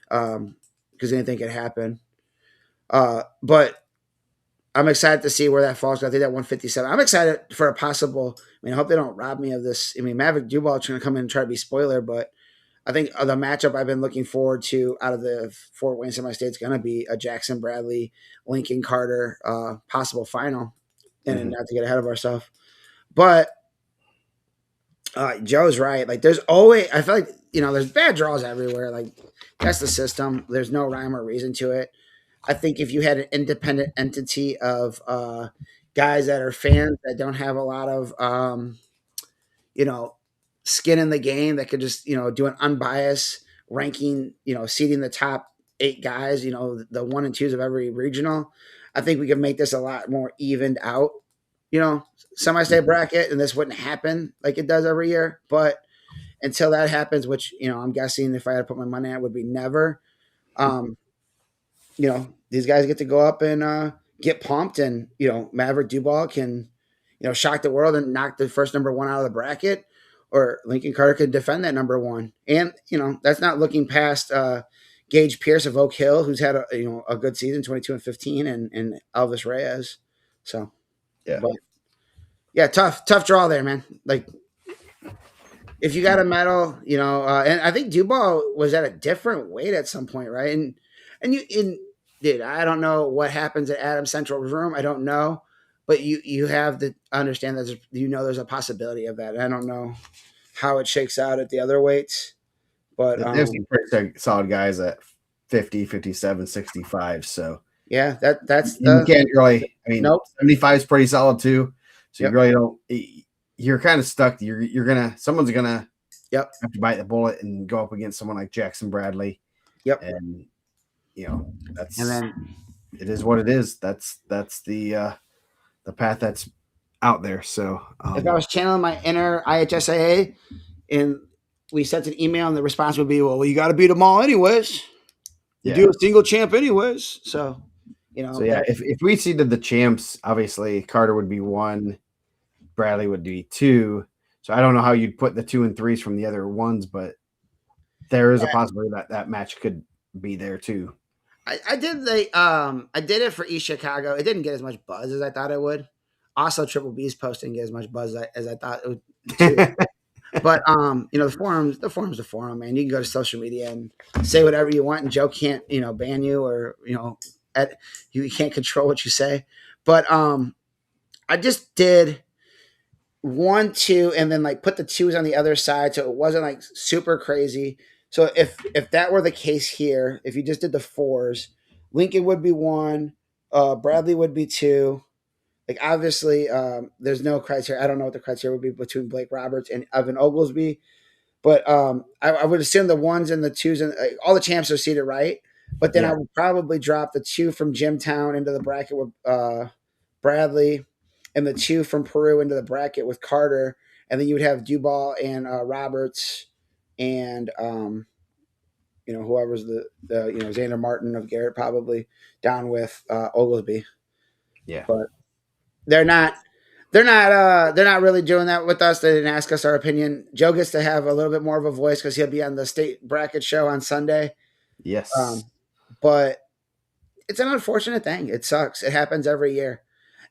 because anything could happen. But I'm excited to see where that falls. I think that 157. I'm excited for a possible. I hope they don't rob me of this. Maverick Dubois is going to come in and try to be spoiler, but I think the matchup I've been looking forward to out of the Fort Wayne semi-state is going to be a Jackson Bradley, Lincoln Carter possible final, and not to get ahead of ourselves. But Joe's right. Like there's always, I feel like, there's bad draws everywhere. Like that's the system. There's no rhyme or reason to it. I think if you had an independent entity of guys that are fans that don't have a lot of, skin in the game that could just, do an unbiased ranking, seeding the top 8 guys, the 1 and 2s of every regional, I think we could make this a lot more evened out, semi-state bracket, and this wouldn't happen like it does every year. But until that happens, which, I'm guessing if I had to put my money on it would be never, these guys get to go up and get pumped, and, Maverick Dubois can, shock the world and knock the first number 1 out of the bracket, or Lincoln Carter could defend that number 1. And, that's not looking past Gage Pierce of Oak Hill, who's had a good season, 22-15, and Elvis Reyes. So, yeah. But, yeah, tough draw there, man. Like, if you got a medal, and I think Dubois was at a different weight at some point, right? Dude, I don't know what happens at Adams Central's room. I don't know. But you have to understand that there's a possibility of that. I don't know how it shakes out at the other weights. But there's some pretty solid guys at 50, 57, 65. So yeah, that's you can't really. 75 is pretty solid too. So you really don't. You're kind of stuck. Someone's gonna have to bite the bullet and go up against someone like Jackson Bradley. Yep. And that's, and then it is what it is. That's the path that's out there. So if I was channeling my inner IHSAA and we sent an email and the response would be, well, you got to beat them all anyways. You do a single champ anyways. So You know, So yeah, if we seeded the champs, obviously Carter would be 1, Bradley would be 2. So I don't know how you'd put the 2 and 3s from the other ones, but there is a possibility that that match could be there too. I did I did it for East Chicago. It didn't get as much buzz as I thought it would. Also, Triple B's post didn't get as much buzz as I thought it would too. But you know, the forum's the forum, man. You can go to social media and say whatever you want, and Joe can't, you know, ban you or, you know, you can't control what you say. But I just did 1, 2, and then like put the 2s on the other side, so it wasn't like super crazy. So if that were the case here, if you just did the 4s, Lincoln would be 1, Bradley would be 2. Like obviously, there's no criteria. I don't know what the criteria would be between Blake Roberts and Evan Oglesby, but I would assume the 1s and the 2s and all the champs are seated right. But then I would probably drop the 2 from Jimtown into the bracket with Bradley, and the 2 from Peru into the bracket with Carter, and then you would have Duval and Roberts, and you know, whoever's the you know, Xander Martin of Garrett probably down with Oglesby. Yeah, But they're not they're not really doing that with us. They didn't ask us our opinion. Joe gets to have a little bit more of a voice because he'll be on the state bracket show on Sunday. yes, But it's an unfortunate thing. It sucks. It happens every year.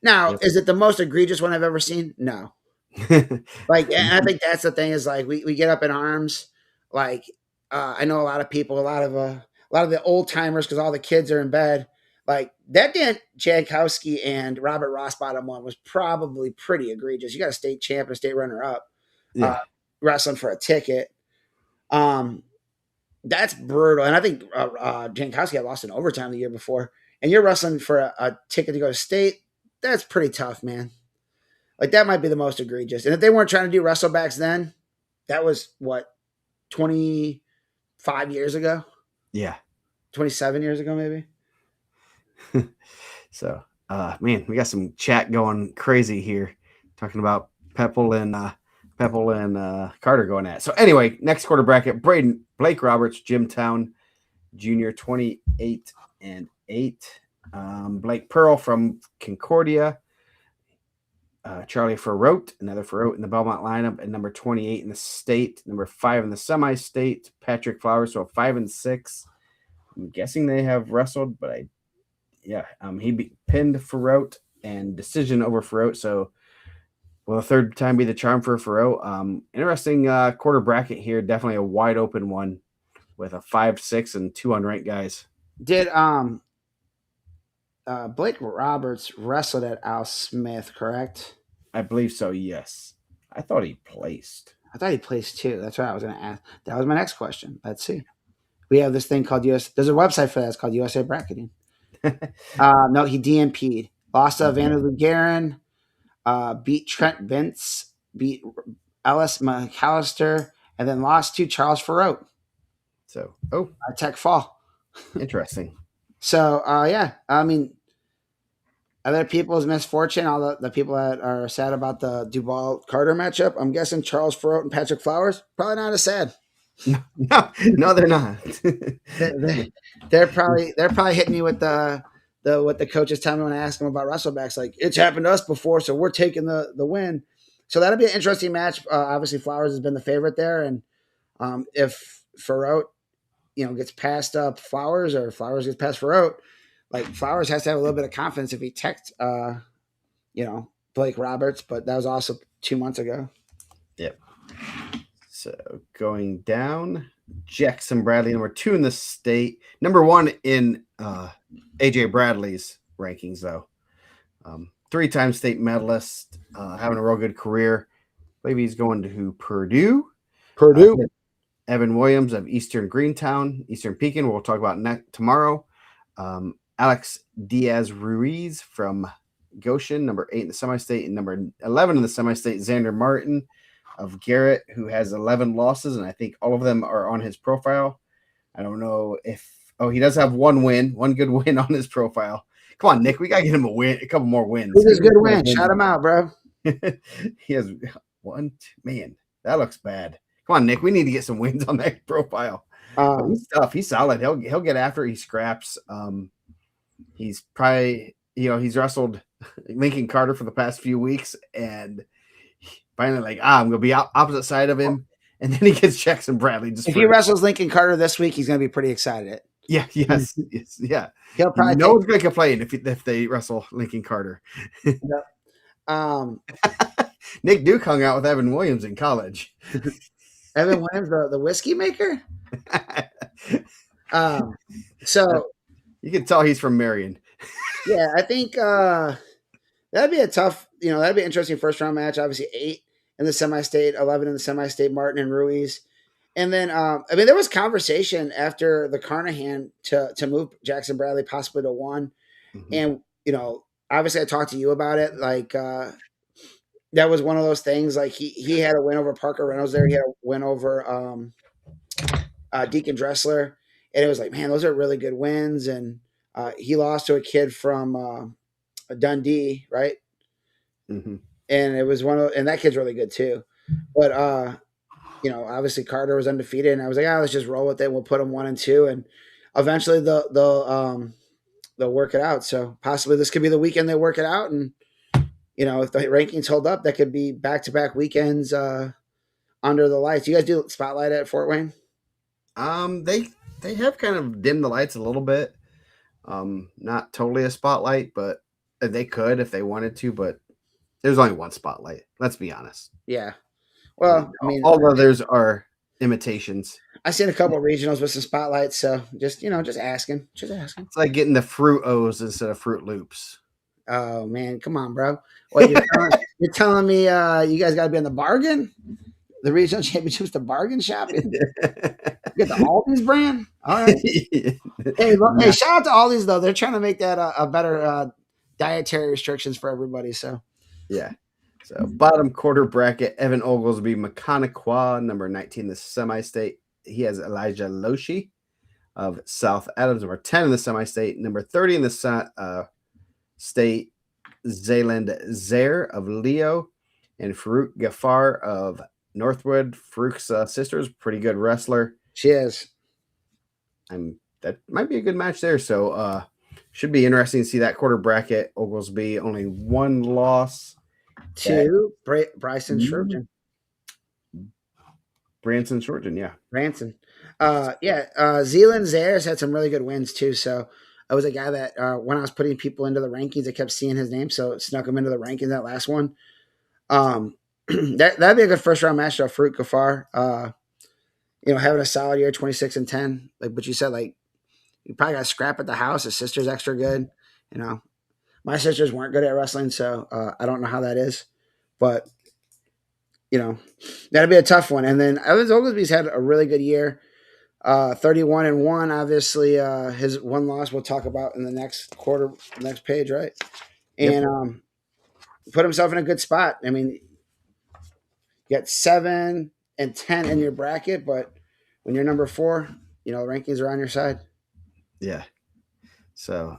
Now, is it the most egregious one I've ever seen? No. Like, and I think that's the thing is like we get up in arms. Like, I know a lot of people, a lot of the old timers, because all the kids are in bed. Like that Dan Jankowski and Robert Rossbottom one was probably pretty egregious. You got a state champ and a state runner up, yeah, wrestling for a ticket. That's brutal. And I think Jankowski had lost in overtime the year before. And you're wrestling for a ticket to go to state. That's pretty tough, man. Like that might be the most egregious. And if they weren't trying to do wrestlebacks then, that was what, 25 years ago, yeah. 27 years ago, maybe. So, man, we got some chat going crazy here, talking about Pepple and Carter going at it. So anyway, next quarter bracket: Blake Roberts, Jimtown Jr., 28 and 8. Blake Pearl from Concordia. Charlie Ferrote, another Ferrote in the Belmont lineup, and number 28 in the state, number 5 in the semi-state. Patrick Flowers, so 5 and 6. I'm guessing they have wrestled, but he pinned Ferrote and decision over Ferrote. So will the third time be the charm for Ferrote? Interesting quarter bracket here. Definitely a wide open one with a 5, 6, and 2 unranked guys. Did Blake Roberts wrestled at Al Smith, correct? I believe so, yes. I thought he placed. I thought he placed 2. That's what I was going to ask. That was my next question. Let's see. We have this thing called There's a website for that. It's called USA Bracketing. No, he DNP'd. Lost to Vanderloo Guerin, beat Trent Vince, beat Ellis McAllister, and then lost to Charles Ferrote. So, Tech Fall. Interesting. So, yeah, I mean, other people's misfortune, all the people that are sad about the Duval Carter matchup, I'm guessing Charles Ferrote and Patrick Flowers, probably not as sad. No, they're not. they're probably hitting me with the what the coaches tell me when I ask them about wrestlebacks. Like, it's happened to us before, so we're taking the win. So that'll be an interesting match. Obviously, Flowers has been the favorite there, and if Ferrote, you know, gets past Flowers, or Flowers gets past Ferrote, like Flowers has to have a little bit of confidence if he texts, you know, Blake Roberts. But that was also 2 months ago. Yep. So going down, Jackson Bradley, number 2 in the state, number 1 in AJ Bradley's rankings, though. 3-time state medalist, having a real good career. I believe he's going to Purdue. Evan Williams of Eastern Greentown, Eastern Pekin. We'll talk about tomorrow. Alex Diaz Ruiz from Goshen, number 8 in the semi-state, and number 11 in the semi-state, Xander Martin of Garrett, who has 11 losses, and I think all of them are on his profile. I don't know if he does have one good win on his profile. Come on, Nick, we gotta get him a couple more wins. Who's a good win? Shout him out, bro. He has 1, 2, man, that looks bad. Come on, Nick, we need to get some wins on that profile. He's tough. He's solid. He'll get after it. He scraps. he's probably he's wrestled Lincoln Carter for the past few weeks, and finally like I'm gonna be opposite side of him, and then he gets Jackson Bradley. Just If he wrestles Lincoln Carter this week, he's going to be pretty excited. yeah, yes, yeah. He'll probably No one's gonna complain if they wrestle Lincoln Carter. Nick Duke hung out with Evan Williams in college. Evan Williams, the whiskey maker. So you can tell he's from Marion. Yeah, I think that'd be a tough, that'd be an interesting first round match. Obviously, 8 in the semi-state, 11 in the semi-state, Martin and Ruiz. And then, there was conversation after the Carnahan to move Jackson Bradley possibly to 1. Mm-hmm. And, obviously I talked to you about it. Like, that was one of those things. Like he had a win over Parker Reynolds there. He had a win over Deacon Dressler. And it was like, man, those are really good wins. And he lost to a kid from Dundee, right? Mm-hmm. And it was and that kid's really good too. But obviously Carter was undefeated, and I was like, let's just roll with it. We'll put them 1 and 2, and eventually they'll work it out. So possibly this could be the weekend they work it out, and if the rankings hold up, that could be back-to-back weekends under the lights. You guys do Spotlight at Fort Wayne? They have kind of dimmed the lights a little bit. Not totally a spotlight, but they could if they wanted to, but there's only one spotlight. Let's be honest. Yeah. Well, I mean, all others are imitations. I've seen a couple of regionals with some spotlights, so just asking. It's like getting the Fruit O's instead of Fruit Loops. Oh man, come on, bro. What you're telling me? You guys got to be in the bargain. The regional championship's the bargain shopping. You get the Aldi's brand. All right. Hey, shout out to Aldi's though. They're trying to make that a better dietary restrictions for everybody. So yeah. So bottom quarter bracket: Evan Oglesby, Mechaniqua, number 19, the semi-state. He has Elijah Loshi of South Adams, number 10 in the semi-state. Number 30 in the state, Zayland Zaire of Leo, and Farouk Gafar of Northwood. Farouk's sister is a pretty good wrestler. She is. That might be a good match there. So should be interesting to see that quarter bracket. Oglesby only 1 loss to Bryson Shurgeon. Branson Shorten, yeah. Branson. Zealand Zaires had some really good wins too. So I was a guy that when I was putting people into the rankings, I kept seeing his name, so it snuck him into the rankings that last one. That'd be a good first round match though, Farouk Gafar. Having a solid year, 26-10. Like but you said, like you probably got a scrap at the house. His sister's extra good. My sisters weren't good at wrestling, so I don't know how that is. But that'd be a tough one. And then Evans Oglesby's had a really good year. 31-1, obviously his 1 loss we'll talk about in the next page, right? And put himself in a good spot. I mean, you got 7 and 10 in your bracket, but when you're number 4, the rankings are on your side. Yeah. So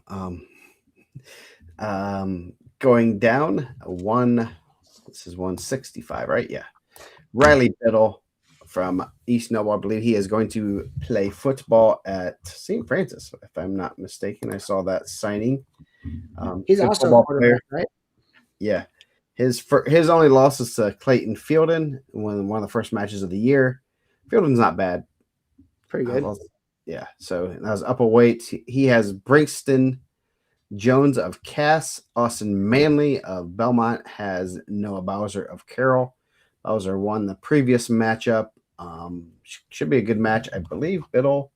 going down this is 165, right? Yeah. Riley Biddle from East Noble, I believe he is going to play football at St. Francis, if I'm not mistaken. I saw that signing. He's also a player, right? Yeah. His only loss is to Clayton Fielden, one of the first matches of the year. Fielden's not bad. Pretty good. Yeah. So that was up a weight. He has Brinkston Jones of Cass. Austin Manley of Belmont has Noah Bowser of Carroll. Bowser won the previous matchup. Should be a good match. I believe Biddle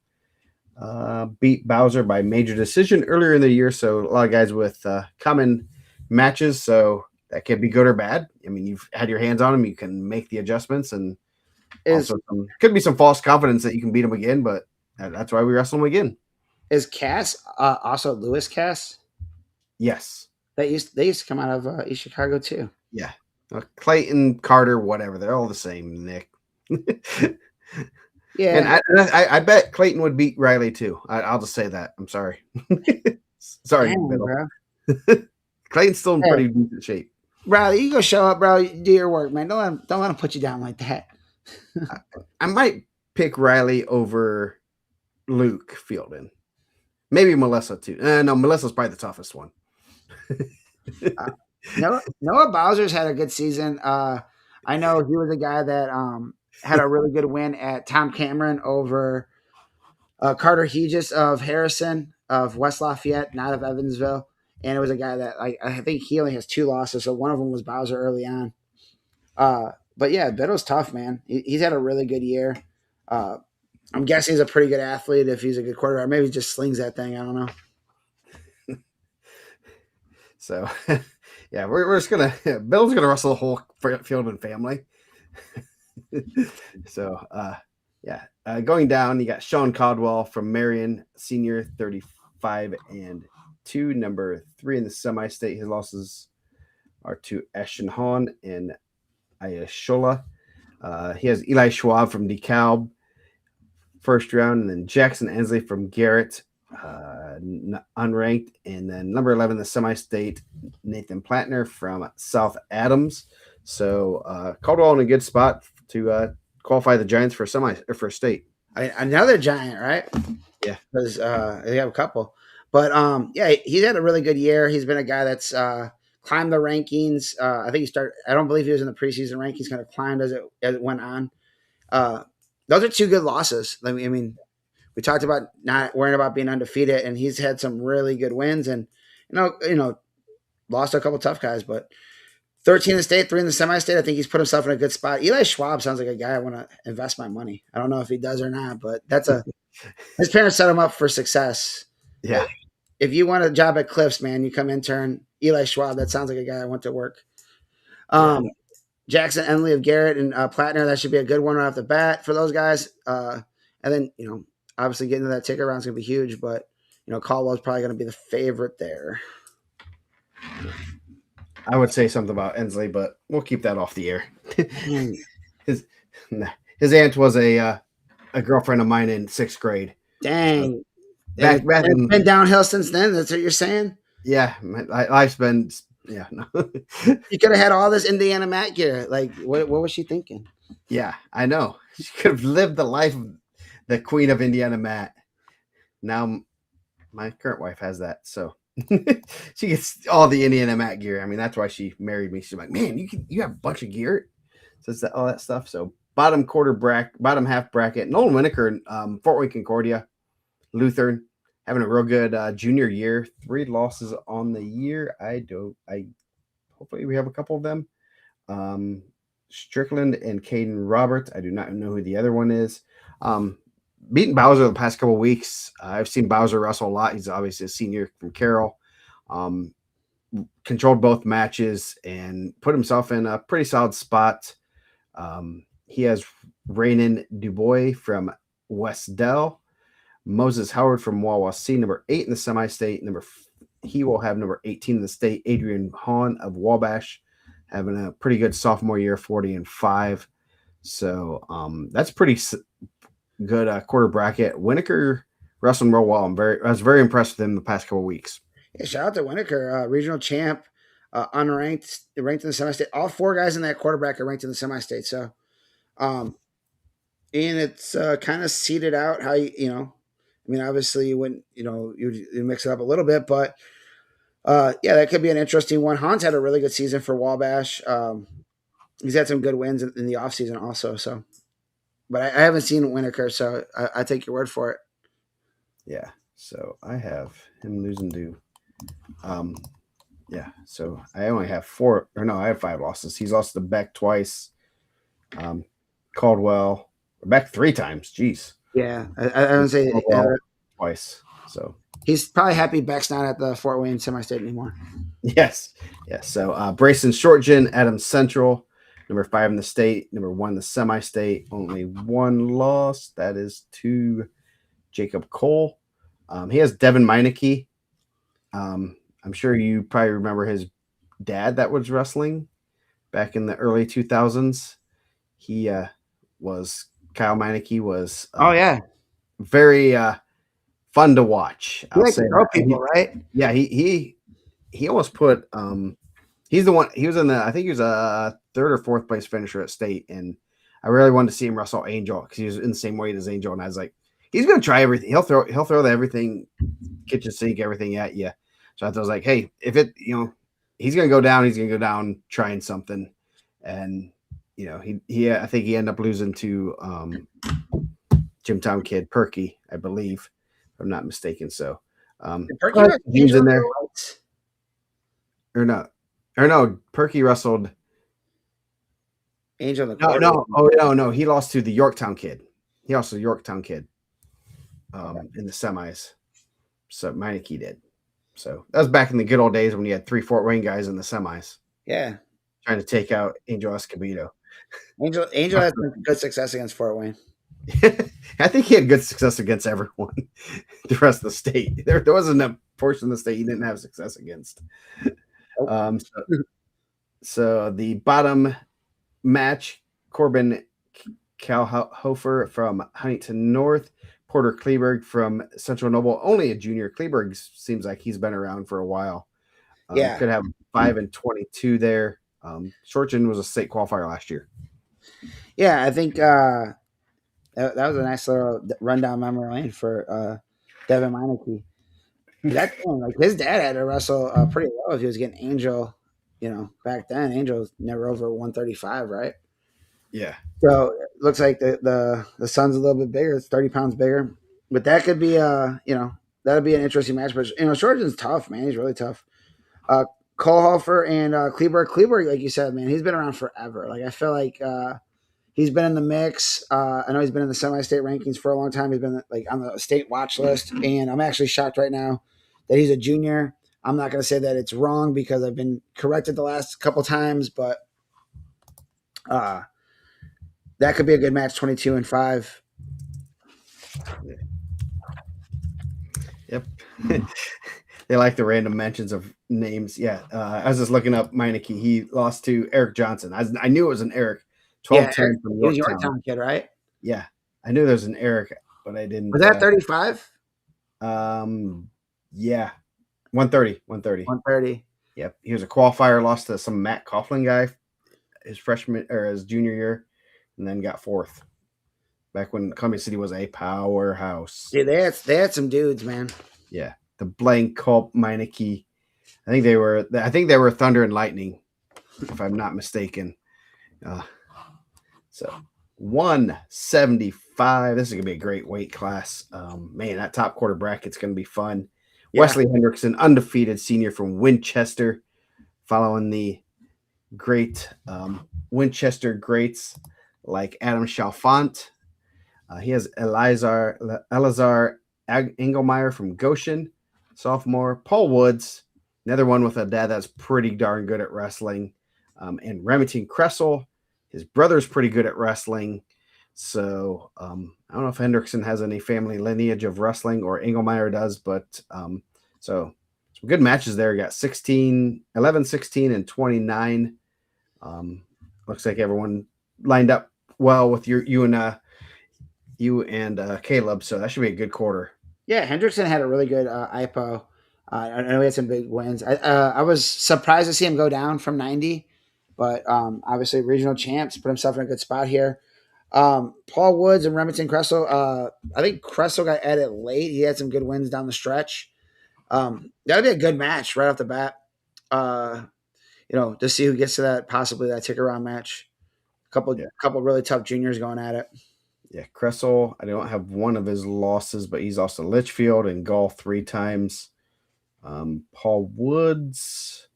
beat Bowser by major decision earlier in the year. So a lot of guys with common matches. So that could be good or bad. I mean, you've had your hands on him. You can make the adjustments, and also could be some false confidence that you can beat him again. But that's why we wrestle him again. Is Cass also Lewis Cass? Yes. They used to come out of East Chicago too. Yeah. Clayton, Carter, whatever. They're all the same, Nick. Yeah. And I bet Clayton would beat Riley too. I'll just say that. I'm sorry. Sorry, bro. Clayton's still in pretty decent shape. Riley, you go show up, bro. You do your work, man. Don't let him put you down like that. I might pick Riley over Luke Fielden. Maybe Melissa too. No, Melissa's probably the toughest one. Noah Bowser's had a good season. I know he was a guy that had a really good win at Tom Cameron over Carter Hegis of Harrison of West Lafayette, not of Evansville. And it was a guy that I think he only has 2 losses, so one of them was Bowser early on. But yeah, Bitto's tough, man. He's had a really good year. I'm guessing he's a pretty good athlete if he's a good quarterback. Maybe he just slings that thing. I don't know. So, yeah, we're just gonna Bill's gonna wrestle the whole field and family. So, going down, you got Sean Caldwell from Marion, senior, 35-2, number 3 in the semi-state. His losses are to Ashton Hahn and Ayashola. He has Eli Schwab from DeKalb, first round, and then Jackson Ensley from Garrett, unranked, and then number 11 in the semi-state, Nathan Plattner from South Adams. So Caldwell in a good spot to qualify the Giants for for state. Another Giant, right? Yeah, because they have a couple. But yeah, he's had a really good year. He's been a guy that's climbed the rankings. I think he started. I don't believe he was in the preseason rankings. Kind of climbed as it went on. Those are 2 good losses. I mean, we talked about not worrying about being undefeated, and he's had some really good wins, and you know, lost a couple tough guys, but 13 in the state, 3 in the semi-state. I think he's put himself in a good spot. Eli Schwab sounds like a guy I want to invest my money. I don't know if he does or not, but his parents set him up for success. Yeah. If you want a job at Cliffs, man, you come intern. Eli Schwab, that sounds like a guy I want to work. Jackson Enley of Garrett and Plattner, that should be a good one right off the bat for those guys. And then, obviously getting to that ticket round is going to be huge, but, Caldwell's probably going to be the favorite there. I would say something about Ensley, but we'll keep that off the air. his aunt was a girlfriend of mine in 6th grade. Dang. Back it's been downhill since then. That's what you're saying? Yeah. Life's been, no. You could have had all this Indiana Mat gear. Like, what was she thinking? Yeah, I know. She could have lived the life of the queen of Indiana Mat. Now, my current wife has that, so she gets all the Indiana Mat gear. I mean, that's why she married me. She's like, man, you have a bunch of gear. So it's all that stuff. So bottom half bracket, Nolan Winokur, Fort Wayne Concordia, Lutheran, having a real good junior year. 3 losses on the year. Hopefully we have a couple of them. Strickland and Caden Roberts. I do not know who the other one is. Beating Bowser the past couple of weeks. I've seen Bowser wrestle a lot. He's obviously a senior from Carroll. Controlled both matches and put himself in a pretty solid spot. He has Raynon Dubois from West Dell, Moses Howard from Wawasee, number 8 in the semi-state. He will have number 18 in the state. Adrian Hahn of Wabash, having a pretty good sophomore year, 40-5. So that's pretty good quarter bracket. Winokur wrestling real well. I was very impressed with him the past couple of weeks. Yeah, shout out to Winokur, regional champ, unranked, ranked in the semi-state. All 4 guys in that quarter bracket ranked in the semi-state. So, and it's kind of seeded out how obviously you wouldn't, you mix it up a little bit, but yeah, that could be an interesting one. Hahn's had a really good season for Wabash. He's had some good wins in the offseason also. So, but I haven't seen Winokur, so I take your word for it. Yeah. So I have him losing to, so I only have I have 5 losses. He's lost to Beck twice. Caldwell, Beck 3 times. Jeez. Yeah. I would say twice. So he's probably happy Beck's not at the Fort Wayne semi-state anymore. Yes. So Brayson Shortgen, Adams Central, number 5 in the state, number 1 in the semi-state, only 1 loss. That is to Jacob Cole. He has Devin Meineke. I'm sure you probably remember his dad that was wrestling back in the early 2000s. He Kyle Meineke was very fun to watch. He likes to throw people, right? Yeah, he almost put he's the one. He was in I think he was a 3rd or 4th place finisher at state, and I really wanted to see him wrestle Angel because he was in the same weight as Angel, and I was like, he's going to try everything. He'll throw everything kitchen sink everything at you. So I was like, hey, if it, he's gonna go down, he's gonna go down trying something, and he I think he ended up losing to Jimtown kid Perky, I believe, if I'm not mistaken. So Perky was he's in there Whites? or not, or no, Perky wrestled. Angel in the No, quarter. no, he lost to the Yorktown kid. He lost to the Yorktown kid in the semis. So Meineke did. So that was back in the good old days when you had 3 Fort Wayne guys in the semis. Yeah. Trying to take out Angel Escobedo. Angel had some good success against Fort Wayne. I think he had good success against everyone. The rest of the state. There wasn't a portion of the state he didn't have success against. So the bottom match, Corbin Kalhofer from Huntington North, Porter Kleberg from Central Noble, only a junior. Kleberg seems like he's been around for a while. Could have 5-22 there. Shortgen was a state qualifier last year. Yeah, I think that was a nice little rundown memory lane for Devin Meineke. That like his dad had to wrestle pretty low if he was getting Angel. Back then Angel's never over 135, right? Yeah. So it looks like the son's a little bit bigger. It's 30 pounds bigger, but that could be that'd be an interesting match. But Shorten's tough, man. He's really tough. Kohlhofer and Kleberg, like you said, man, he's been around forever. Like I feel like he's been in the mix. I know he's been in the semi-state rankings for a long time. He's been like on the state watch list, and I'm actually shocked right now that he's a junior. I'm not going to say that it's wrong because I've been corrected the last couple times, but that could be a good match, 22-5. Yep. They like the random mentions of names. Yeah. I was just looking up Meineke. He lost to Eric Johnson. I knew it was an Eric. 12-10 from He was Yorktown kid, right? Yeah. I knew there was an Eric, but I didn't. Was that 35? Yeah. 130. 130. Yep. He was a qualifier, lost to some Matt Coughlin guy his freshman or his junior year, and then got 4th. Back when Columbia City was a powerhouse. Yeah, they had some dudes, man. Yeah. The Blank Culp Meineke. I think they were Thunder and Lightning, if I'm not mistaken. So 175. This is gonna be a great weight class. Man, that top quarter bracket's gonna be fun. Yeah. Wesley Hendrickson, undefeated senior from Winchester, following the great Winchester greats like Adam Chalfant. He has Elazar Engelmeyer from Goshen, sophomore. Paul Woods, another one with a dad that's pretty darn good at wrestling. And Remington Kressel, his brother's pretty good at wrestling. So I don't know if Hendrickson has any family lineage of wrestling or Engelmeyer does, but so some good matches there. You got 11, 16, and 29. Looks like everyone lined up well with you and Caleb, so that should be a good quarter. Yeah, Hendrickson had a really good IPO. I know he had some big wins. I was surprised to see him go down from 90, but obviously regional champs put himself in a good spot here. Paul Woods and Remington Kressel. I think Kressel got added late. He had some good wins down the stretch. That'll be a good match right off the bat. To see who gets to that ticker round match. Couple really tough juniors going at it. Yeah, Kressel, I don't have one of his losses, but he's also Litchfield and Gall 3 times. Paul Woods,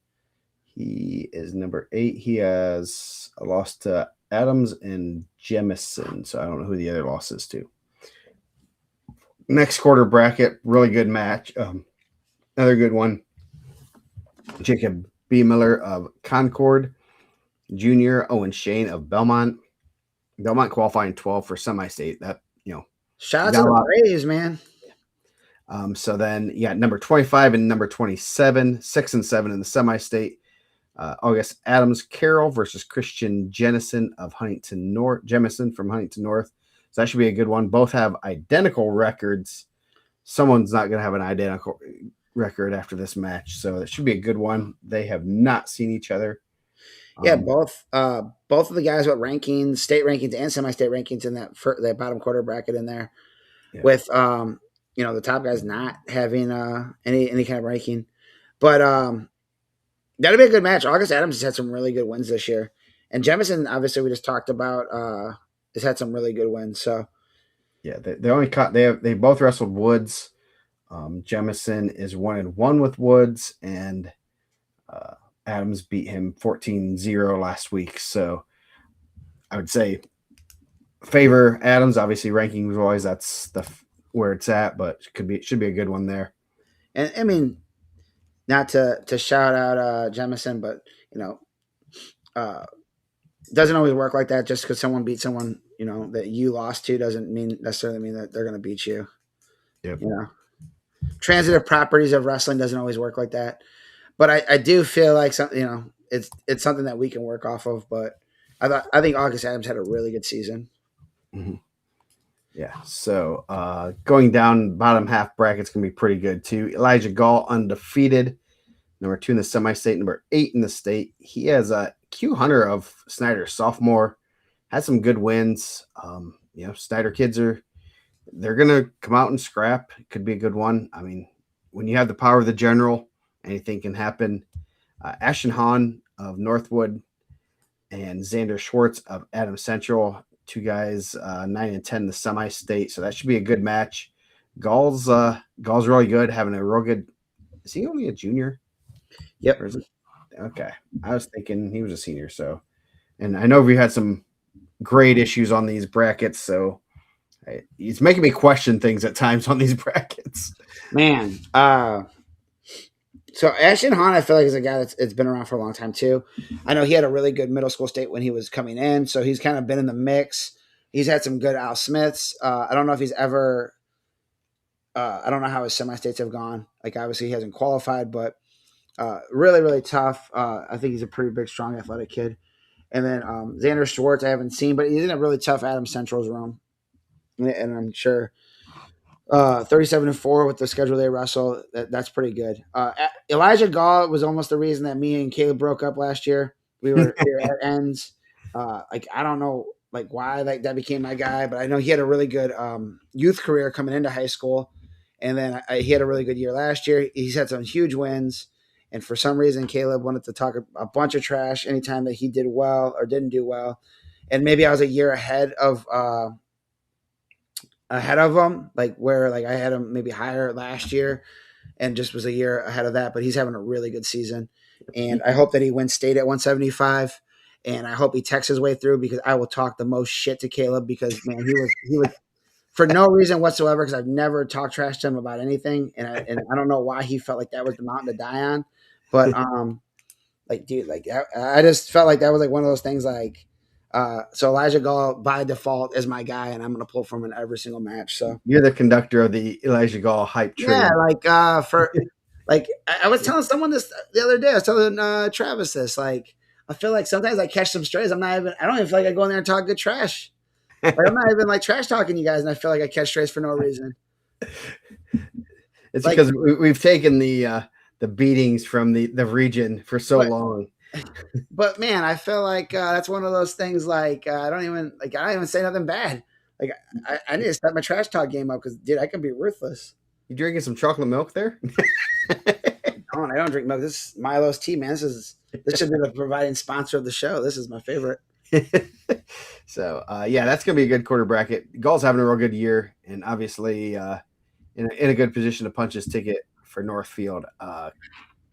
he is number 8. He has a loss to Adams and Jemison, so I don't know who the other loss is to. Next quarter bracket, really good match. Another good one. Jacob B. Miller of Concord, Junior Owen Shane of Belmont. Belmont qualifying 12 for semi-state. That, shout out to the Braves, man. So then you got number 25 and number 27, 6 and 7 in the semi-state. August Adams Carroll versus Christian Jemison of Huntington North. Jemison from Huntington North. So that should be a good one. Both have identical records. Someone's not going to have an identical record after this match, so it should be a good one. They have not seen each other. Yeah, both of the guys with state rankings and semi-state rankings in that bottom quarter bracket in there. Yeah. With the top guys not having any kind of ranking. But that'll be a good match. August Adams has had some really good wins this year, and Jemison, obviously, we just talked about, has had some really good wins. So Yeah, they only caught they both wrestled Woods. Jemison is 1-1 with Woods, and uh, Adams beat him 14-0 last week. So I would say favor Adams. Obviously, rankings wise, that's where it's at, but should be a good one there. and I mean, not to shout out Jemison, but uh, doesn't always work like that. Just because someone beat someone, that you lost to, doesn't necessarily mean that they're going to beat you. Yep. Transitive properties of wrestling doesn't always work like that. But I do feel like it's something that we can work off of. But I think August Adams had a really good season. Mm-hmm. Yeah. So going down bottom half bracket's gonna be pretty good too. Elijah Gall undefeated, number 2 in the semi-state, number 8 in the state. He has a Q Hunter of Snyder, sophomore, had some good wins. Snyder kids they're gonna come out and scrap. It could be a good one. I mean, when you have the power of the general, anything can happen. Ashton Hahn of Northwood and Xander Schwartz of Adams Central, two guys 9-10 in the semi-state, so that should be a good match. Gall's really good, having a real good. Is he only a junior? Yep. Or is it? Okay, I was thinking he was a senior. So, and I know we had some grade issues on these brackets, so it's making me question things at times on these brackets. Man, so Ashton Hahn, I feel like is a guy that's been around for a long time too. I know he had a really good middle school state when he was coming in, so he's kind of been in the mix. He's had some good Al Smiths. I don't know if he's ever. I don't know how his semi-states have gone. Like obviously he hasn't qualified, but really really tough. I think he's a pretty big, strong, athletic kid. And then Xander Schwartz I haven't seen, but he's in a really tough Adams Central's room, and I'm sure 37-4 with the schedule they wrestle. That's pretty good. Elijah Gall was almost the reason that me and Caleb broke up last year. We were at ends. I don't know why that became my guy, but I know he had a really good youth career coming into high school, and then he had a really good year last year. He's had some huge wins, and for some reason Caleb wanted to talk a bunch of trash anytime that he did well or didn't do well, and maybe I was a year ahead of him, where I had him maybe higher last year and just was a year ahead of that, but he's having a really good season. And I hope that he wins state at 175, and I hope he texts his way through, because I will talk the most shit to Caleb, because man, he was for no reason whatsoever, because I've never talked trash to him about anything, and I don't know why he felt like that was the mountain to die on. But dude, I just felt like that was one of those things so Elijah Gall by default is my guy, and I'm going to pull from him in every single match. So You're the conductor of the Elijah Gall hype train. Yeah, I was telling someone this the other day. I was telling Travis this. I feel like sometimes I catch some strays. I don't even feel like I go in there and talk good trash. I'm not even trash talking you guys, and I feel like I catch strays for no reason. It's because we've taken the beatings from the region for so long. But man, I feel like that's one of those things. I don't even say nothing bad. I need to step my trash talk game up, because dude, I can be ruthless. You drinking some chocolate milk there? I don't drink milk. This is Milo's tea, man. This should be the providing sponsor of the show. This is my favorite. So that's gonna be a good quarter bracket. Gall's having a real good year, and obviously in a good position to punch his ticket for Northfield.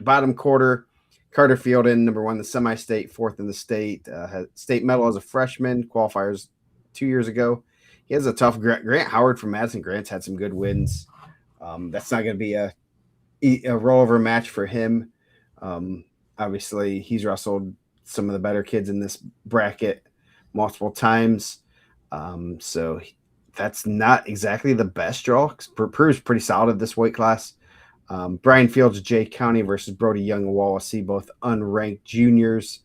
Bottom quarter, Carter Fielden, number 1 in the semi-state, 4th in the state, had state medal as a freshman, qualifiers 2 years ago. He has a tough Grant Howard from Madison. Grant's had some good wins. That's not going to be a rollover match for him. Obviously, he's wrestled some of the better kids in this bracket multiple times. So that's not exactly the best draw. Proves pretty solid at this weight class. Brian Fields, Jay County versus Brody Young and Wawasee, both unranked juniors.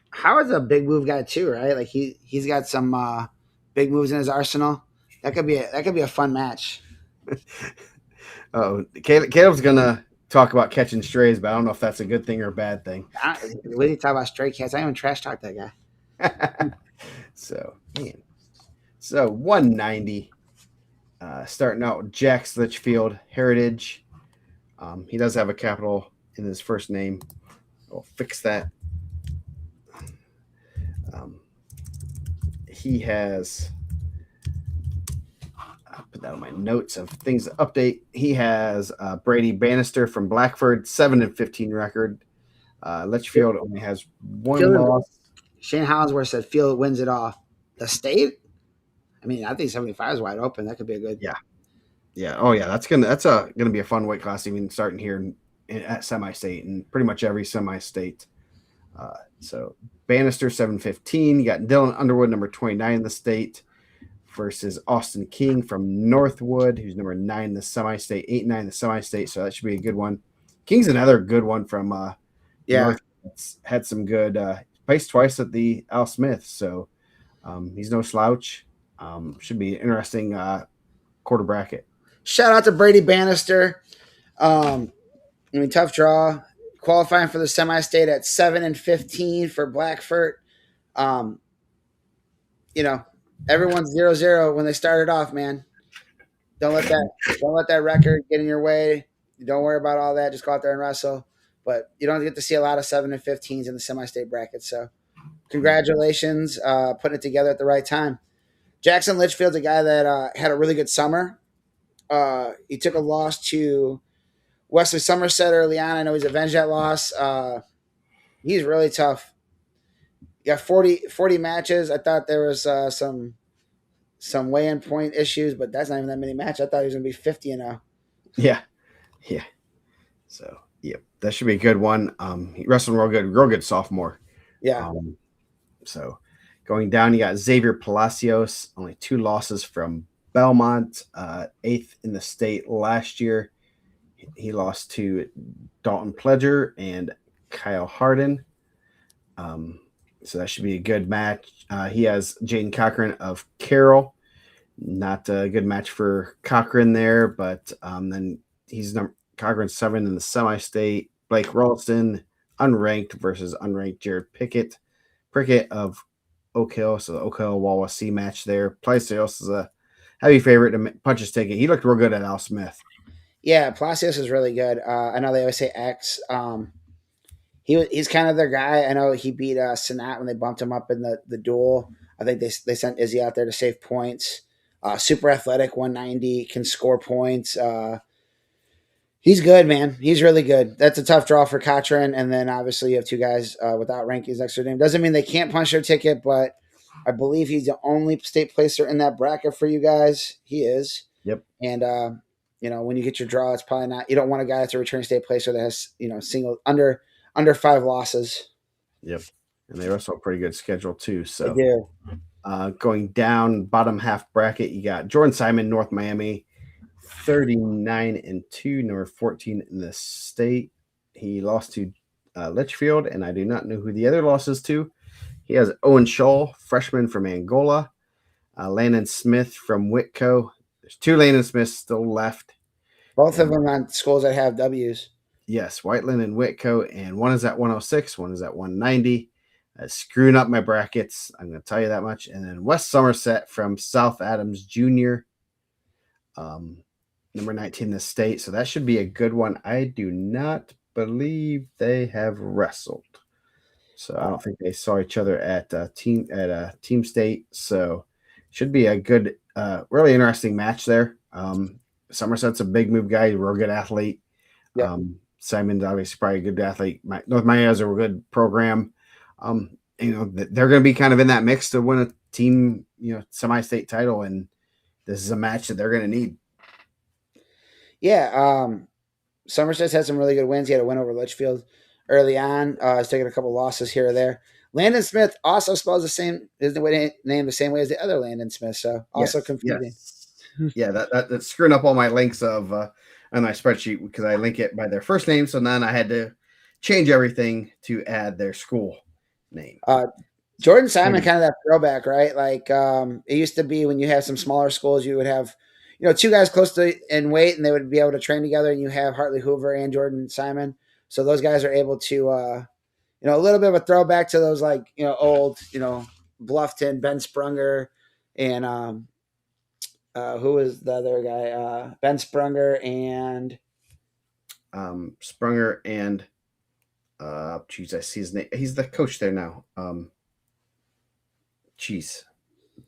Howard's a big move guy too, right? He's got some big moves in his arsenal. That could be a fun match. Caleb's gonna talk about catching strays, but I don't know if that's a good thing or a bad thing. We need to talk about stray cats. I don't even trash talk that guy. So 190. Starting out with Jax Litchfield, Heritage. He does have a capital in his first name. We'll fix that. Um, he has, I'll put that on my notes of things to update. He has Brady Bannister from Blackford, 7-15 record. Litchfield only has one Field, loss. Shane Hollingsworth said Field wins it all. The state? I mean, I think 75 is wide open. That could be a good. Yeah. Oh yeah, that's gonna be a fun weight class even starting here at semi-state and pretty much every semi-state. So Bannister 7-15. You got Dylan Underwood number 29 in the state versus Austin King from Northwood, who's number 9 in the semi-state, 8-9 in the semi-state. So that should be a good one. King's another good one from North. Had some good placed twice at the Al Smith, so he's no slouch. Should be an interesting quarter bracket. Shout out to Brady Bannister. I mean, tough draw. Qualifying for the semi-state at 7-15 for Blackford. Everyone's 0-0 when they started off, man. Don't let that record get in your way. Don't worry about all that. Just go out there and wrestle. But you don't get to see a lot of 7-15s in the semi-state bracket. So congratulations, putting it together at the right time. Jackson Litchfield's a guy that had a really good summer. He took a loss to Wesley Somerset early on. I know he's avenged that loss. He's really tough. He got 40 matches. I thought there was some weigh-in point issues, but that's not even that many matches. I thought he was going to be 50-0. Yeah. So, that should be a good one. He wrestled real good sophomore. Yeah. So, going down, you got Xavier Palacios, only 2 losses from Belmont, 8th in the state last year. He lost to Dalton Pledger and Kyle Harden. So that should be a good match. He has Jaden Cochran of Carroll. Not a good match for Cochran there, but then he's Cochran's 7 in the semi-state. Blake Ralston, unranked versus unranked Jared Prickett of Oak Hill. So the Oak Hill Wawa C match there. Palacios is a heavy favorite to punch his ticket. He looked real good at Al Smith. Yeah, Palacios is really good. I know they always say X. He's kind of their guy. I know he beat Sanat when they bumped him up in the duel. I think they sent Izzy out there to save points. Super athletic, 190, can score points. He's good, man. He's really good. That's a tough draw for Cochran. And then obviously you have 2 guys without rankings next to their name. Doesn't mean they can't punch their ticket, but I believe he's the only state placer in that bracket for you guys. He is. Yep. And when you get your draw, it's probably not. You don't want a guy that's a returning state placer that has single under 5 losses. Yep. And they wrestle a pretty good schedule too. So they do. Going down bottom half bracket, you got Jordan Simon, North Miami, 39-2, number 14 in the state. He lost to Litchfield, and I do not know who the other losses to. He has Owen Scholl, freshman from Angola, Landon Smith from Whitco. There's 2 Landon Smiths still left. Both of them on schools that have W's. Yes, Whiteland and Whitco, and one is at 106, one is at 190. Screwing up my brackets, I'm going to tell you that much. And then West Somerset from South Adams Jr., number 19 in the state. So that should be a good one. I do not believe they have wrestled. So I don't think they saw each other at team state. So should be a good, really interesting match there. Somerset's a big move guy, real good athlete. Yep. Simon's obviously probably a good athlete. North Miami has a good program. They're going to be kind of in that mix to win a team, semi-state title, and this is a match that they're going to need. Yeah, Somerset's had some really good wins. He had a win over Litchfield early on. He's taken a couple losses here or there. Landon Smith also spells his name the same way as the other Landon Smith, so also confusing. Yes. Yeah, that's screwing up all my links of on my spreadsheet because I link it by their first name, so then I had to change everything to add their school name. Jordan Simon, kind of that throwback, right? Like it used to be when you have some smaller schools, you would have 2 guys close to in weight, and they would be able to train together. And you have Hartley Hoover and Jordan Simon, so those guys are able to, a little bit of a throwback to those old, Bluffton, Ben Sprunger, and Who was the other guy? Ben Sprunger and Sprunger and geez, I see his name. He's the coach there now. Geez,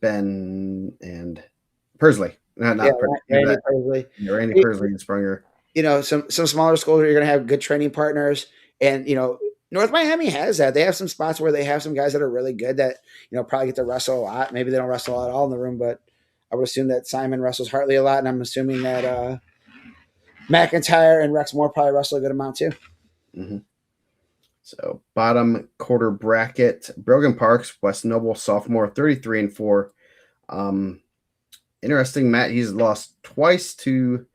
Ben and Persley. No, yeah, not Persley. Randy Presley. Yeah, Randy Persley and Sprunger. Some smaller schools where you're going to have good training partners, and North Miami has that. They have some spots where they have some guys that are really good that probably get to wrestle a lot. Maybe they don't wrestle at all in the room, but I would assume that Simon wrestles Hartley a lot, and I'm assuming that McIntyre and Rex Moore probably wrestle a good amount too. Mm-hmm. So bottom quarter bracket: Brogan Parks, West Noble sophomore, 33-4. Interesting, Matt. He's lost twice to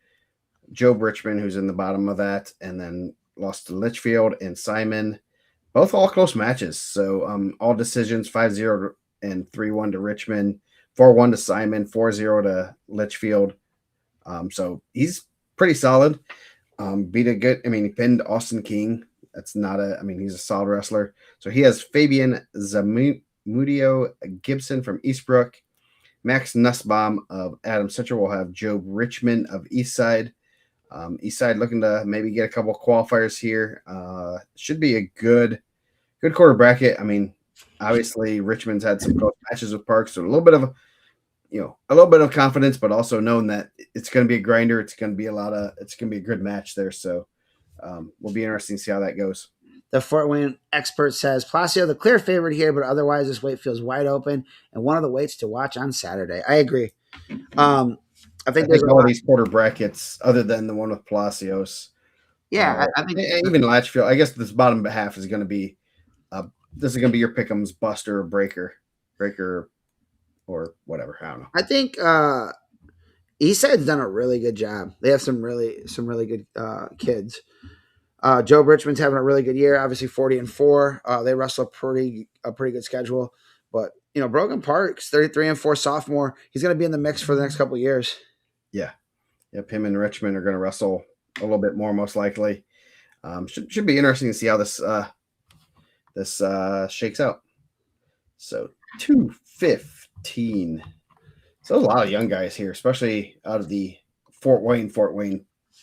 Joe Richmond, who's in the bottom of that, and then lost to Litchfield and Simon. Both all close matches. So all decisions 5-0 and 3-1 to Richmond, 4-1 to Simon, 4-0 to Litchfield. So he's pretty solid. Beat a good, he pinned Austin King. That's not he's a solid wrestler. So he has Fabian Zamudio Gibson from Eastbrook. Max Nussbaum of Adams Central will have Joe Richmond of Eastside. Eastside looking to maybe get a couple qualifiers here. Should be a good quarter bracket. Obviously Richmond's had some close matches with Parks, so a little bit of confidence, but also knowing that it's going to be a grinder. It's going to be a good match there. So will be interesting to see how that goes. The Fort Wayne expert says Palacio the clear favorite here, but otherwise this weight feels wide open and one of the weights to watch on Saturday. I agree. I think there's all these quarter brackets, other than the one with Palacios. Yeah, I think even Latchfield. I guess this bottom half is going to be. This is going to be your pick'ems, buster, breaker, or whatever. I don't know. I think Eastside's done a really good job. They have some really good kids. Joe Richmond's having a really good year. Obviously, 40-4. They wrestle a pretty good schedule. But Brogan Parks, 33-4 sophomore. He's going to be in the mix for the next couple of years. Yeah, yep. Him and Richmond are going to wrestle a little bit more, most likely. Should be interesting to see how this shakes out. So 215. So there's a lot of young guys here, especially out of the Fort Wayne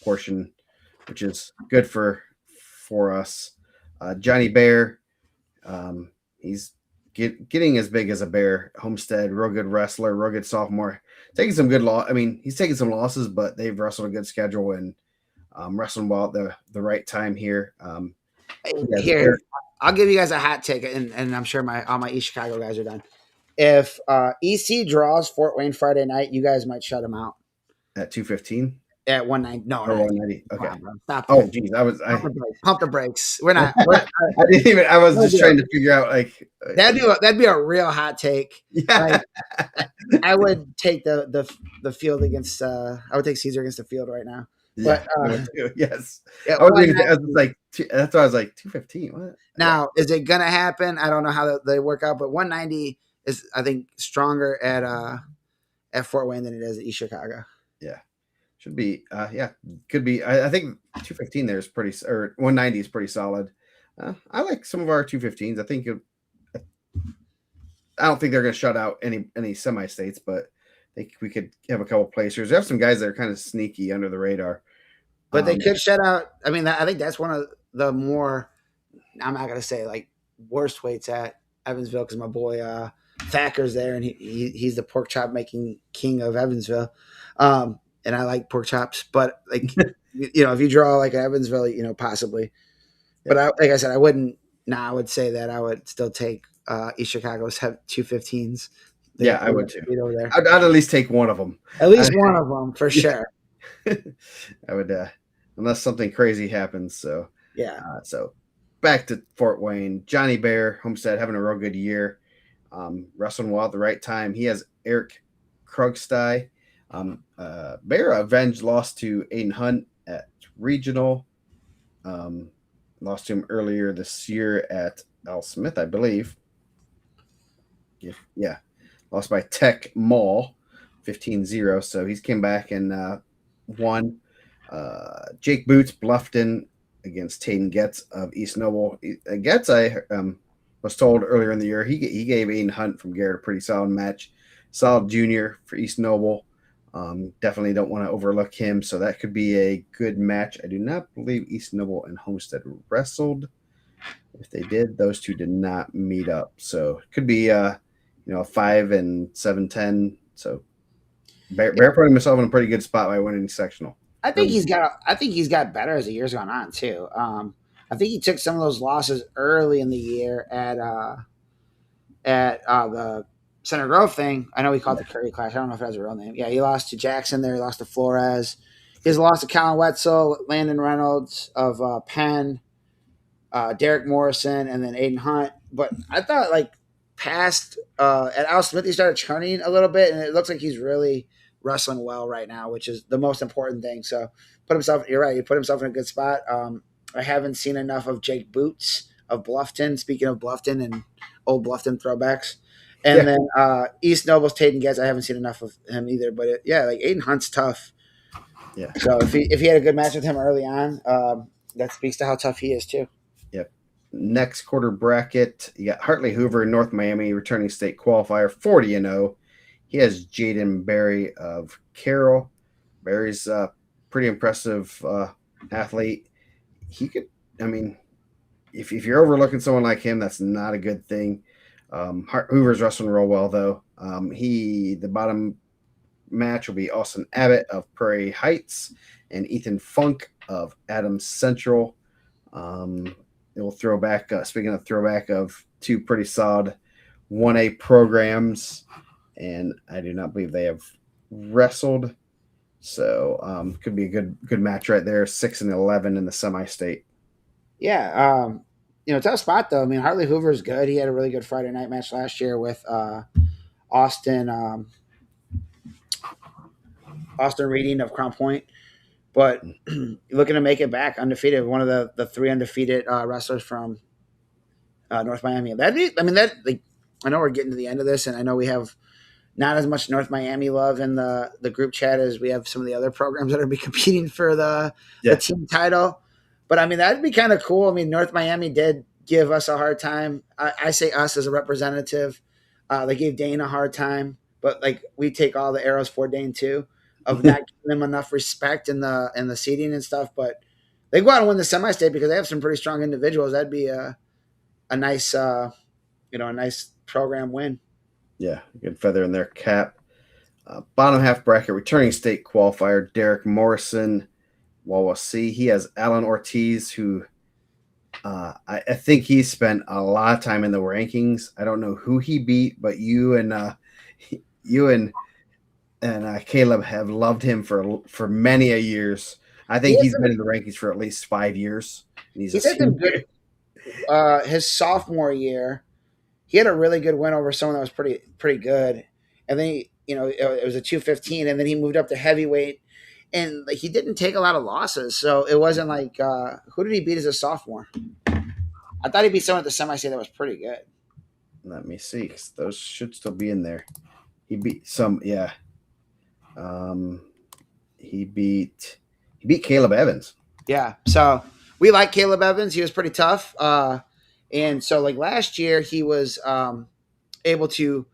portion, which is good for us. Johnny Bear, he's getting as big as a bear. Homestead, real good wrestler, real good sophomore. Taking some good he's taking some losses, but they've wrestled a good schedule and wrestling well at the right time here. Here, I'll give you guys a hot take, and I'm sure all my East Chicago guys are done. If EC draws Fort Wayne Friday night, you guys might shut them out at 215. At 190, no, 190. Okay. Stop. Oh, geez, pump the brakes. We're not. I didn't even. I was just trying to figure out that'd be a real hot take. Yeah. I would take the field against. I would take Caesar against the field right now. Yeah, but yes, yeah, I was like, that's why I was like 215. What? Now, is it gonna happen? I don't know how they work out, but 190 is, I think, stronger at Fort Wayne than it is at East Chicago. Yeah. Should be, could be. I think 215 there is pretty, or 190 is pretty solid. I like some of our 215s. I don't think they're going to shut out any semi-states, but I think we could have a couple placers. We have some guys that are kind of sneaky under the radar. But they could shut out. I think that's one of the more, I'm not going to say like worst weights at Evansville, because my boy Thacker's there, and he's the pork chop making king of Evansville. And I like pork chops, but like, if you draw like Evansville, possibly. Yeah. But like I said, I wouldn't. I would say that I would still take East Chicago's 215s. Yeah, I would too. Over there. I'd at least take one of them. At least one of them for sure. I would, unless something crazy happens. So yeah. So back to Fort Wayne. Johnny Bear, Homestead, having a real good year. Wrestling well at the right time. He has Eric Krugstye. Bear Avenged lost to Aiden Hunt at regional. Lost to him earlier this year at Al Smith, I believe. Yeah. Lost by Tech Mall 15-0. So he's came back and won. Jake Boots, Bluffton against Taden Getz of East Noble. Getz, I was told earlier in the year, he gave Aiden Hunt from Garrett a pretty solid match. Solid junior for East Noble. Definitely don't want to overlook him, so that could be a good match. I do not believe East Noble and Homestead wrestled. If they did, those two did not meet up, so it could be a 5 and 7-10. So Bear putting himself in a pretty good spot by winning sectional. I think he's got better as the years gone on too. I think he took some of those losses early in the year at the Center Grove thing. I know he called it the Curry Clash. I don't know if it has a real name. Yeah, he lost to Jackson there. He lost to Flores. He has lost to Colin Wetzel, Landon Reynolds of Penn, Derek Morrison, and then Aiden Hunt. But I thought like past at Al Smith, he started churning a little bit, and it looks like he's really wrestling well right now, which is the most important thing. So you're right, he put himself in a good spot. I haven't seen enough of Jake Boots of Bluffton. Speaking of Bluffton and old Bluffton throwbacks. And Yeah. then East Noble's Taden Getz. I haven't seen enough of him either. But like Aiden Hunt's tough. Yeah. So if he had a good match with him early on, that speaks to how tough he is too. Yep. Next quarter bracket, you got Hartley Hoover, North Miami, returning state qualifier, 40-0. He has Jaden Berry of Carroll. Berry's a pretty impressive athlete. He could, I mean, if you're overlooking someone like him, that's not a good thing. Hoover's wrestling real well, though. The bottom match will be Austin Abbott of Prairie Heights and Ethan Funk of Adams Central. It will throw back, speaking of throwback, of two pretty solid 1A programs, and I do not believe they have wrestled. So could be a good match right there. 6-11 in the semi-state. Yeah, tough spot though. I mean, Hartley Hoover's good. He had a really good Friday night match last year with Austin Austin Reading of Crown Point. But looking to make it back undefeated, one of the three undefeated wrestlers from North Miami. I know we're getting to the end of this, and I know we have not as much North Miami love in the group chat as we have some of the other programs that are be competing for the team title. But I mean, that'd be kind of cool. I mean, North Miami did give us a hard time. I say us as a representative. They gave Dane a hard time, but like we take all the arrows for Dane too, of not giving them enough respect in the seating and stuff. But they go out and win the semi-state because they have some pretty strong individuals. That'd be a nice a nice program win. Yeah, good feather in their cap. Bottom half bracket, returning state qualifier, Derek Morrison, Wawa C. He has Alan Ortiz, who I think he spent a lot of time in the rankings. I don't know who he beat, but you and Caleb have loved him for many a years. I think he's been in the rankings for at least 5 years. He's had some good. His sophomore year, he had a really good win over someone that was pretty good, and then it was a 215, and then he moved up to heavyweight, and like, he didn't take a lot of losses, so it wasn't like who did he beat as a sophomore? I thought he beat someone at the semi-state that was pretty good. Let me see. Those should still be in there. He beat some, yeah. He beat Caleb Evans. Yeah, so we like Caleb Evans. He was pretty tough. And so like last year he was able to,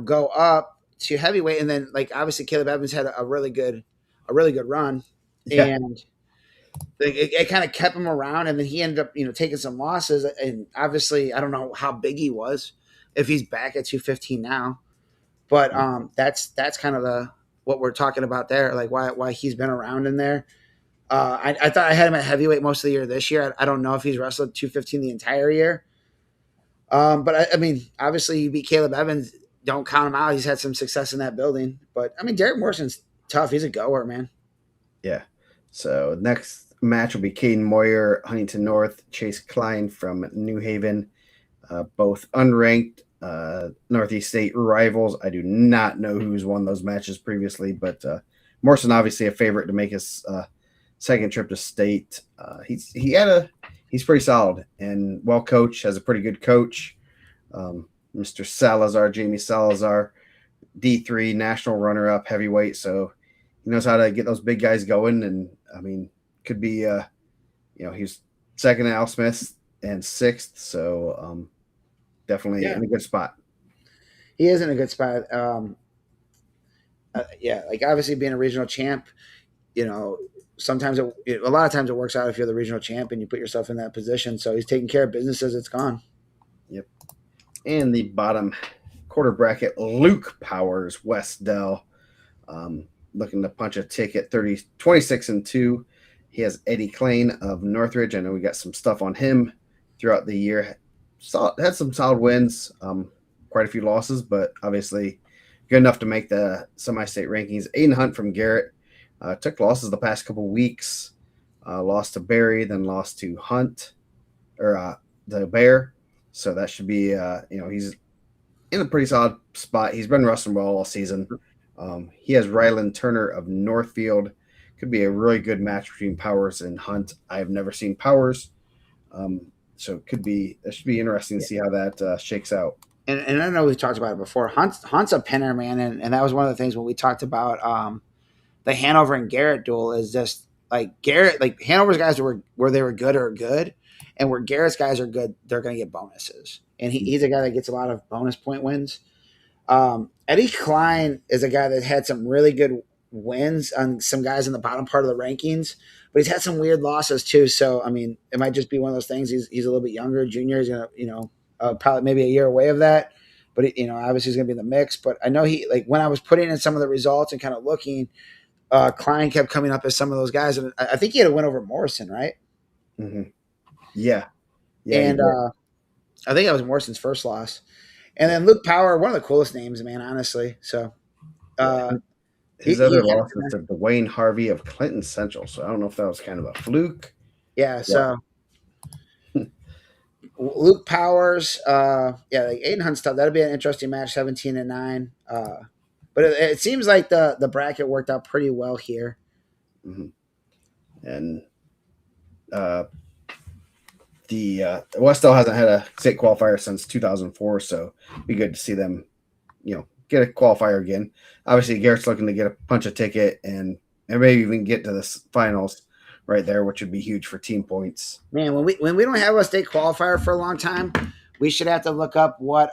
go up to heavyweight, and then like obviously Caleb Evans had a really good run, Yeah. and it kind of kept him around, and then he ended up taking some losses, and obviously I don't know how big he was if he's back at 215 now, but that's kind of what we're talking about there, like why he's been around in there. I thought I had him at heavyweight most of the year this year. I don't know if he's wrestled 215 the entire year. But I mean, obviously you beat Caleb Evans. Don't count him out. He's had some success in that building. But I mean, Derek Morrison's tough. He's a goer, man. Yeah. So next match will be Caden Moyer, Huntington North, Chase Klein from New Haven, both unranked Northeast State rivals. I do not know who's won those matches previously, but Morrison obviously a favorite to make his second trip to state. He's pretty solid and well coached. Has a pretty good coach, Mr. Salazar, Jamie Salazar, D3 national runner-up heavyweight. So he knows how to get those big guys going. And I mean, could be he's second at Al Smith and sixth. So definitely in a good spot. He is in a good spot. yeah, like obviously being a regional champ, you know, sometimes a lot of times it works out if you're the regional champ and you put yourself in that position. So he's taking care of business as it's gone. Yep. And the bottom quarter bracket, Luke Powers, West Dell, looking to punch a ticket 26-2. He has Eddie Klein of Northridge. I know we got some stuff on him throughout the year. Had some solid wins, quite a few losses, but obviously good enough to make the semi-state rankings. Aiden Hunt from Garrett took losses the past couple weeks. Lost to Barry, then lost to Hunt or the Bear. So that should be, he's in a pretty solid spot. He's been wrestling well all season. He has Ryland Turner of Northfield. Could be a really good match between Powers and Hunt. I have never seen Powers, so it should be interesting to see how that shakes out. And I know we've talked about it before. Hunt's a pinner, man, and that was one of the things when we talked about the Hanover and Garrett duel is just like Garrett, like Hanover's guys where they were good are good, and where Garrett's guys are good, they're going to get bonuses. And he's a guy that gets a lot of bonus point wins. Eddie Klein is a guy that had some really good wins on some guys in the bottom part of the rankings, but he's had some weird losses too. So, I mean, it might just be one of those things. He's a little bit younger, junior. He's going to, probably maybe a year away of that. But, obviously he's going to be in the mix. But I know when I was putting in some of the results and kind of looking, Klein kept coming up as some of those guys. And I think he had a win over Morrison, right? Mm-hmm. Yeah. And I think that was Morrison's first loss. And then Luke Power, one of the coolest names, man, honestly. So his other loss is to Dwayne Harvey of Clinton Central. So I don't know if that was kind of a fluke. Yeah. So Luke Powers, like Aiden Hunt stuff. That'll be an interesting match, 17-9. But it seems like the bracket worked out pretty well here. Mm-hmm. And the Westdale hasn't had a state qualifier since 2004, so it'd be good to see them, get a qualifier again. Obviously, Garrett's looking to get a punch a ticket and maybe even get to the finals right there, which would be huge for team points. Man, when we don't have a state qualifier for a long time, we should have to look up what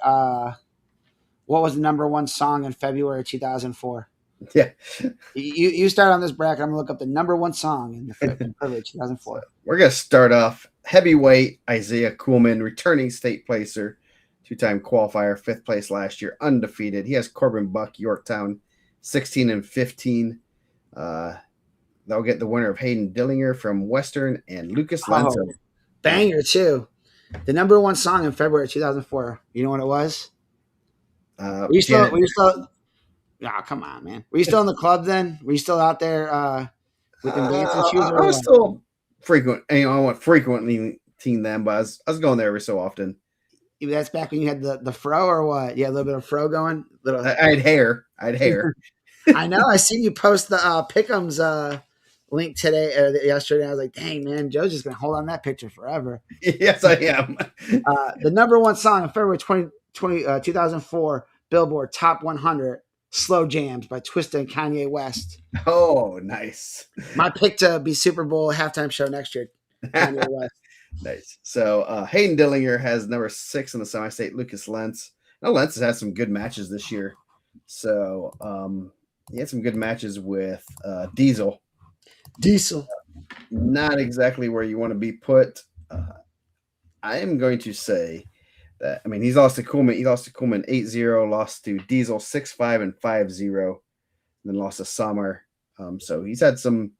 was the number one song in February 2004. Yeah. You start on this bracket. I'm going to look up the number one song in February 2004. So we're going to start off heavyweight Isaiah Kuhlman, returning state placer, two-time qualifier, fifth place last year, undefeated. He has Corbin Buck, Yorktown, 16-15. They'll get the winner of Hayden Dillinger from Western and Lucas Lenzo. Banger, too. The number one song in February 2004. You know what it was? Were you still oh, come on, man. Were you still in the club then? Were you still out there with the dancing shoes? I was still frequent. I went frequently team them, but I was going there every so often. That's back when you had the fro or what? You had a little bit of fro going? I had hair. I know. I seen you post the Pick'ems link today or yesterday. I was like, dang, man, Joe's just going to hold on that picture forever. Yes, I am. The number one song in February 2004, Billboard Top 100, Slow Jams by Twista and Kanye West. Oh, nice. My pick to be Super Bowl halftime show next year, Kanye West. Nice. So Hayden Dillinger has number 6 in the semi-state, Lucas Lentz. Now, Lentz has had some good matches this year. So he had some good matches with Diesel. Not exactly where you want to be put. I am going to say that, he's lost to Kuhlman. He lost to Kuhlman 8-0, lost to Diesel 6-5 and 5-0, then lost to Sommer. So he's had some.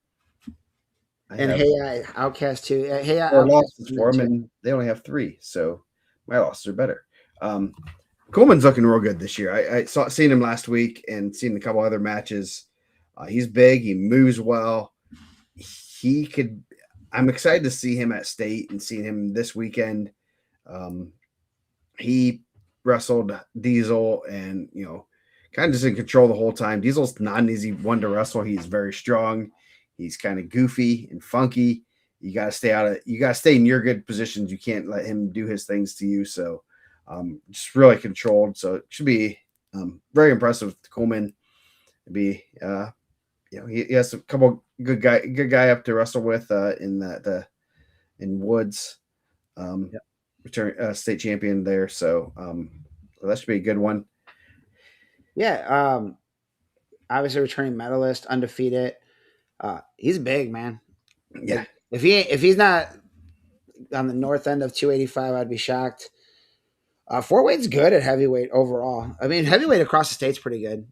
Outcast too. Losses for him, and they only have 3. So my losses are better. Kuhlman's looking real good this year. I seen him last week and seen a couple other matches. He's big. He moves well. I'm excited to see him at state and seeing him this weekend. He wrestled Diesel and, kind of just in control the whole time. Diesel's not an easy one to wrestle. He's very strong. He's kind of goofy and funky. You got to stay in your good positions. You can't let him do his things to you. So just really controlled. So it should be very impressive with Kuhlman. He has a couple good guy up to wrestle with in Woods. Return state champion there. So that should be a good one. Yeah. obviously returning medalist, undefeated. He's big, man. Yeah, Like if he's not on the north end of 285, I'd be shocked. Fort Wade's good at heavyweight overall. I mean, heavyweight across the state's pretty good.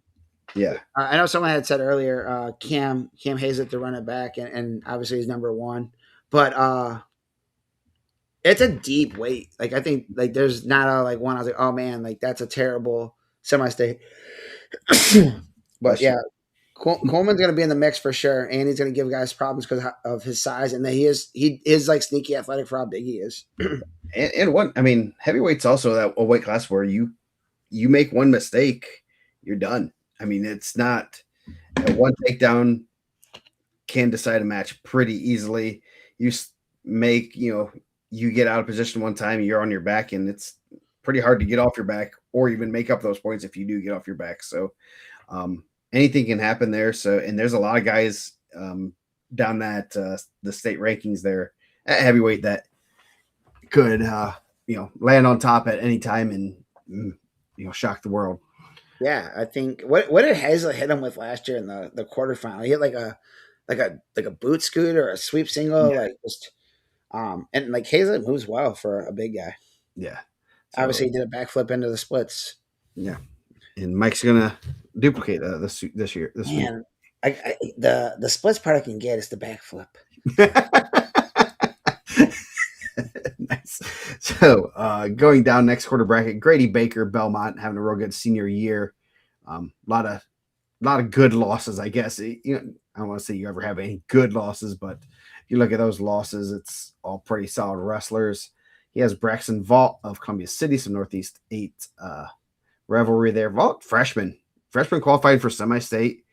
yeah, I know someone had said earlier, Cam Hazlett to run it back, and obviously he's number one. But it's a deep weight. Like I think like there's not a like one. I was like, oh man, like that's a terrible semi-state. But bless yeah, you. Coleman's going to be in the mix for sure, and he's going to give guys problems because of his size, and that he is like sneaky athletic for how big he is. And one, I mean, heavyweight's also that a weight class where you make one mistake, you're done. I mean, it's not one takedown can decide a match pretty easily. You make, you get out of position one time, you're on your back, and it's pretty hard to get off your back or even make up those points if you do get off your back. So anything can happen there. So, and there's a lot of guys down that the state rankings there at heavyweight that could land on top at any time and shock the world. Yeah, I think what did Hazlett hit him with last year in the quarterfinal? He hit like a boot scoot or a sweep single, Yeah. like just and like Hazlett moves well for a big guy. Yeah. So, Obviously, he did a backflip into the splits. yeah, and Mike's gonna duplicate this year. This week. Man, the splits part I can get is the backflip. Nice. So going down next quarter bracket, Grady Baker, Belmont having a real good senior year. A lot of good losses, I guess. I don't want to say you ever have any good losses, but if you look at those losses, it's all pretty solid wrestlers. He has Braxton Vault of Columbia City, some Northeast 8 rivalry there. Vault freshman qualified for semi-state.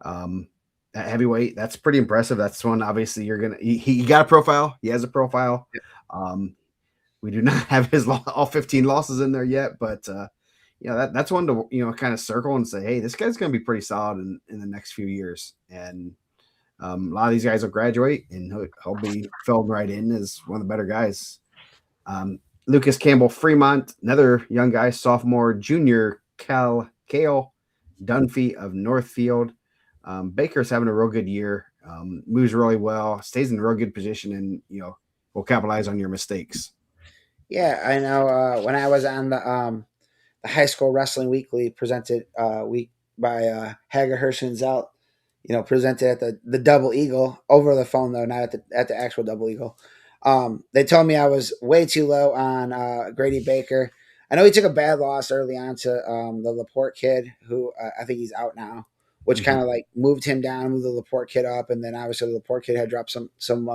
At heavyweight, that's pretty impressive. That's one obviously you're gonna he got a profile. He has a profile. We do not have his all 15 losses in there yet, but that's one to kind of circle and say, hey, this guy's gonna be pretty solid in the next few years. And a lot of these guys will graduate and he'll be filled right in as one of the better guys. Lucas Campbell Fremont, another young guy, sophomore, junior, Kale Dunphy of Northfield. Baker's having a real good year, moves really well, stays in a real good position, and will capitalize on your mistakes. Yeah, I know. When I was on the High School Wrestling Weekly presented week by Hager Hirsch and Zelt, presented at the Double Eagle over the phone though, not at the actual Double Eagle. They told me I was way too low on Grady Baker. I know he took a bad loss early on to the Laporte kid, who I think he's out now, which kind of like moved him down, moved the Laporte kid up, and then obviously the Laporte kid had dropped some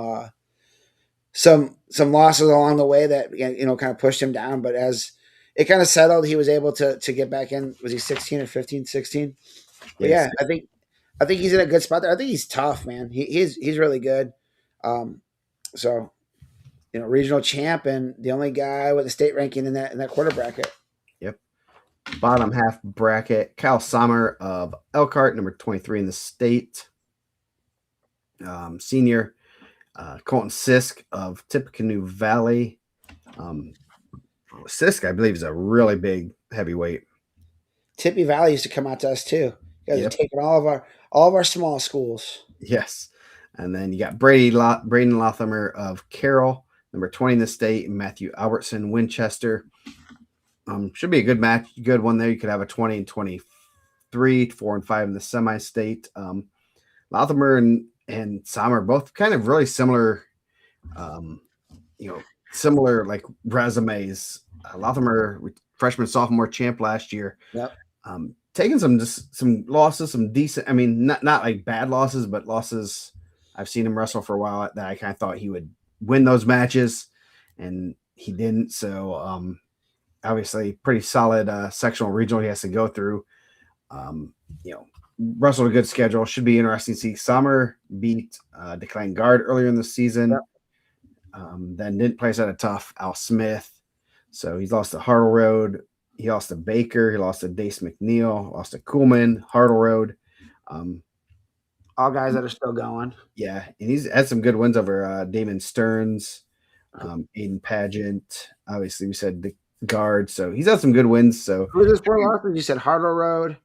losses along the way that kind of pushed him down. But as it kind of settled, he was able to get back in. Was he 16 or 15? 16. But yeah, I think he's in a good spot there. I think he's tough, man. He's really good. So regional champ and the only guy with a state ranking in that quarter bracket. Yep. Bottom half bracket, Kyle Sommer of Elkhart, number 23 in the state. Senior, Colton Sisk of Tippecanoe Valley. Sisk, I believe, is a really big heavyweight. Tippy Valley used to come out to us too. You guys are taking all of our small schools. Yes. And then you got Braden Lothamer of Carroll, number 20 in the state, and Matthew Albertson, Winchester. Should be a good match, good one there. You could have a 20 and 23, 4 and 5 in the semi-state. Lothamer and Sommer both kind of really similar, similar like resumes. Lothamer, freshman, sophomore champ last year. Yep. Taking some losses, some decent. I mean, not like bad losses, but losses. I've seen him wrestle for a while that I kind of thought he would win those matches, and he didn't. So obviously, pretty solid sectional regional he has to go through. Wrestled a good schedule. Should be interesting to see. Sommer beat Declan Guard earlier in the season. Yep. Then didn't place at a tough Al Smith. So he's lost to Hartle Road. He lost to Baker. He lost to Dace McNeil. Lost to Kuhlman, Hartle Road. All guys that are still going. Yeah, and he's had some good wins over Damon Stearns, Aiden Pageant. Obviously, we said the guard. So he's had some good wins. So who's his four losses? You said Hartle Road,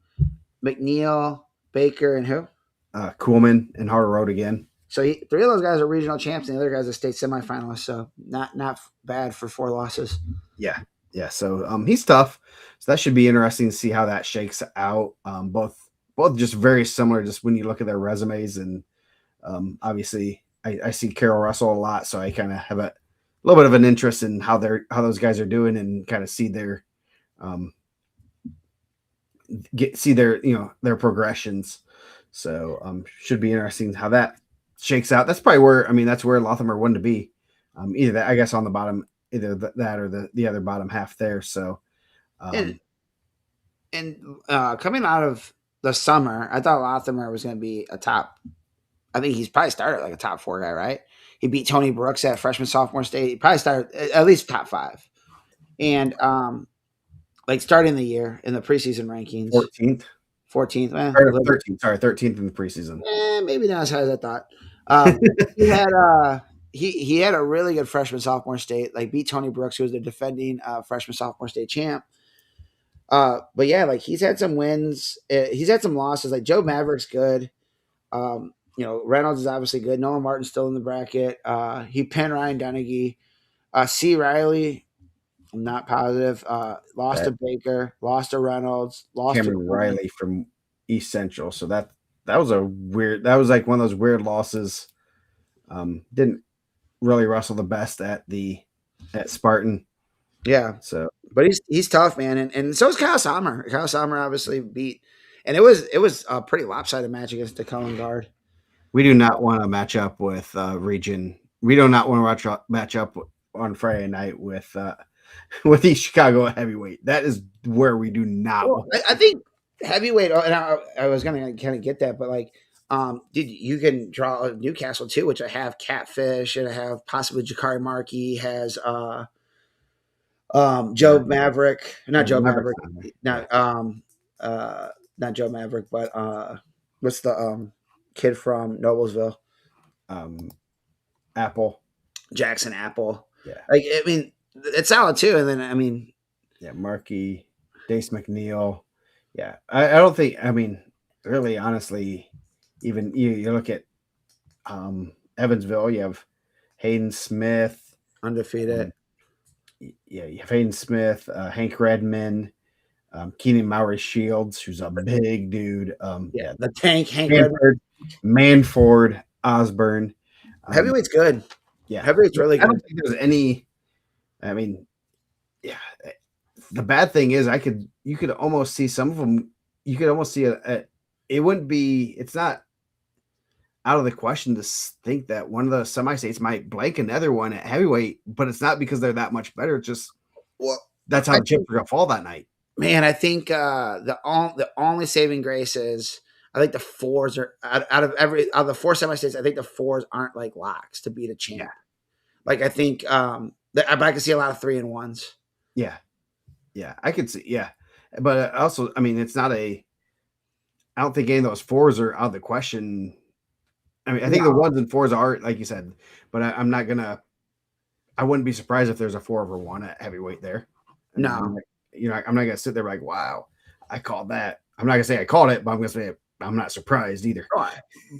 McNeil, Baker, and who? Kuhlman and Harder Road again. So three of those guys are regional champs, and the other guys are state semifinalists. So not bad for 4 losses. Yeah, yeah. So he's tough. So that should be interesting to see how that shakes out. Both just very similar. Just when you look at their resumes, and obviously I see Carol Russell a lot, so I kind of have a little bit of an interest in how those guys are doing, and kind of see their see their their progressions. So should be interesting how that shakes out. That's probably where that's where Lothamer wanted to be. Either that, I guess, on the bottom, either that or the other bottom half there. So and coming out of the summer, I thought Lothamer was going to be a top. I think he's probably started like a top 4 guy, right? He beat Tony Brooks at freshman sophomore state. He probably started at least top 5, and like starting the year in the preseason rankings, 14th, 13th in the preseason. Maybe not as high as I thought. He had a really good freshman sophomore state, like beat Tony Brooks, who was the defending freshman sophomore state champ. But yeah, like he's had some wins. He's had some losses. Like Joe Maverick's good. Reynolds is obviously good. Nolan Martin's still in the bracket. He pinned Ryan Dennegy. C. Riley, I'm not positive. Lost to Baker, lost to Reynolds, lost Cameron to Riley from East Central. So that was like one of those weird losses. Didn't really wrestle the best at Spartan. Yeah. So, but he's tough, man, and so is Kyle Sommer. Kyle Sommer obviously beat, and it was a pretty lopsided match against the Cullen guard. We do not want to match up with region. We do not want to match up on Friday night with East Chicago heavyweight. That is where we do not. Well, I think heavyweight. And I was gonna kind of get that, but like, you can draw Newcastle too, which I have Catfish, and I have possibly Jakari Markey has Joe Maverick, not Joe Maverick, not Joe Maverick, but what's the kid from Noblesville? Apple. Jackson Apple. Yeah. Like, I mean, it's solid too. And then, yeah, Markey, Dace McNeil. Yeah. I don't think, really, honestly, even you look at Evansville, you have Hayden Smith. Undefeated. You have Hayden Smith, Hank Redman, Keenan Mowry Shields, who's a big dude. The tank, Hank Manford, Osborne. Heavyweight's good. Yeah. Heavyweight's really good. I don't think there's any. The bad thing is you could almost see some of them. You could almost see it wouldn't be. It's not out of the question to think that one of the semi-states might blank another one at heavyweight, but it's not because they're that much better. It's just that's how the chips are gonna fall that night. Man, I think the only saving grace is I think the 4s are out of the 4 semi-states. I think the 4s aren't like locks to beat a champ. Yeah. Like I think, but I can see a lot of 3-1s. Yeah, I could see. Yeah, but also, it's not I don't think any of those 4s are out of the question. I think the 1s and 4s are, like you said, but I'm not gonna. I wouldn't be surprised if there's a 4/1 at heavyweight there. No, I'm not gonna sit there like, wow, I called that. I'm not gonna say I called it, but I'm gonna say I'm not surprised either.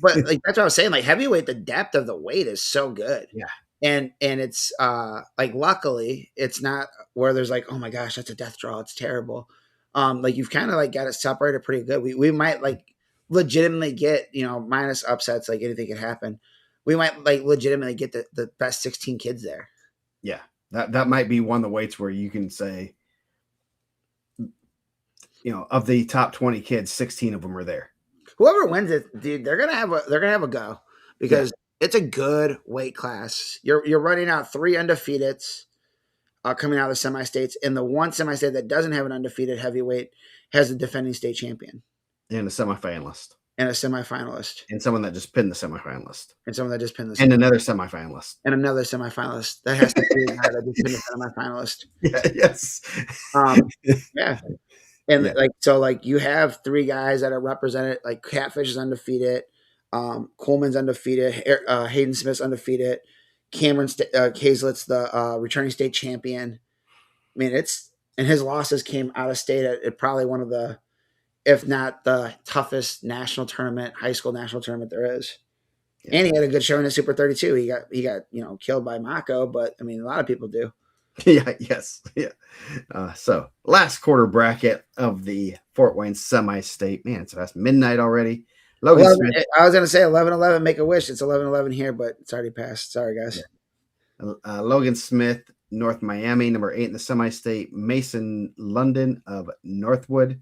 But like that's what I was saying. Like heavyweight, the depth of the weight is so good. Yeah. And it's like luckily it's not where there's like, oh my gosh, that's a death draw, it's terrible. Like you've kind of like got it separated pretty good. We might like legitimately get, minus upsets, like anything can happen. We might like legitimately get the best 16 kids there. Yeah. That might be one of the weights where you can say, of the top 20 kids, 16 of them are there. Whoever wins it, dude, they're gonna have a go because it's a good weight class. You're running out 3 undefeateds coming out of the semi-states, and the one semi-state that doesn't have an undefeated heavyweight has a defending state champion. And a semifinalist. And a semifinalist. And someone that just pinned the semifinalist. And someone that just pinned the And another semifinalist. And another semifinalist. That has to be the guy that just pinned the semifinalist. Yeah, yes. Yeah. And like you have 3 guys that are represented, like Catfish is undefeated. Coleman's undefeated. Hayden Smith's undefeated. Cameron Hazlett's the returning state champion. I mean, and his losses came out of state at probably one of the if not the toughest national tournament, high school national tournament there is. Yeah. And he had a good showing in Super 32. He got killed by Mako, but I mean a lot of people do. Yeah, yes. Yeah. So last quarter bracket of the Fort Wayne semi-state. Man, it's past midnight already. Logan 11, Smith. I was gonna say 11-11, make a wish. It's 11-11 here, but it's already passed. Sorry, guys. Logan Smith, North Miami, number 8 in the semi-state. Mason London of Northwood.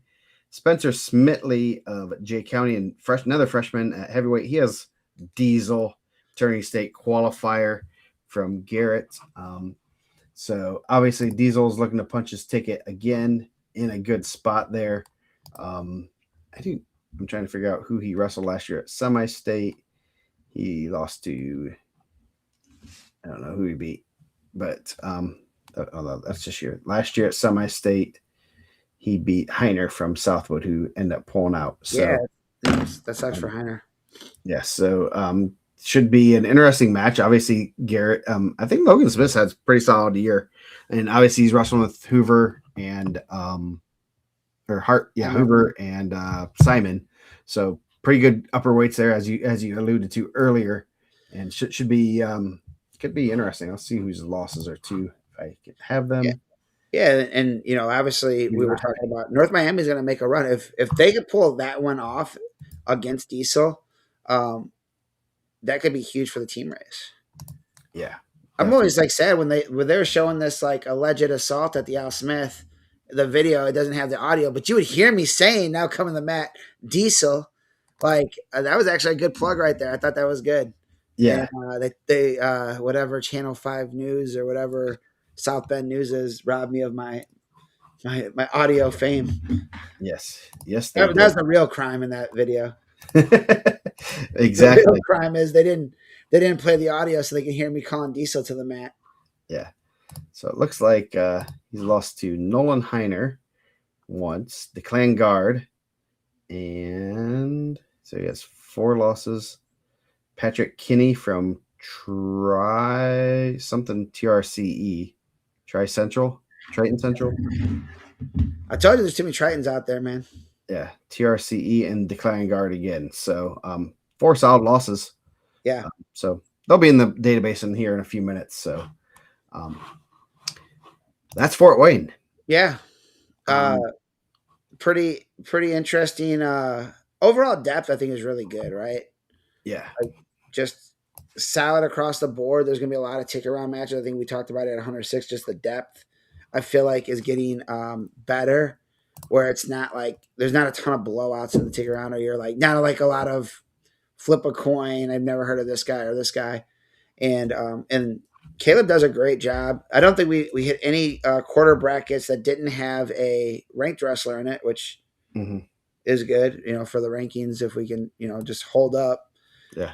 Spencer Smitley of Jay County, and another freshman at heavyweight. He has Diesel, turning state qualifier from Garrett. So obviously Diesel's looking to punch his ticket again in a good spot there. I'm trying to figure out who he wrestled last year at semi-state. He lost to, I don't know who he beat, but that's this year. Last year at semi-state, he beat Heiner from Southwood, who ended up pulling out. So yeah, that sucks for Heiner. Yeah, so should be an interesting match. Obviously, Garrett. I think Logan Smith has a pretty solid year, and obviously he's wrestling with Hoover and Hoover and Simon. So pretty good upper weights there, as you alluded to earlier, and should be could be interesting. I'll see whose losses are too if I can have them. Yeah, and obviously we were talking about North Miami's going to make a run if they could pull that one off against Diesel. That could be huge for the team race. Yeah, I'm always sad when they're showing this like alleged assault at the Al Smith. The video, it doesn't have the audio, but you would hear me saying, "Now coming the mat, Diesel." Like that was actually a good plug right there. I thought that was good. Yeah, and, they whatever Channel 5 News or whatever South Bend News is robbed me of my audio fame. Yes. That's the real crime in that video. Exactly. The real crime is they didn't play the audio so they can hear me calling Diesel to the mat. Yeah. So it looks like he's lost to Nolan Heiner once, the Clan Guard, and so he has 4 losses. Patrick Kinney from TRCE, Triton Central. I told you there's too many Tritons out there, man. Yeah, TRCE and Decline Guard again. So 4 solid losses. Yeah. So they'll be in the database in here in a few minutes. So that's Fort Wayne. Yeah. Pretty interesting. Overall depth, I think, is really good, right? Yeah. Just solid across the board. There's going to be a lot of tick around matches. I think we talked about it at 106. Just the depth, I feel like, is getting better, where it's not like there's not a ton of blowouts in the tick around, or you're like not like a lot of flip a coin. I've never heard of this guy or this guy, and Caleb does a great job. I don't think we hit any quarter brackets that didn't have a ranked wrestler in it, which is good, for the rankings if we can, just hold up. Yeah.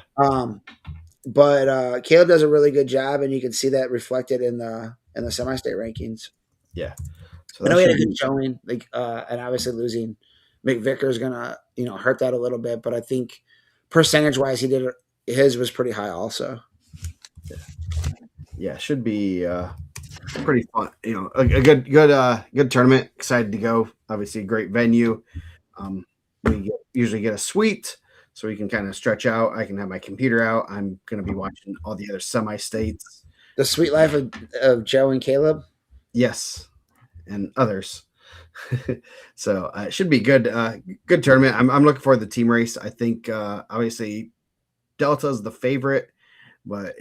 But Caleb does a really good job, and you can see that reflected in the semi-state rankings. Yeah. So I know he had a good showing, and obviously losing McVicker is gonna, hurt that a little bit. But I think percentage-wise, his was pretty high also. Yeah, should be pretty fun. A good tournament. Excited to go. Obviously, a great venue. We usually get a suite, so we can kind of stretch out. I can have my computer out. I'm going to be watching all the other semi-states. The sweet life of Joe and Caleb. Yes, and others. So it should be good. Good tournament. I'm looking forward to the team race. I think obviously Delta's the favorite, but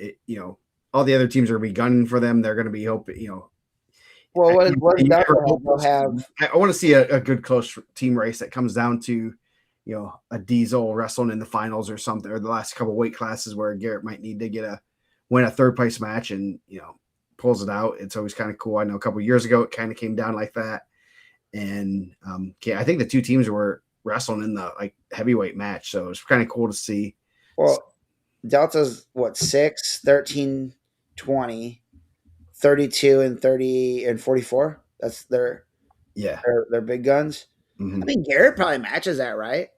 all the other teams are going to be gunning for them. They're going to be hoping. Well, what Delta have? I want to see a good close team race that comes down to a Diesel wrestling in the finals or something, or the last couple weight classes where Garrett might need to win a third place match and pulls it out. It's always kind of cool. I know a couple years ago it kind of came down like that, and I think the 2 teams were wrestling in the heavyweight match, so it's kind of cool to see. Well, Delta's 6, 13, 20, 32, and 30 and 44. That's their big guns. I think Garrett probably matches that, right?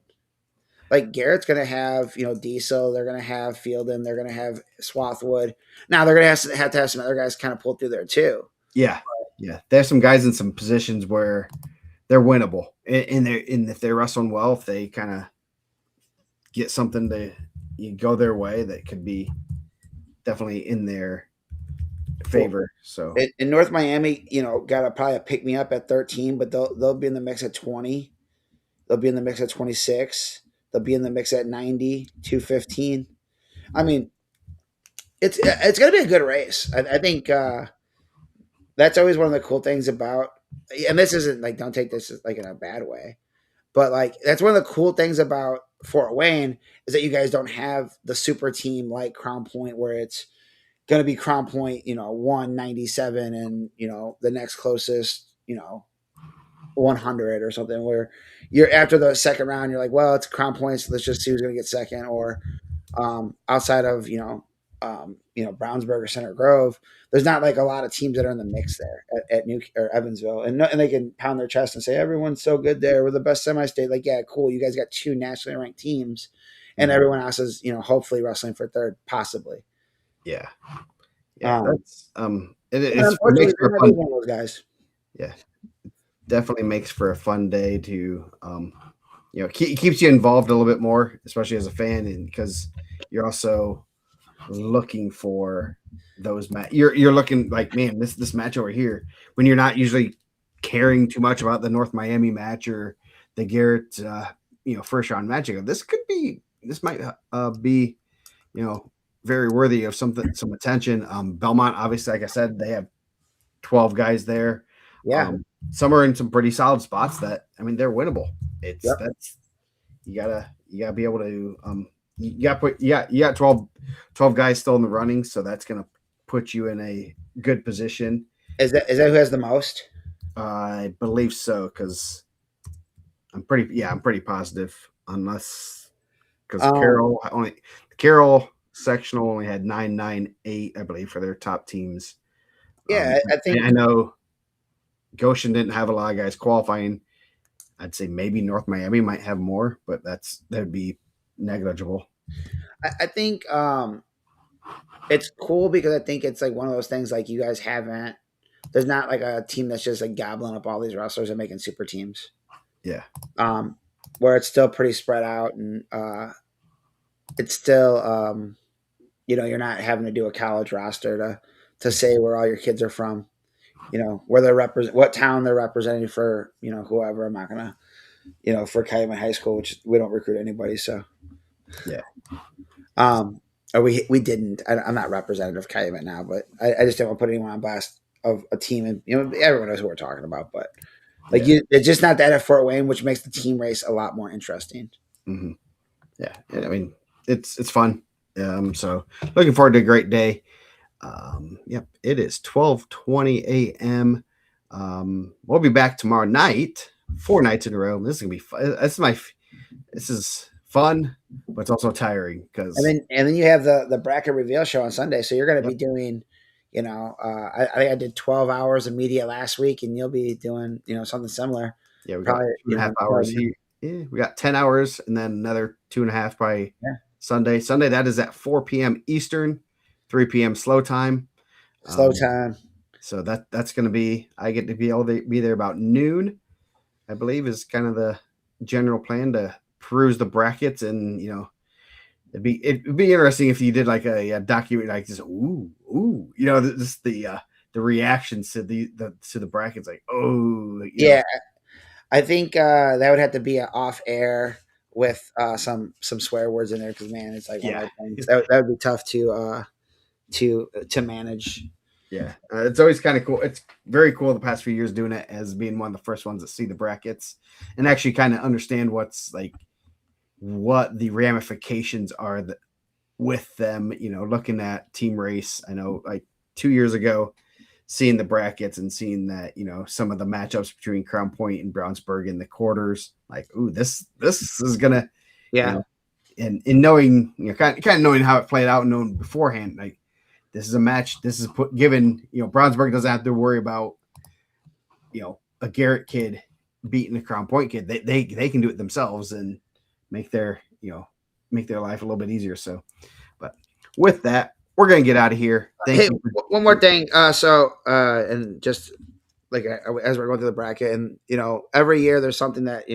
Like Garrett's going to have, Diesel. They're going to have Fielden. They're going to have Swathwood. Now they're going to have some other guys kind of pull through there too. Yeah. Yeah. There's some guys in some positions where they're winnable. and if they're wrestling well, if they kind of get something to you go their way, that could be definitely in their Well, favor. So in North Miami, got to probably pick me up at 13, but they'll be in the mix at 20. They'll be in the mix at 26. They'll be in the mix at 90, 215. I mean, it's going to be a good race. I think that's always one of the cool things about, and this isn't like, don't take this like in a bad way, but like that's one of the cool things about Fort Wayne is that you guys don't have the super team like Crown Point where it's going to be Crown Point, 197 and, the next closest, 100 or something where you're after the second round, you're like, well, it's Crown Point, so let's just see who's going to get second. Or outside of, Brownsburg or Center Grove, there's not like a lot of teams that are in the mix there at New or Evansville, and they can pound their chest and say everyone's so good there. We're the best semi-state. Like, yeah, cool. You guys got two nationally ranked teams, and everyone else is, hopefully wrestling for third, possibly. yeah, that's Unfortunately, it makes for a fun. one of those guys. Yeah, definitely makes for a fun day to keeps you involved a little bit more, especially as a fan, and because you're also looking for those you're looking like, man, this match over here, when you're not usually caring too much about the North Miami match or the Garrett first round match. This might be very worthy of some attention. Belmont, obviously, like I said, they have 12 guys there. Yeah. Some are in some pretty solid spots that, I mean, they're winnable. That's you gotta be able to you got 12 guys still in the running, so that's gonna put you in a good position. Is that who has the most? I believe so, because I'm pretty positive, unless because Carroll sectional only had 998, I believe, for their top teams. Yeah, I think I know Goshen didn't have a lot of guys qualifying. I'd say maybe North Miami might have more, but that'd be negligible. I think it's cool because I think it's like one of those things like you guys haven't. There's not like a team that's just like gobbling up all these wrestlers and making super teams. Yeah. Where it's still pretty spread out, and it's still you're not having to do a college roster to say where all your kids are from. Where they're what town they're representing for, whoever. I'm not gonna, for Calumet High School, which we don't recruit anybody. So, yeah. Or we didn't. I'm not representative of Calumet now, but I just didn't want to put anyone on blast of a team, and everyone knows who we're talking about. But it's just not that at Fort Wayne, which makes the team race a lot more interesting. Mm-hmm. Yeah, I mean, it's fun. So looking forward to a great day. Yep, it is 12:20 a.m. We'll be back tomorrow night, 4 nights in a row. This is gonna be fun. This is fun, but it's also tiring because and then you have the bracket reveal show on Sunday, so you're going to be doing, I did 12 hours of media last week, and you'll be doing something similar. Yeah, we got 2.5 hours here. Yeah, we got 10 hours, and then another 2.5 by Sunday. Sunday, that is at 4 p.m. Eastern, 3 p.m. slow time. So that's going to be. I get to be able to be there about noon, I believe, is kind of the general plan to peruse the brackets, and it'd be interesting if you did like a document like this. Ooh, just the reactions to the brackets, like I think that would have to be an off air with some swear words in there, because man, it's like one of those things that would be tough to manage. Yeah, it's always kind of cool. It's very cool the past few years doing it, as being one of the first ones to see the brackets and actually kind of understand what the ramifications are with them. Looking at team race. I know, like 2 years ago, seeing the brackets and seeing that some of the matchups between Crown Point and Brownsburg in the quarters, like, ooh, this is gonna and knowing kind of knowing how it played out and knowing beforehand, like, this is a match. This is given, Brownsburg doesn't have to worry about, a Garrett kid beating a Crown Point kid. They can do it themselves and make their life a little bit easier. So, but with that, we're going to get out of here. Thank you. One more thing. And just like as we're going through the bracket, and every year there's something that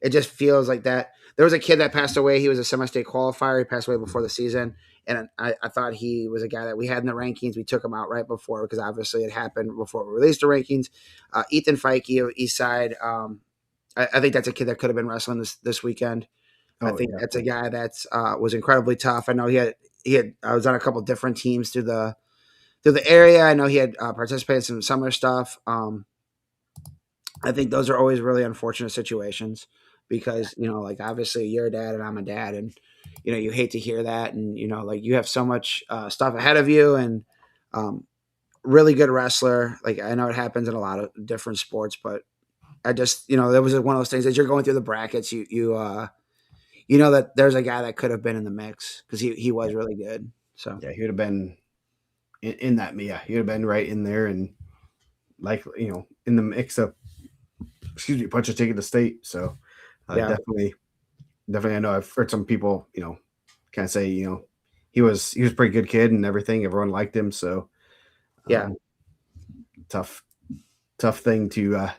it just feels like that. There was a kid that passed away. He was a semi-state qualifier. He passed away before the season, and I thought he was a guy that we had in the rankings. We took him out right before because obviously it happened before we released the rankings. Ethan Feike of Eastside. I think that's a kid that could have been wrestling this weekend. I think that's a guy that's was incredibly tough. I know I was on a couple different teams through the area. I know he had participated in some summer stuff. I think those are always really unfortunate situations because like obviously you're a dad and I'm a dad, and you hate to hear that, and like you have so much stuff ahead of you, and really good wrestler. Like I know it happens in a lot of different sports, but I just that was one of those things as you're going through the brackets, you know that there's a guy that could have been in the mix because he was really good. So yeah, he would have been in that. Yeah, he would have been right in there, and like in the mix of punch a ticket to state. So definitely. I know I've heard some people kind of say he was a pretty good kid and everything. Everyone liked him. So tough thing to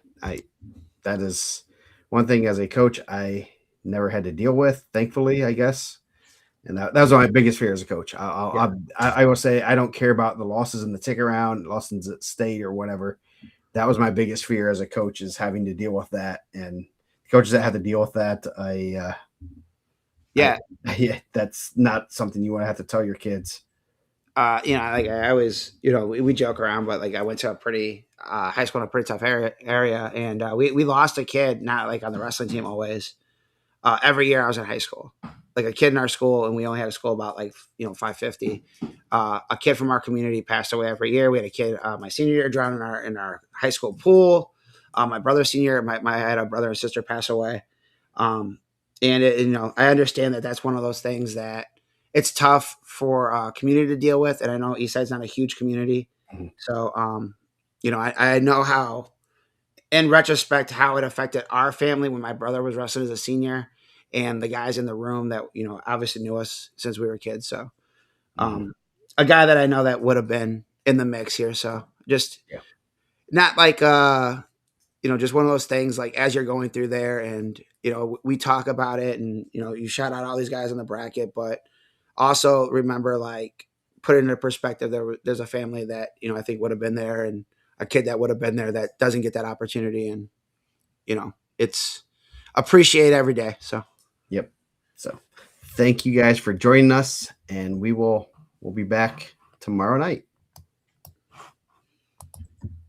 that is one thing as a coach I never had to deal with, thankfully, I guess. And that was my biggest fear as a coach. I will say I don't care about the losses in the ticket round, losses at state or whatever. That was my biggest fear as a coach, is having to deal with that. And coaches that have to deal with that, that's not something you want to have to tell your kids. Like I always, we joke around, but like I went to a pretty high school in a pretty tough area, and we lost a kid, not like on the wrestling team always. Every year I was in high school, like a kid in our school, and we only had a school about 550. A kid from our community passed away every year. We had a kid my senior year drowned in our high school pool. My brother's senior year, I had a brother and sister pass away. And I understand that that's one of those things that it's tough for community to deal with, and I know Eastside's not a huge community, so I know how, in retrospect, how it affected our family when my brother was wrestling as a senior, and the guys in the room that obviously knew us since we were kids. So, a guy that I know that would have been in the mix here. So just not like just one of those things like as you're going through there, and we talk about it, and you shout out all these guys in the bracket, but also remember, like, put it into perspective. There's a family that I think would have been there, and a kid that would have been there that doesn't get that opportunity, and it's appreciate every day. So yep. So thank you guys for joining us, and we'll be back tomorrow night.